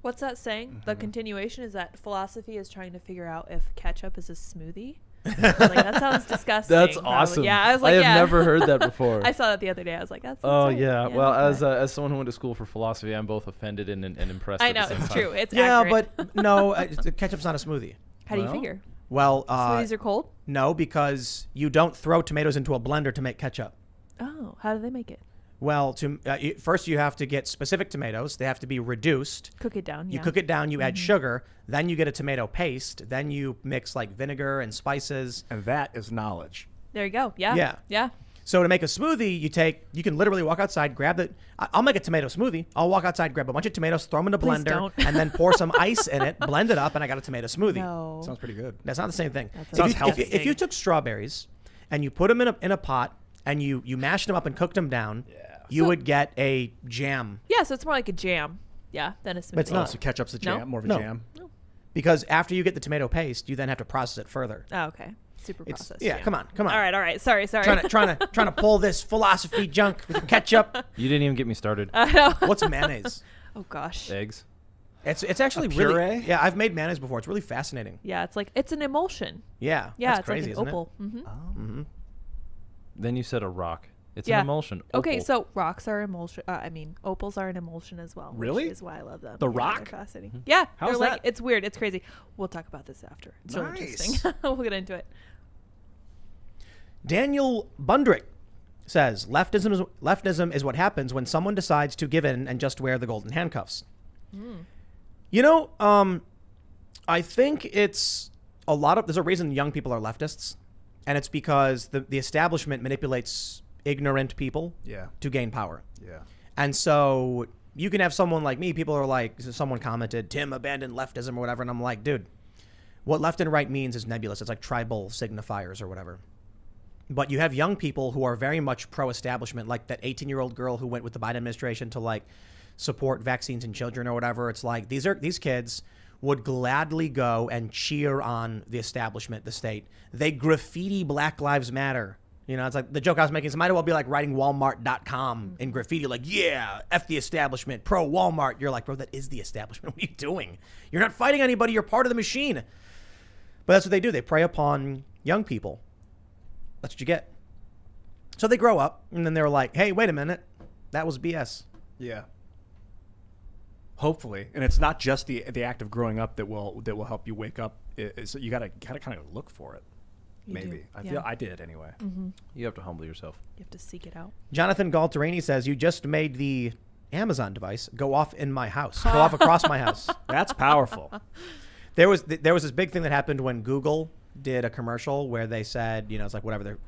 What's that saying? The continuation is that philosophy is trying to figure out if ketchup is a smoothie. Like, that sounds disgusting. That's probably. awesome. Yeah, I was like, I have yeah. never heard that before. I saw that the other day. I was like, that's. Oh right. yeah. Well, okay. as someone who went to school for philosophy, I'm both offended and impressed. I at the know same it's time. true. It's Yeah, accurate. but no, ketchup's not a smoothie. How do you Well, figure? Well, Smoothies are cold. no, because you don't throw tomatoes into a blender to make ketchup. Oh, how do they make it? Well, first you have to get specific tomatoes. They have to be reduced. Cook it down. You Yeah. cook it down, you add sugar, then you get a tomato paste, then you mix like vinegar and spices. And that is knowledge. There you go. Yeah. Yeah. Yeah. So to make a smoothie, you can literally walk outside, grab the. I'll make a tomato smoothie. I'll walk outside, grab a bunch of tomatoes, throw them in a Please blender, don't. and then pour some ice in it, blend it up, and I got a tomato smoothie. No. Sounds pretty good. That's not the same thing. That If sounds you, if, you, if you disgusting. took strawberries and you put them in a pot and you mashed them up and cooked them down, you So- would get a jam. Yeah. So it's more like a jam. Yeah. Than a smoothie. it's not. So ketchup's a No? jam, more of a No. jam. Because after you get the tomato paste, you then have to process it further. Oh, okay. Super It's, processed. yeah, come on. All right. Sorry. trying to pull this philosophy junk with ketchup. You didn't even get me started. I know. What's mayonnaise? Oh gosh. Eggs. It's actually A really puree? yeah. I've made mayonnaise before. It's really fascinating. Yeah. It's an emulsion. Yeah, Yeah. that's It's crazy, like an isn't opal. Mm-hmm. it? Then you said a rock. It's Yeah. an emulsion. Okay, Opal. so rocks are emulsion. Opals are an emulsion as well. Really? Which is why I love them. The Yeah, rock? They're fascinating. Yeah. How's they're like, that? it's weird. It's crazy. We'll talk about this after. It's so Nice. interesting. We'll get into it. Daniel Bundrick says leftism is what happens when someone decides to give in and just wear the golden handcuffs. You know, I think it's there's a reason young people are leftists, and it's because the establishment manipulates ignorant people Yeah. to gain power. Yeah. And so you can have someone like me, people are like, someone commented, Tim abandoned leftism or whatever, and I'm like, dude, what left and right means is nebulous. It's like tribal signifiers or whatever. But you have young people who are very much pro-establishment, like that 18-year-old girl who went with the Biden administration to like support vaccines in children or whatever. It's like these kids would gladly go and cheer on the establishment, the state. They graffiti Black Lives Matter. You know, it's like the joke I was making. It might as well be like writing Walmart.com in graffiti, like, yeah, F the establishment, pro Walmart. You're like, bro, that is the establishment. What are you doing? You're not fighting anybody. You're part of the machine. But that's what they do. They prey upon young people. That's what you get. So they grow up, and then they're like, hey, wait a minute. That was BS. Yeah. Hopefully, and it's not just the act of growing up that will help you wake up. So you gotta kind of look for it. You Maybe do. I Yeah. feel I did anyway. You have to humble yourself. You have to seek it out. Jonathan Galterini says, you just made the Amazon device go off in my house, go off across my house. That's powerful. There was this big thing that happened when Google did a commercial where they said, you know, it's like whatever their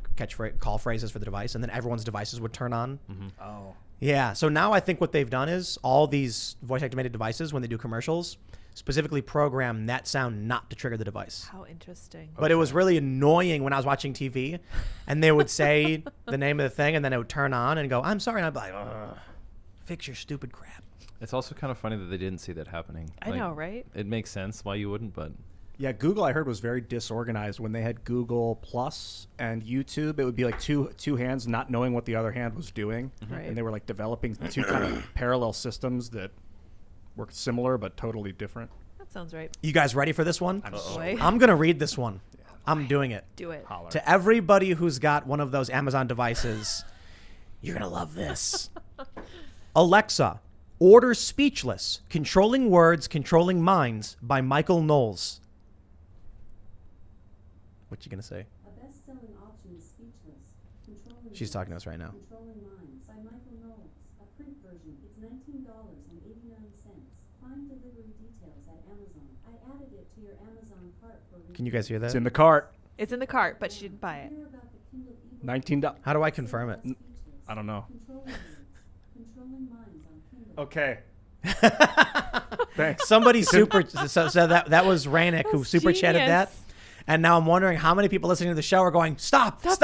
call phrases for the device, and then everyone's devices would turn on. Oh. Yeah. So now I think what they've done is all these voice activated devices, when they do commercials, specifically program that sound not to trigger the device. How interesting. But it was really annoying when I was watching TV and they would say the name of the thing and then it would turn on and go, I'm sorry. And I'd be like, ugh, fix your stupid crap. It's also kind of funny that they didn't see that happening. I know, right? It makes sense why you wouldn't, but Yeah, Google I heard was very disorganized when they had Google Plus and YouTube. It would be like two hands not knowing what the other hand was doing, Right. and they were like developing two kind of parallel systems that were similar but totally different. That sounds right. You guys ready for this one? Boy. I'm going to read this one. I'm doing it. Do it. Holler. To everybody who's got one of those Amazon devices, you're going to love this. Alexa, order Speechless, Controlling Words, Controlling Minds by Michael Knowles. What you going to say? A best-selling option is Speechless. Controlling She's talking to us right now. Controlling Minds by Michael Knowles. A print version. It's $19.89. Find delivery details at Amazon. I added it to your Amazon cart for Can you guys hear that? It's in the cart. It's in the cart, but she didn't buy it. Hear about the Kindle ebook $19. How do I confirm it? Speechless. I don't know. Controlling Words. Controlling Minds on Kindle. Okay. Thanks. Somebody so that was Ranik who That's super chatted that. genius. And now I'm wondering how many people listening to the show are going, stop. Wow,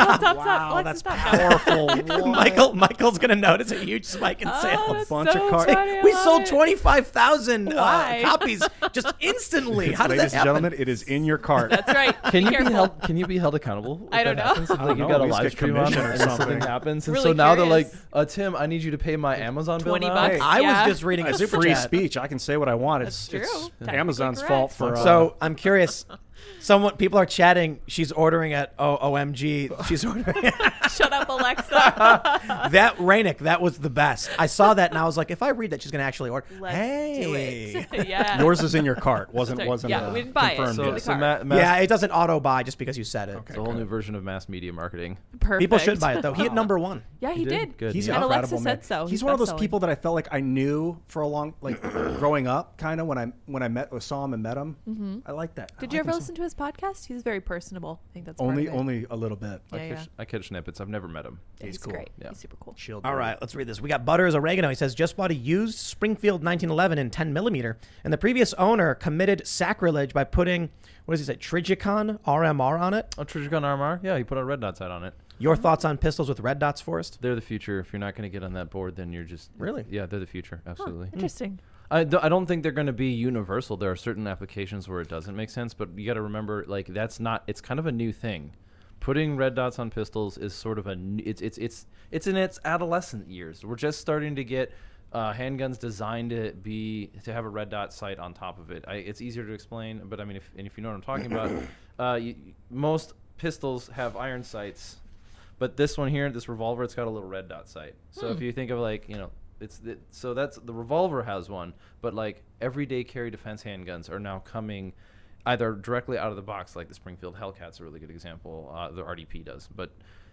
Alexa, that's stop. powerful. Michael's going to notice a huge spike in sales. that's bunch of so car- funny. I We love sold it. 25,000 Why? copies just instantly. How did Ladies that and happen? gentlemen, it is in your cart. That's right. Can you be careful. held? Can you be held accountable? if I don't that know. happens? I don't Like you know, got a at least live get stream on commission or and something something. happens, and Really so now they're like, curious. Tim, I need you to pay my Amazon bill 20 now. bucks. I Yeah. was just reading a It's super free chat. speech. I can say what I want. That's It's true. Technically Amazon's correct. fault for. So I'm curious. People are chatting. She's ordering at OMG. She's ordering. Shut up, Alexa. That Rainick, that was the best. I saw that and I was like, if I read that, she's gonna actually order. Let's hey. do it. Yeah. yours is in your cart. Wasn't Sorry. Yeah, we didn't buy it. confirmed So, yet. the so cart. Yeah, it doesn't auto buy just because you said it. it's a whole new version of mass media marketing. Perfect. People should buy it though. He hit number 1. Yeah, he did. Good. He's yeah. an And Alexa incredible man. said so. He's one of those best-selling. people that I felt like I knew for a long, like growing up, kind of when I saw him and met him. Mm-hmm. I like that. Did you ever listen to his podcast? He's very personable. I think that's Only part of it. only a little bit. Yeah, I catch snippets. I've never met him. Yeah, he's cool. great. Yeah. He's super cool. Shield. All right, let's read this. We got Butters Oregano. He says, just bought a used Springfield 1911 in 10 millimeter, and the previous owner committed sacrilege by putting, what does he say, Trigicon RMR on it. Oh, Trigicon RMR? Yeah, he put a red dot sight on it. Your thoughts on pistols with red dots, Forrest? They're the future. If you're not going to get on that board, then you're just Really? Yeah, they're the future. Absolutely. Interesting. I don't think they're going to be universal. There are certain applications where it doesn't make sense, but you got to remember, like, that's not. It's kind of a new thing. Putting red dots on pistols is sort of it's in its adolescent years. We're just starting to get handguns designed to have a red dot sight on top of it. It's easier to explain, but I mean, if you know what I'm talking about, most pistols have iron sights, but this one here, this revolver, it's got a little red dot sight. So if you think of, like, you know, so that's the revolver has one, but like everyday carry defense handguns are now coming either directly out of the box, like the Springfield Hellcat's a really good example. The RDP does, but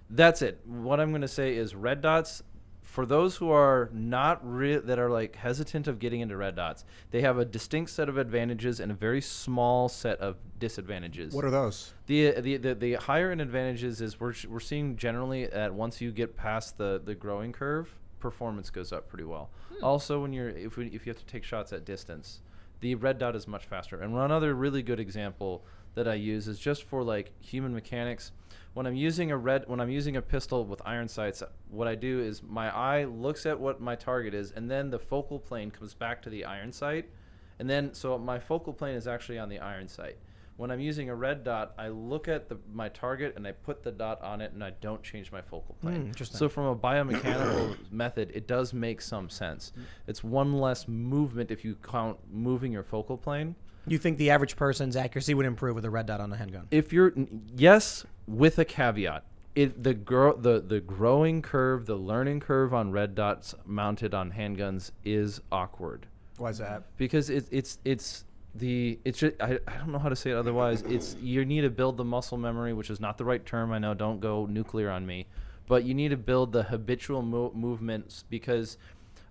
that's it. What I'm going to say is red dots, for those who are not that are like hesitant of getting into red dots, they have a distinct set of advantages and a very small set of disadvantages. What are those? The higher end advantages is we're seeing generally that once you get past the growing curve, performance goes up pretty well. Also, when if you have to take shots at distance, the red dot is much faster. And one other really good example that I use is just for like human mechanics. When I'm using a pistol with iron sights, what I do is my eye looks at what my target is, and then the focal plane comes back to the iron sight, and then so my focal plane is actually on the iron sight. When I'm using a red dot, I look at my target and I put the dot on it, and I don't change my focal plane. Interesting. So from a biomechanical method, it does make some sense. It's one less movement if you count moving your focal plane. You think the average person's accuracy would improve with a red dot on a handgun? If you're yes, with a caveat. The growing curve, the learning curve on red dots mounted on handguns is awkward. Why is that? Because it's just, I don't know how to say it otherwise. You need to build the muscle memory, which is not the right term. I know, don't go nuclear on me, but you need to build the habitual movements, because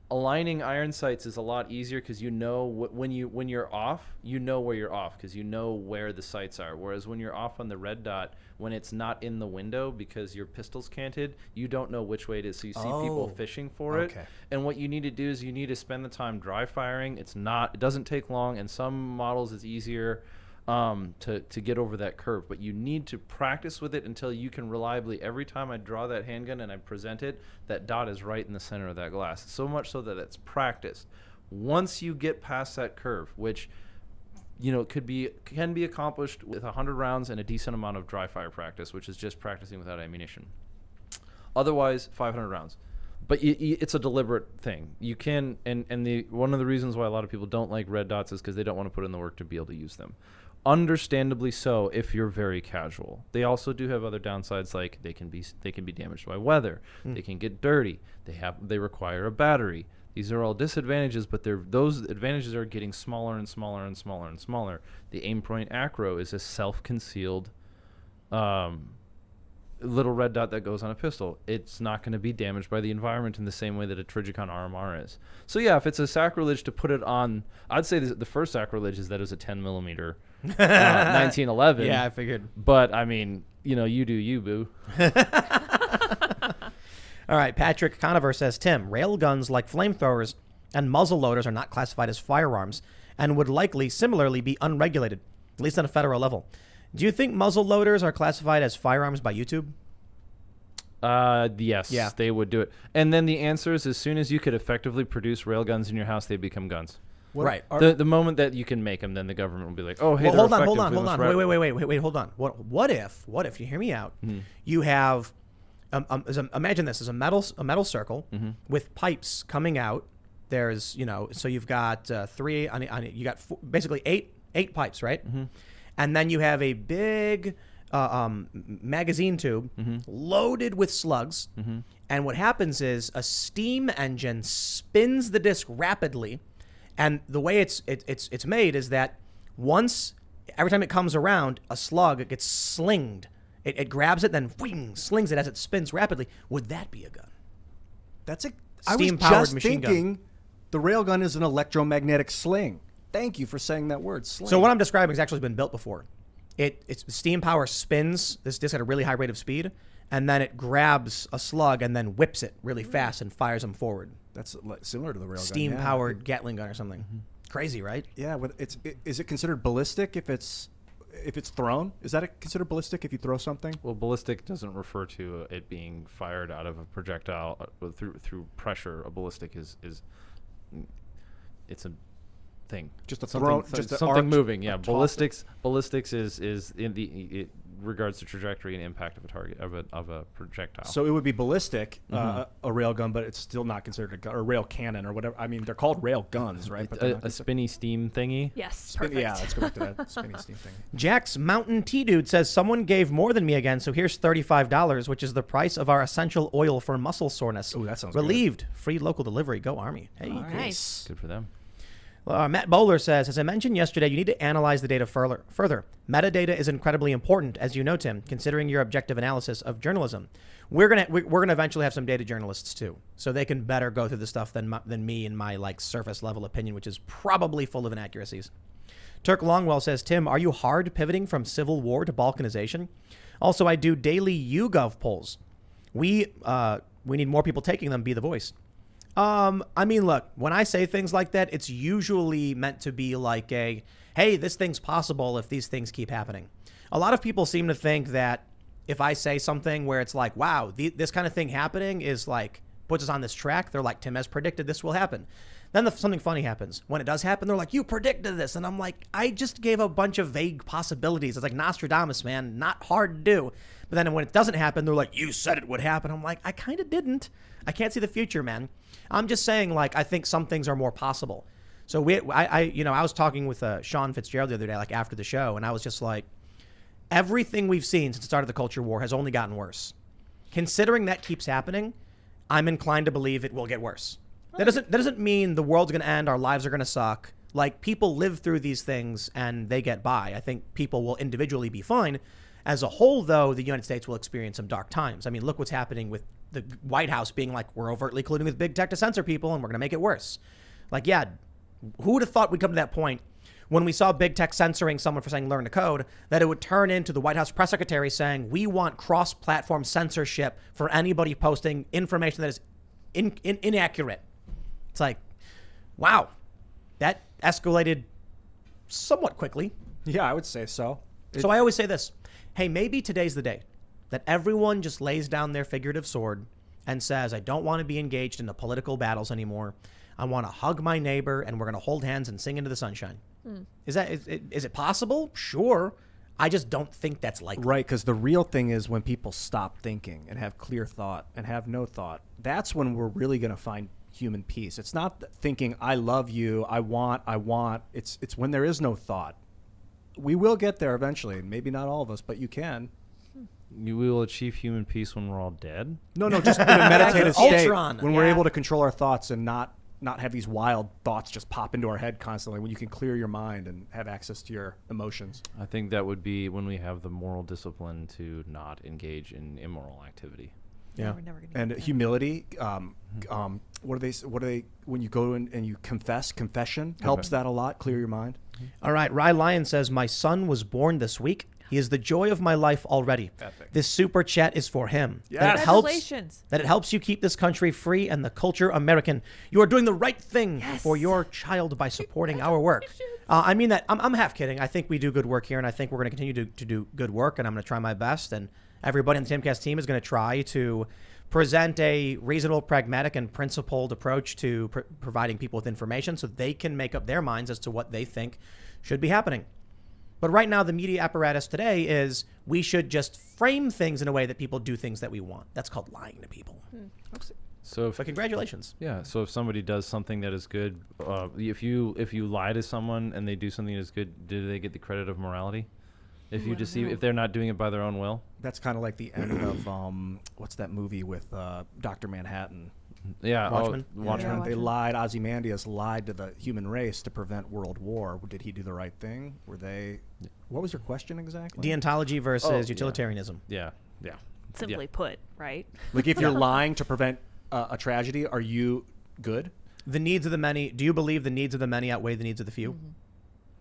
aligning iron sights is a lot easier because you know when you're off, you know where you're off because you know where the sights are. Whereas when you're off on the red dot, when it's not in the window because your pistol's canted, you don't know which way it is. So you see people fishing for it. And what you need to do is you need to spend the time dry firing. It doesn't take long, and some models it's easier to get over that curve, but you need to practice with it until you can reliably, every time I draw that handgun and I present it, that dot is right in the center of that glass, so much so that it's practiced. Once you get past that curve, which can be accomplished with 100 rounds and a decent amount of dry fire practice, which is just practicing without ammunition. Otherwise, 500 rounds. But it's a deliberate thing. You can, and one of the reasons why a lot of people don't like red dots is because they don't want to put in the work to be able to use them. Understandably so, if you're very casual. They also do have other downsides, like they can be damaged by weather. They can get dirty. They require a battery. These are all disadvantages, but those advantages are getting smaller and smaller and smaller and smaller. The aim point acro is a self-concealed little red dot that goes on a pistol. It's not going to be damaged by the environment in the same way that a Trigicon RMR is. So yeah, if it's a sacrilege to put it on, I'd say the first sacrilege is that it was a 10 millimeter 1911. Yeah, I figured. But I mean, you do you, boo. All right, Patrick Conover says, Tim, railguns like flamethrowers and muzzle loaders are not classified as firearms and would likely similarly be unregulated, at least on a federal level. Do you think muzzle loaders are classified as firearms by YouTube? Yes, Yeah. they would do it. And then the answer is, as soon as you could effectively produce railguns in your house, they become guns. Right. The moment that you can make them, then the government will be like, oh, hey, Well, they're hold on. effective. We must Wait, hold on. What if you hear me out? You have, imagine this as a metal circle with pipes coming out. There's, so you've got you got basically eight pipes, right? And then you have a big magazine tube loaded with slugs. And what happens is a steam engine spins the disc rapidly. And the way it's made is that every time it comes around, a slug gets slinged. It grabs it, then slings it as it spins rapidly. Would that be a gun? I was Steam-powered just machine gun. thinking the railgun is an electromagnetic sling. Thank you for saying that word, sling. So what I'm describing has actually been built before. It's steam power spins this disc at a really high rate of speed, and then it grabs a slug and then whips it really fast and fires them forward. That's similar to the railgun. Steam-powered Gatling gun or something. Crazy, right? Yeah, is it considered ballistic if it's thrown? Is that considered ballistic if you throw something? Well, ballistic doesn't refer to it being fired out of a projectile through pressure. A ballistic is it's a thing. Just a something, thrown, th- just a something arc, moving. Yeah, a toss. ballistics is in it regards to trajectory and impact of a target of a projectile. So it would be ballistic, a rail gun, but it's still not considered a gun, or rail cannon or whatever. I mean, they're called rail guns, right? But they're not a spinny steam thingy. Yes, perfect. yeah, let's go back to that spinning steam thing. Jack's Mountain Tea Dude says, someone gave more than me again, so here's $35, which is the price of our essential oil for muscle soreness. Ooh, that sounds good. Relieved. Free local delivery. Go Army. Hey. Nice. Good for them. Matt Bowler says, as I mentioned yesterday, you need to analyze the data further. Metadata is incredibly important, as you know, Tim, considering your objective analysis of journalism. We're gonna eventually have some data journalists too, so they can better go through the stuff than me and my surface level opinion, which is probably full of inaccuracies. Turk Longwell says, Tim, are you hard pivoting from civil war to balkanization? Also, I do daily YouGov polls. We need more people taking them. Be the voice. I mean, look, when I say things like that, it's usually meant to be like hey, this thing's possible if these things keep happening. A lot of people seem to think that if I say something where it's like, wow, this kind of thing happening is puts us on this track, they're like, Tim has predicted this will happen. Then something funny happens. When it does happen, they're like, you predicted this. And I'm like, I just gave a bunch of vague possibilities. It's like Nostradamus, man, not hard to do. But then when it doesn't happen, they're like, you said it would happen. I'm like, I kind of didn't. I can't see the future, man. I'm just saying, I think some things are more possible. So I was talking with Sean Fitzgerald the other day, after the show, and I was just like, everything we've seen since the start of the culture war has only gotten worse. Considering that keeps happening, I'm inclined to believe it will get worse. That doesn't mean the world's going to end, our lives are going to suck. People live through these things and they get by. I think people will individually be fine. As a whole, though, the United States will experience some dark times. I mean, look what's happening with the White House being we're overtly colluding with big tech to censor people and we're going to make it worse. Who would have thought we'd come to that point when we saw big tech censoring someone for saying learn to code, that it would turn into the White House press secretary saying, we want cross-platform censorship for anybody posting information that is inaccurate. It's like, wow, that escalated somewhat quickly. Yeah, I would say so. So I always say this. Hey, maybe today's the day that everyone just lays down their figurative sword and says, I don't want to be engaged in the political battles anymore. I want to hug my neighbor and we're going to hold hands and sing into the sunshine. Is it possible? Sure. I just don't think that's likely. Right, because the real thing is when people stop thinking and have clear thought and have no thought, that's when we're really going to find human peace. It's not thinking, I love you, I want. It's when there is no thought. We will get there eventually. Maybe not all of us, but you can. We will achieve human peace when we're all dead. No, just in a meditative state. Ultron. When we're able to control our thoughts and not have these wild thoughts just pop into our head constantly, when you can clear your mind and have access to your emotions. I think that would be when we have the moral discipline to not engage in immoral activity. Yeah. We're never gonna And get there. humility. What are they? When you go in and you confession helps that a lot. Clear your mind. All right. Rye Lyon says, my son was born this week. He is the joy of my life already. Epic. This super chat is for him. Yes. Congratulations. That it helps you keep this country free and the culture American. You are doing the right thing Yes. for your child by supporting our work. I mean that. I'm half kidding. I think we do good work here, and I think we're going to continue to do good work, and I'm going to try my best. And everybody on the Timcast team is going to try to present a reasonable, pragmatic, and principled approach to providing people with information so they can make up their minds as to what they think should be happening. But right now, the media apparatus today is we should just frame things in a way that people do things that we want. That's called lying to people. So if So congratulations. Yeah. So if somebody does something that is good, if you lie to someone and they do something that is good, do they get the credit of morality? If you deceive, if they're not doing it by their own will. That's kind of like the end of what's that movie with Dr. Manhattan? Yeah. Watchmen? Watchmen. Yeah. They lied. Ozymandias lied to the human race to prevent world war. Did he do the right thing? Were they? What was your question exactly? Deontology versus Oh, yeah. utilitarianism. Yeah. Yeah. Simply put, right? Like if you're lying to prevent a tragedy, are you good? The needs of the many. Do you believe the needs of the many outweigh the needs of the few?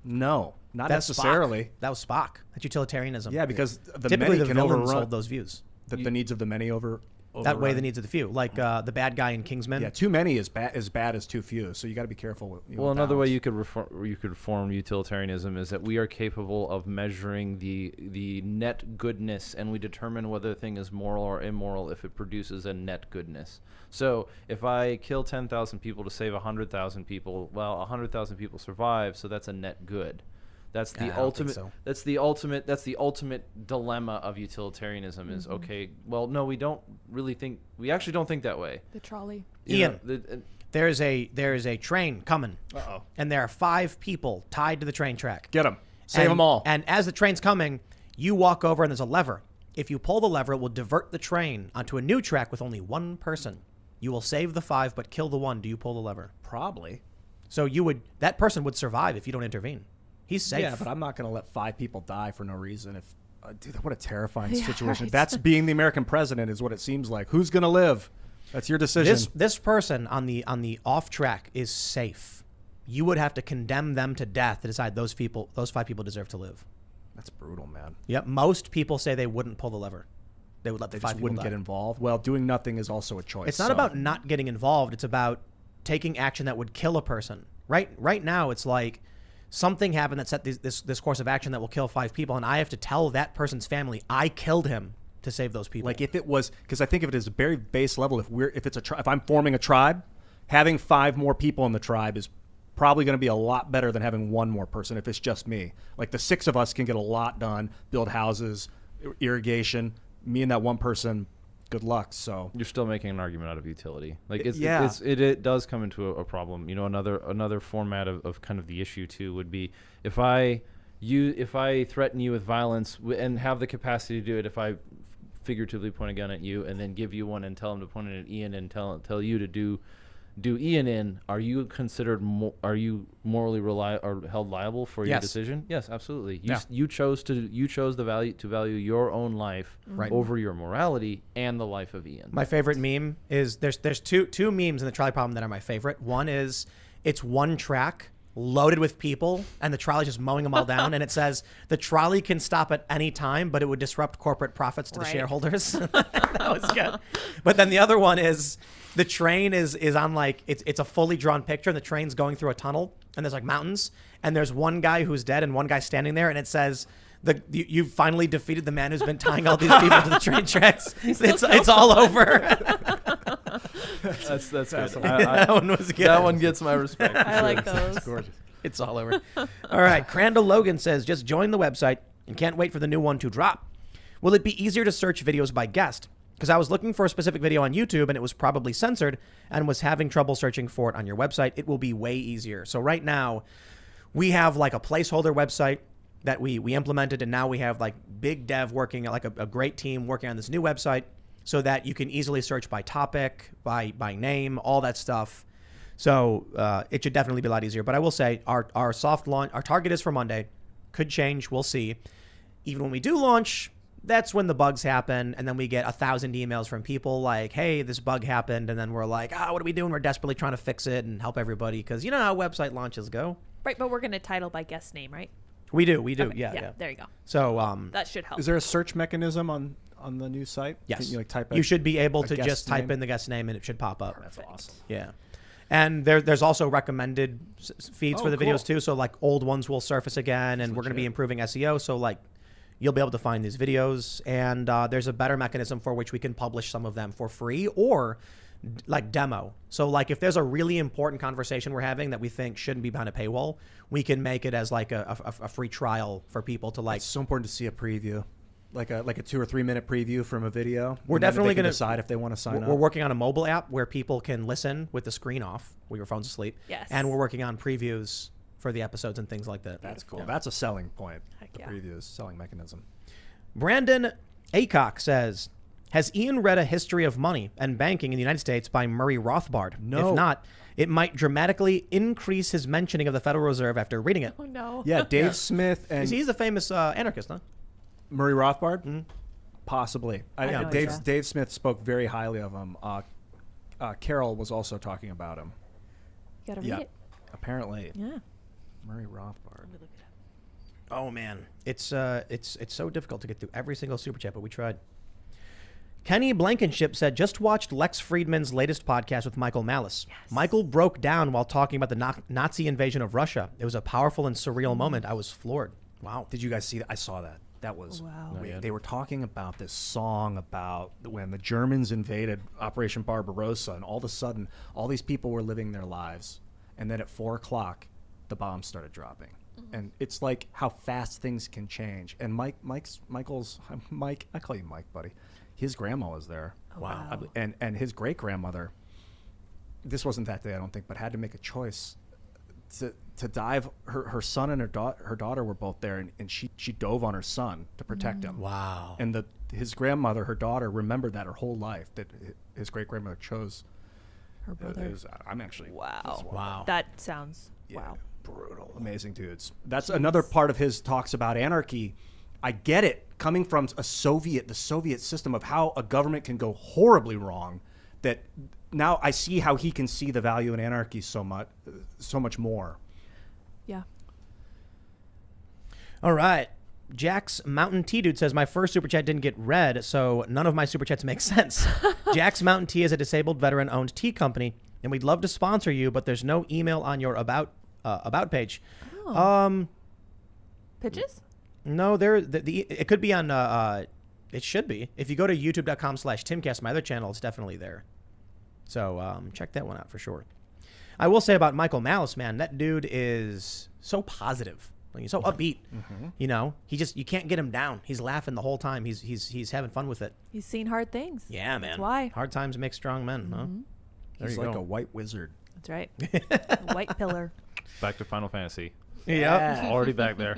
No, not That's necessarily. Spock. That was Spock. That's utilitarianism. Yeah, because the Typically many the can villains overrun hold those views. the needs of the many over. That way, overrun. the needs of the few, like the bad guy in Kingsman. Yeah, too many is bad as too few. So you got to be careful with. Well, another way you could reform utilitarianism is that we are capable of measuring the net goodness, and we determine whether a thing is moral or immoral if it produces a net goodness. So if I kill 10,000 people to save 100,000 people, well, 100,000 people survive, so that's a net good. That's the I don't think ultimate. so. That's the ultimate dilemma of utilitarianism. Is okay. Well, no, we don't really think. We actually don't think that way. The trolley. You Ian, know, there is a train coming, Uh-oh. and there are 5 people tied to the train track. Get them. Save And- them all. And as the train's coming, you walk over and there's a lever. If you pull the lever, it will divert the train onto a new track with only one person. You will save the 5, but kill the 1. Do you pull the lever? Probably. So that person would survive if you don't intervene. He's safe. Yeah, but I'm not going to let 5 people die for no reason. If dude, what a terrifying Yeah, situation. right. That's being the American president is what it seems like. Who's going to live? That's your decision. This person on the off track is safe. You would have to condemn them to death to decide those 5 people deserve to live. That's brutal, man. Yep. Most people say they wouldn't pull the lever. They would let the They 5 just people wouldn't die. get involved. Well, doing nothing is also a choice. It's not so- about not getting involved. It's about taking action that would kill a person. Right now, it's like something happened that set this course of action that will kill 5 people, and I have to tell that person's family I killed him to save those people. Like if it was, because I think of it as a very base level. If I'm forming a tribe, having 5 more people in the tribe is probably going to be a lot better than having 1 more person. If it's just me, like the 6 of us can get a lot done, build houses, irrigation. Me and that 1 person, good luck. So you're still making an argument out of utility. Like Yeah. it does come into a problem. You know, another format of kind of the issue too would be if I threaten you with violence and have the capacity to do it, if I figuratively point a gun at you and then give you one and tell him to point it at Ian and tell you to do Ian in, are you considered are you morally or held liable for your Yes. decision? Yes, absolutely. Yeah. You chose the value your own life Right. over your morality and the life of Ian. my favorite meme is there's two memes in the trolley problem that are my favorite. One is it's one track loaded with people and the trolley's just mowing them all down, and it says the trolley can stop at any time, but it would disrupt corporate profits to the Right. shareholders. That was good. But then the other one is the train is on like it's a fully drawn picture, and the train's going through a tunnel, and there's like mountains, and there's one guy who's dead and one guy standing there, and it says you've finally defeated the man who's been tying all these people to the train tracks. It's all over. That's good. That one was good. That one gets my respect. I like those. gorgeous. It's all over. All right. Crandall Logan says, just join the website and can't wait for the new one to drop. Will it be easier to search videos by guest? Because I was looking for a specific video on YouTube and it was probably censored and was having trouble searching for it on your website. It will be way easier. So right now we have like a placeholder website that we implemented, and now we have like big dev working, like a great team working on this new website so that you can easily search by topic, by name, all that stuff. So it should definitely be a lot easier. But I will say our soft launch, our target is for Monday. Could change. We'll see. Even when we do launch, that's when the bugs happen. And then we get 1,000 emails from people like, hey, this bug happened. And then we're like, what are we doing? We're desperately trying to fix it and help everybody. Because you know how website launches go. Right, but we're going to title by guest name, right? We do. Okay, Yeah. There you go. So That should help. Is there a search mechanism on the new site? yes, Can you like type you should be able a to guest just type name? in the guest name and it should pop up. That's awesome. Yeah. And there's also recommended feeds for the cool. videos too. So like old ones will surface again, and we're going to be legit. improving SEO. So like you'll be able to find these videos, and there's a better mechanism for which we can publish some of them for free or like demo. So like if there's a really important conversation we're having that we think shouldn't be behind a paywall, we can make it as like a free trial for people to like. It's so important to see a preview, like a 2 or 3 minute preview from a video. We're and then definitely they can gonna decide if they want to sign up. We're working on a mobile app where people can listen with the screen off when your phone's asleep. Yes. And we're working on previews for the episodes and things like that. That's cool. That's a selling point. Heck The yeah. previews, selling mechanism. Brandon Acock says, has Ian read A History of Money and Banking in the United States by Murray Rothbard? No. If not, it might dramatically increase his mentioning of the Federal Reserve after reading it. Oh no. Yeah, Dave Smith and He's a famous anarchist, huh? Murray Rothbard? Possibly. I know Dave, he's a- Dave Smith spoke very highly of him. Carol was also talking about him. You gotta read it. Apparently. Yeah. Murray Rothbard. Let me look it up. Oh man, it's so difficult to get through every single super chat, but we tried. Kenny Blankenship said, just watched Lex Friedman's latest podcast with Michael Malice. Yes. Michael broke down while talking about the Nazi invasion of Russia. It was a powerful and surreal moment. I was floored. Wow. Did you guys see that? I saw that. That was Wow. They were talking about this song about when the Germans invaded Operation Barbarossa, and all of a sudden, all these people were living their lives, and then at 4:00, the bombs started dropping, and it's like how fast things can change. And Mike, I call you Mike, buddy. His grandma was there. Oh, wow. And his great grandmother. This wasn't that day, I don't think, but had to make a choice to dive. Her son and her daughter were both there, and she dove on her son to protect him. Wow. And his grandmother, her daughter, remembered that her whole life, that his great grandmother chose. Her brother. I'm actually Wow. That sounds wow. brutal. Amazing dudes. That's another part of his talks about anarchy. I get it, coming from the Soviet system of how a government can go horribly wrong. That now I see how he can see the value in anarchy so much more. Yeah. All right. Jack's Mountain Tea Dude says, my first super chat didn't get read, so none of my super chats make sense. Jack's Mountain Tea is a disabled veteran-owned tea company, and we'd love to sponsor you, but there's no email on your about page. Oh. Pitches? No, it could be on. It should be. If you go to youtube.com/Timcast, my other channel, it's definitely there. So check that one out for sure. I will say about Michael Malice, man, that dude is so positive. Like, he's so upbeat. You know, you can't get him down. He's laughing the whole time. He's having fun with it. He's seen hard things. Yeah, man. That's why. Hard times make strong men, huh? There He's you like go. a white wizard. That's right. White pillar. Back to Final Fantasy. Yep. Already back there.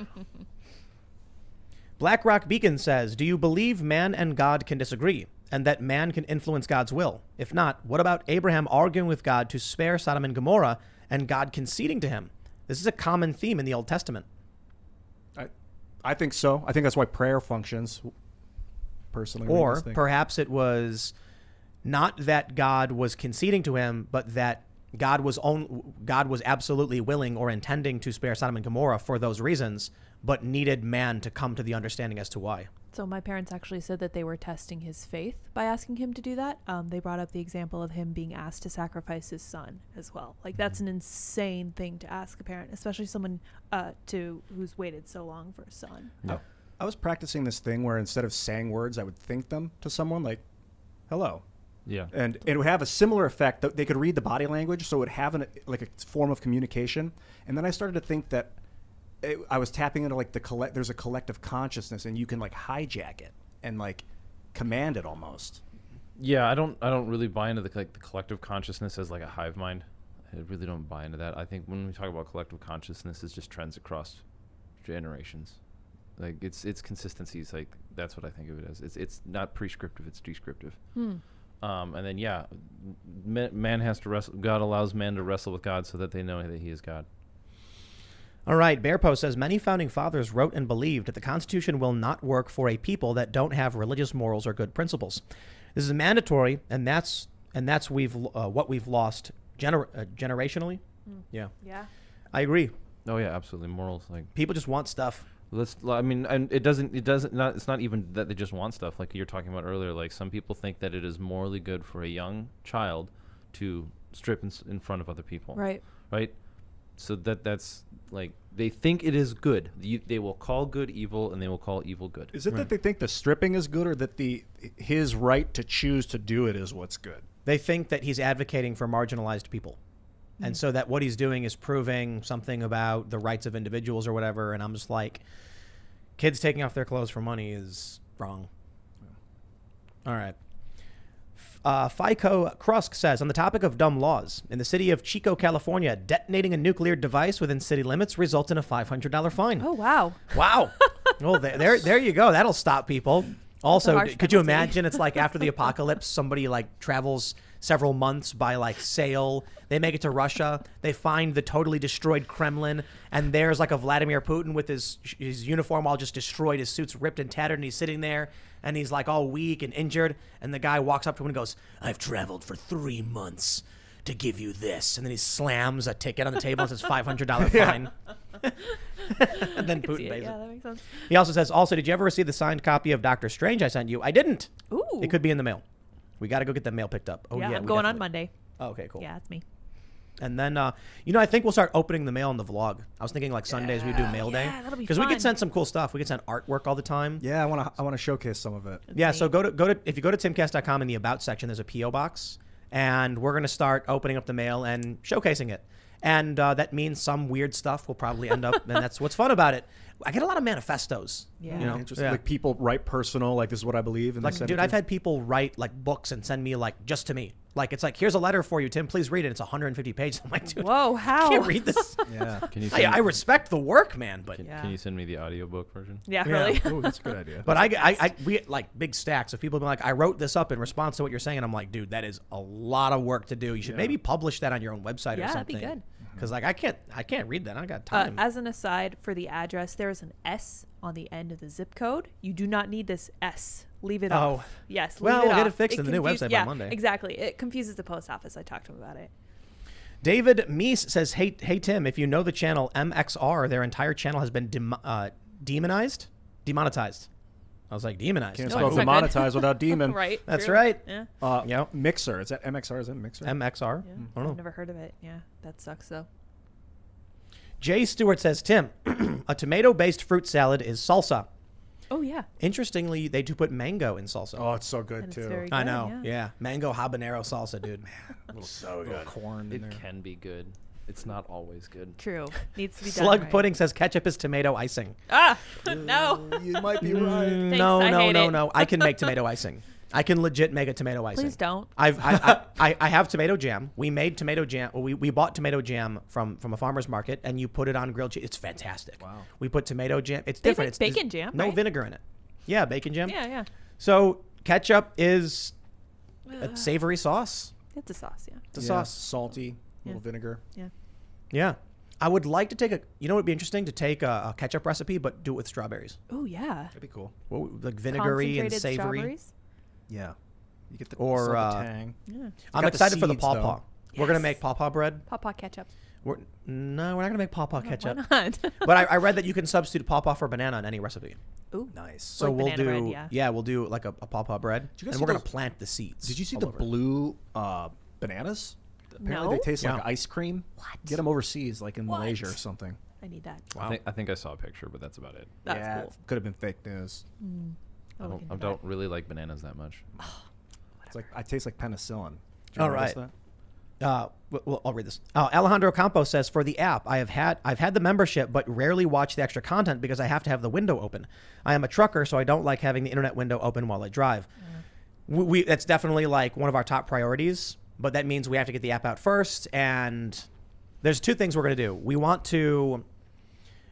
BlackRock Beacon says, do you believe man and God can disagree and that man can influence God's will? If not, what about Abraham arguing with God to spare Sodom and Gomorrah and God conceding to him? This is a common theme in the Old Testament. I think so. I think that's why prayer functions. Personally, what do you Or guys think? perhaps it was not that God was conceding to him, but that God was absolutely willing or intending to spare Sodom and Gomorrah for those reasons, but needed man to come to the understanding as to why. So my parents actually said that they were testing his faith by asking him to do that. They brought up the example of him being asked to sacrifice his son as well. Like, that's an insane thing to ask a parent, especially someone who's waited so long for a son. Yeah. I was practicing this thing where instead of saying words, I would think them to someone, like, hello. Yeah. And it would have a similar effect. They could read the body language, so it would have a form of communication. And then I started to think that I was tapping into like there's a collective consciousness, and you can like hijack it and like command it almost. Yeah, I don't really buy into the collective consciousness as like a hive mind. I really don't buy into that. I think when we talk about collective consciousness, it's just trends across generations. Like it's consistencies. Like that's what I think of it as. It's not prescriptive. It's descriptive. And then man has to wrestle. God allows man to wrestle with God so that they know that He is God. All right, Bearpo says, many founding fathers wrote and believed that the Constitution will not work for a people that don't have religious morals or good principles. This is mandatory, and that's what we've lost generationally. Yeah, Yeah. I agree. Oh yeah, absolutely. Morals, like People just want stuff. I mean, and it's not even that they just want stuff like you're talking about earlier. Like some people think that it is morally good for a young child to strip in front of other people. Right. Right. So that's like they think it is good. They will call good evil, and they will call evil good. Is it that they think the stripping is good, or that his right to choose to do it is what's good? They think that he's advocating for marginalized people. And so that what he's doing is proving something about the rights of individuals or whatever. And I'm just like, kids taking off their clothes for money is wrong. All right. FICO Krusk says, on the topic of dumb laws, in the city of Chico, California, detonating a nuclear device within city limits results in a $500 fine. Oh, wow. Wow. Well, there you go. That'll stop people. Also, harsh could you penalty. imagine it's like after the apocalypse, somebody like travels several months by like sail. They make it to Russia. They find the totally destroyed Kremlin. And there's like a Vladimir Putin with his uniform all just destroyed. His suit's ripped and tattered. And he's sitting there and he's like all weak and injured. And the guy walks up to him and goes, I've traveled for 3 months to give you this. And then he slams a ticket on the table and says $500 fine. And then Putin pays it. Yeah, that makes sense. He also says, did you ever receive the signed copy of Doctor Strange I sent you? I didn't. Ooh. It could be in the mail. We got to go get the mail picked up. Oh, yeah, yeah, I'm we going on definitely- Monday. Oh, okay, cool. Yeah, it's me. And then, I think we'll start opening the mail in the vlog. I was thinking like Sundays we do mail day. Yeah, that'll be Because we fun. could send some cool stuff. We could send artwork all the time. Yeah, I want to showcase some of it. Yeah, That's so neat. go to if you go to timcast.com in the About section, there's a P.O. box. And we're going to start opening up the mail and showcasing it. And that means some weird stuff will probably end up, and that's what's fun about it. I get a lot of manifestos. Yeah. You know? Interesting. Yeah. Like people write personal, like this is what I believe, and Like, they send dude, it to I've had people write like books and send me like just to me. Like, it's like, here's a letter for you, Tim. Please read it. It's 150 pages. I'm like, dude, Whoa, I how? can't read this. you. Yeah. Can you I respect the work, man, but Yeah. can you send me the audiobook version? Yeah, Yeah. really. Oh, that's a good idea. but we get like big stacks of people being like, I wrote this up in response to what you're saying, and I'm like, dude, that is a lot of work to do. You should maybe publish that on your own website or Yeah, that'd something. be good. Because like I can't read that. I got time. As an aside, for the address, there is an S on the end of the zip code. You do not need this S. Leave it Oh. off. Yes, Well, leave it we'll get off. it fixed in the new website by yeah, Monday. Exactly. It confuses the post office. I talked to him about it. David Meese says, hey Tim, if you know the channel MXR, their entire channel has been demonetized. I was like, demonized. Can't No, spell it's not good. demonetize without demon. Right. That's true. right. Yeah. Yep. Mixer. Is that MXR? Is that Mixer? MXR. Yeah. I don't know. I've never heard of it. Yeah, that sucks though. Jay Stewart says, Tim, a tomato-based fruit salad is salsa. Oh yeah. Interestingly, they do put mango in salsa. Oh, it's so good And it's too. very I good, know. Yeah. Mango habanero salsa, dude. So good. Corn in It there. can be good. It's not always good. True. Needs to be done. Slug right. Pudding says ketchup is tomato icing. Ah, no. You might be right. Thanks, No. I hate it. I can make tomato icing. I can legit make a tomato icing. Please don't. I have tomato jam. We made tomato jam. Well, we bought tomato jam from a farmer's market, and you put it on grilled cheese. It's fantastic. Wow. We put tomato jam. It's They different. make It's bacon there's jam, No right? vinegar in it. Yeah, bacon jam. Yeah, yeah. So ketchup is a savory sauce. It's a sauce. Yeah. It's a Yeah, sauce. salty, little vinegar. Yeah. Yeah. I would like to take you know what would be interesting? To take a ketchup recipe, but do it with strawberries. Oh yeah. That'd be cool. Well, like vinegary and Concentrated savory. strawberries? Yeah. You get the Or, still the uh, tang. Yeah. I'm got the excited for the seeds, pawpaw. though. We're going to Yes. make pawpaw bread. Pawpaw ketchup. We're not going to make pawpaw ketchup. Why not? But I read that you can substitute pawpaw for banana in any recipe. Ooh. Nice. So Like we'll banana do bread, yeah. we'll do like a pawpaw bread, Did you guys and see we're gonna those- plant the seeds. Did you see all the over it. blue bananas? Apparently No. they taste Yeah. like ice cream. What? Get them overseas, like in What? Malaysia or something. I need that. Wow. I think I saw a picture, but that's about it. That's yeah, cool. could have been fake news. I'll look I into don't really like bananas that much. It's like I taste like penicillin. Did you All notice right. that? I'll read this. Alejandro Campos says, for the app, I've had the membership, but rarely watch the extra content because I have to have the window open. I am a trucker, so I don't like having the internet window open while I drive. That's definitely like one of our top priorities, but that means we have to get the app out first. And there's two things we're going to do. We want to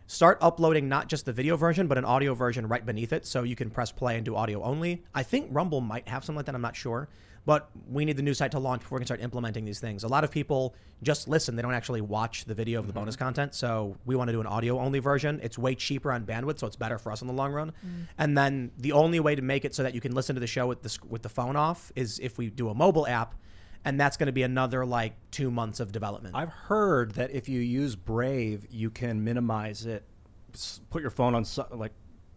start uploading not just the video version, but an audio version right beneath it, so you can press play and do audio only. I think Rumble might have something like that. I'm not sure. But we need the new site to launch before we can start implementing these things. A lot of people just listen. They don't actually watch the video of the bonus content. So we want to do an audio-only version. It's way cheaper on bandwidth, so it's better for us in the long run. And then the only way to make it so that you can listen to the show with the phone off is if we do a mobile app. and that's going to be another like 2 months of development. I've heard that if you use Brave, you can minimize it, put your phone on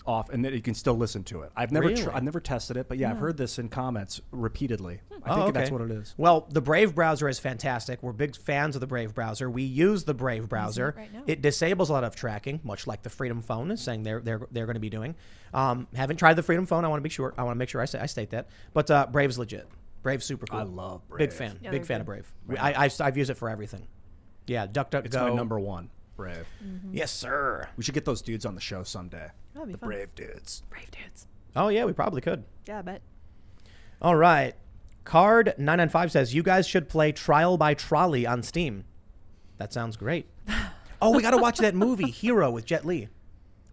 off, and then you can still listen to it. I've never Really? I've never tested it, but yeah, I've heard this in comments repeatedly. I Oh, think okay. that's what it is. Well, the Brave browser is fantastic. We're big fans of the Brave browser. We use the Brave browser. right now. It disables a lot of tracking, much like the Freedom Phone is saying they're going to be doing. Haven't tried the Freedom Phone. I want to be sure. I want to make sure I state that. But Brave's legit. Brave's super cool. I love Brave. Big fan. Yeah, big they're fan good. of Brave. I've used it for everything. Yeah, DuckDuckGo. It's my number one, Brave. Yes, sir. We should get those dudes on the show someday. That'd be The fun. Brave dudes. Brave dudes. Oh yeah, we probably could. Yeah, I bet. All right. Card995 says, you guys should play Trial by Trolley on Steam. That sounds great. Oh, we got to watch that movie, Hero, with Jet Li.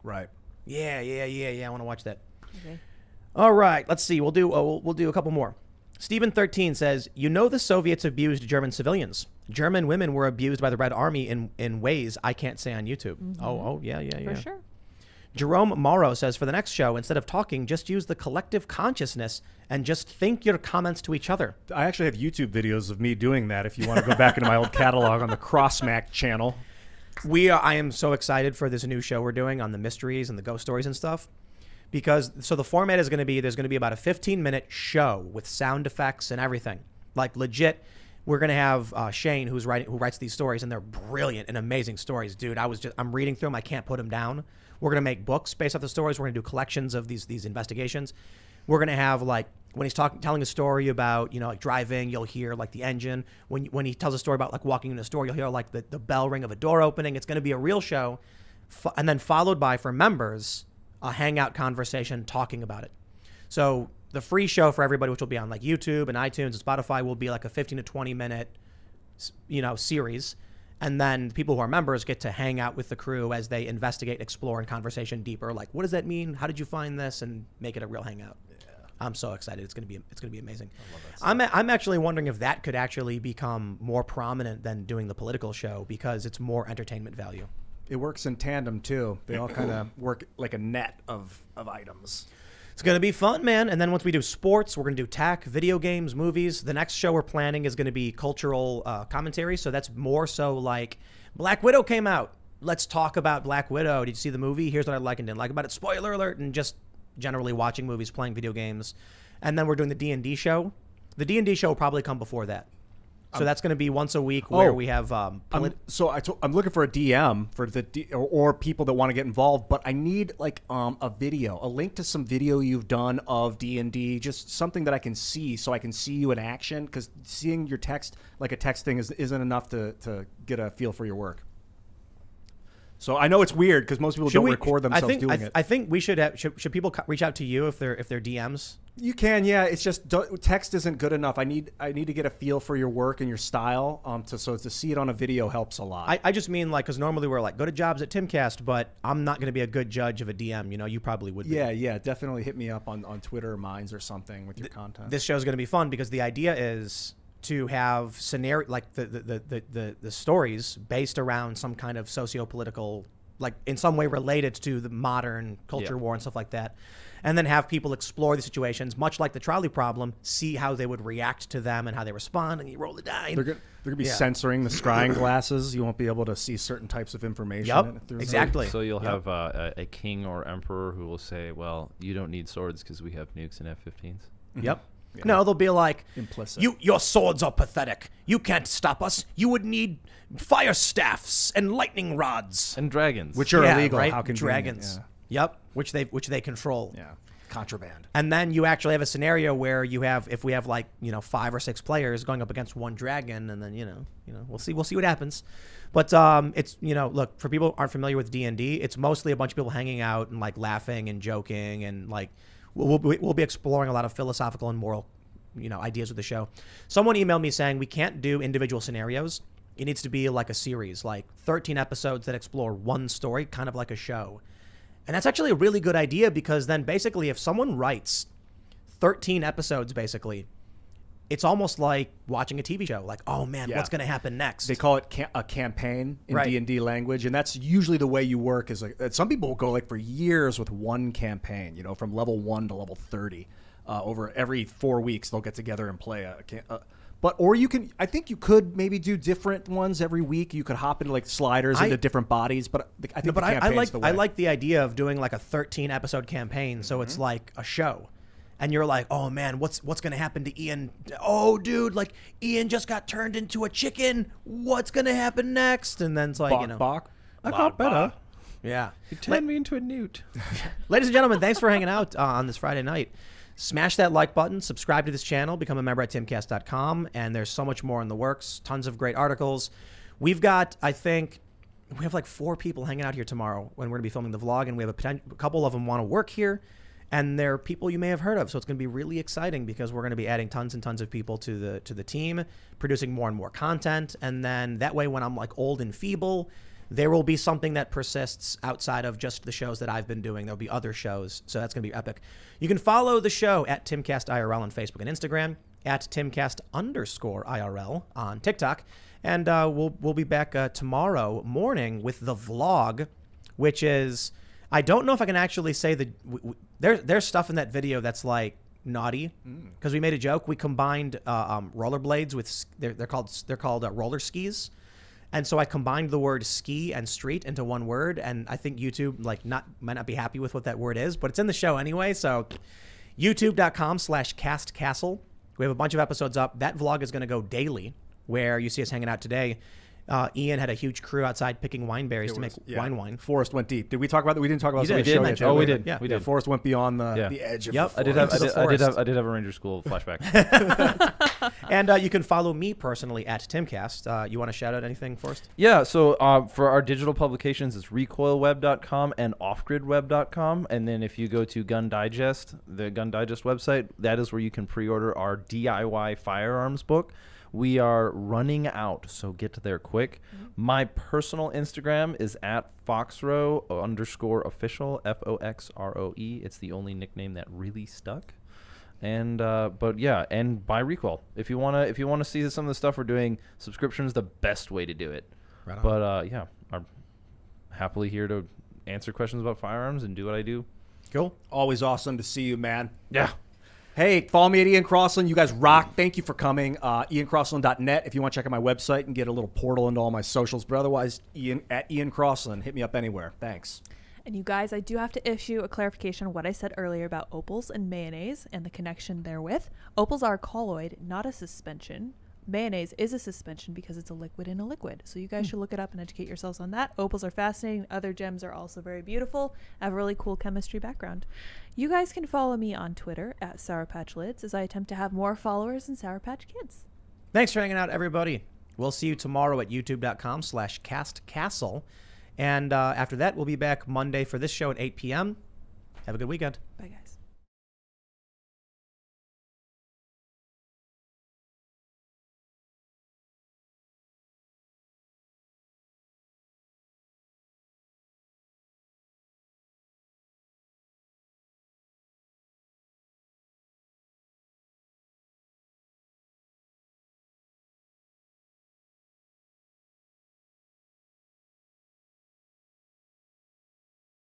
Right. Yeah. I want to watch that. Okay. All right. Let's see. We'll do a couple more. Stephen13 says, you know the Soviets abused German civilians. German women were abused by the Red Army in ways I can't say on YouTube. Oh, yeah. For sure. Jerome Morrow says, for the next show, instead of talking, just use the collective consciousness and just think your comments to each other. I actually have YouTube videos of me doing that if you want to go back into my old catalog on the Crossmac channel. I am so excited for this new show we're doing on the mysteries and the ghost stories and stuff. Because, so the format is going to be, there's going to be about a 15-minute show with sound effects and everything. Like, legit, we're going to have Shane, who writes these stories, and they're brilliant and amazing stories. Dude, I'm reading through them. I can't put them down. We're going to make books based off the stories. We're going to do collections of these investigations. We're going to have, like, when he's telling a story about, like driving, you'll hear like the engine. When he tells a story about like walking in a store, you'll hear like the bell ring of a door opening. It's going to be a real show. And then followed by, for members, a hangout conversation talking about it. So the free show for everybody, which will be on like YouTube and iTunes and Spotify, will be like a 15 to 20 minute, series. And then people who are members get to hang out with the crew as they investigate, explore, and conversation deeper. Like, what does that mean? How did you find this? And make it a real hangout. Yeah. I'm so excited. It's gonna be amazing. I love that. I'm actually wondering if that could actually become more prominent than doing the political show, because it's more entertainment value. It works in tandem too. They all kind of work like a net of items. It's going to be fun, man. And then once we do sports, we're going to do tech, video games, movies. The next show we're planning is going to be cultural commentary. So that's more so like Black Widow came out. Let's talk about Black Widow. Did you see the movie? Here's what I like and didn't like about it. Spoiler alert. And just generally watching movies, playing video games. And then we're doing the D&D show. The D&D show will probably come before that. So that's going to be once a week where we have. I'm looking for a DM for or people that want to get involved, but I need like a video, a link to some video you've done of D&D, just something that I can see, so I can see you in action. Because seeing your text, like a text thing, isn't enough to get a feel for your work. So I know it's weird because most people don't record themselves doing it. I think we should have. Should people reach out to you if they're DMs? You can, yeah. It's just text isn't good enough. I need to get a feel for your work and your style. So to see it on a video helps a lot. I just mean like, because normally we're like, go to jobs at Timcast, but I'm not going to be a good judge of a DM. You probably would be. Yeah. Definitely hit me up on Twitter or Minds or something with your content. This show's going to be fun because the idea is to have scenario like the stories based around some kind of socio-political, like in some way related to the modern culture war and stuff like that. And then have people explore the situations, much like the trolley problem, see how they would react to them and how they respond, and you roll the die. They're going to be censoring the scrying glasses. You won't be able to see certain types of information. Yep, exactly. So you'll have a king or emperor who will say, well, you don't need swords because we have nukes and F-15s. Yep. Yeah. No, they'll be like, implicit. Your swords are pathetic. You can't stop us. You would need fire staffs and lightning rods and dragons, which are illegal. Right? How convenient. Dragons. Yeah. Yep. Which they control. Yeah. Contraband. And then you actually have a scenario where if we have like 5 or 6 players going up against one dragon, and then we'll see what happens. But it's look, for people who aren't familiar with D&D, it's mostly a bunch of people hanging out and like laughing and joking, and like we'll be exploring a lot of philosophical and moral ideas with the show. Someone emailed me saying we can't do individual scenarios. It needs to be like a series, like 13 episodes that explore one story, kind of like a show. And that's actually a really good idea, because then basically if someone writes 13 episodes, basically, it's almost like watching a TV show. Like, oh man, what's going to happen next? They call it a campaign in Right. D&D language, and that's usually the way you work. Is like some people will go like for years with one campaign, from level 1 to level 30. Over every 4 weeks, they'll get together and play Or you can, I think you could maybe do different ones every week. You could hop into like sliders into different bodies, but I think I like the idea of doing like a 13 episode campaign. So it's like a show. And you're like, oh man, what's going to happen to Ian? Oh dude, like Ian just got turned into a chicken. What's going to happen next? And then it's like, I got better. Yeah. He turned me into a newt. Ladies and gentlemen, thanks for hanging out on this Friday night. Smash that like button, subscribe to this channel, become a member at timcast.com, and there's so much more in the works. Tons of great articles. We've got, I think, we have like 4 people hanging out here tomorrow when we're going to be filming the vlog, and we have a couple of them want to work here. And they're people you may have heard of, so it's going to be really exciting because we're going to be adding tons and tons of people to the team, producing more and more content, and then that way when I'm like old and feeble, there will be something that persists outside of just the shows that I've been doing. There'll be other shows, so that's going to be epic. You can follow the show at Timcast IRL on Facebook and Instagram, at Timcast_IRL on TikTok, and we'll be back tomorrow morning with the vlog, which is, I don't know if I can actually say there's stuff in that video that's like naughty because we made a joke. We combined rollerblades with they're called roller skis, and so I combined the word ski and street into one word. And I think YouTube might not be happy with what that word is, but it's in the show anyway. So youtube.com/castcastle. We have a bunch of episodes up. That vlog is going to go daily, where you see us hanging out today. Ian had a huge crew outside picking wineberries to make wine. Forrest went deep. Did we talk about that? We didn't talk about You that. did. We Oh, we did. Yeah. We did. Forrest went beyond the edge of the I did have a Ranger School flashback. And you can follow me personally at Timcast. You want to shout out anything, Forrest? Yeah, so for our digital publications, it's recoilweb.com and offgridweb.com. And then if you go to Gun Digest, the Gun Digest website, that is where you can pre-order our DIY firearms book. We are running out, so get there quick. My personal Instagram is at foxroe_official, FOXROE. It's the only nickname that really stuck. And but yeah, and buy Recoil if you wanna see some of the stuff we're doing. Subscription is the best way to do it. Right on. But yeah, I'm happily here to answer questions about firearms and do what I do. Cool. Always awesome to see you, man. Yeah. Hey, follow me at Ian Crossland. You guys rock. Thank you for coming. IanCrossland.net if you want to check out my website and get a little portal into all my socials. But otherwise, Ian Crossland. Hit me up anywhere. Thanks. And you guys, I do have to issue a clarification on what I said earlier about opals and mayonnaise and the connection therewith. Opals are a colloid, not a suspension. Mayonnaise is a suspension because it's a liquid in a liquid. So you guys should look it up and educate yourselves on that. Opals are fascinating. Other gems are also very beautiful. I have a really cool chemistry background. You guys can follow me on Twitter at Sour Patch Lids as I attempt to have more followers than Sour Patch Kids. Thanks for hanging out, everybody. We'll see you tomorrow at youtube.com/castcastle. And after that, we'll be back Monday for this show at 8 p.m. Have a good weekend. Bye, guys.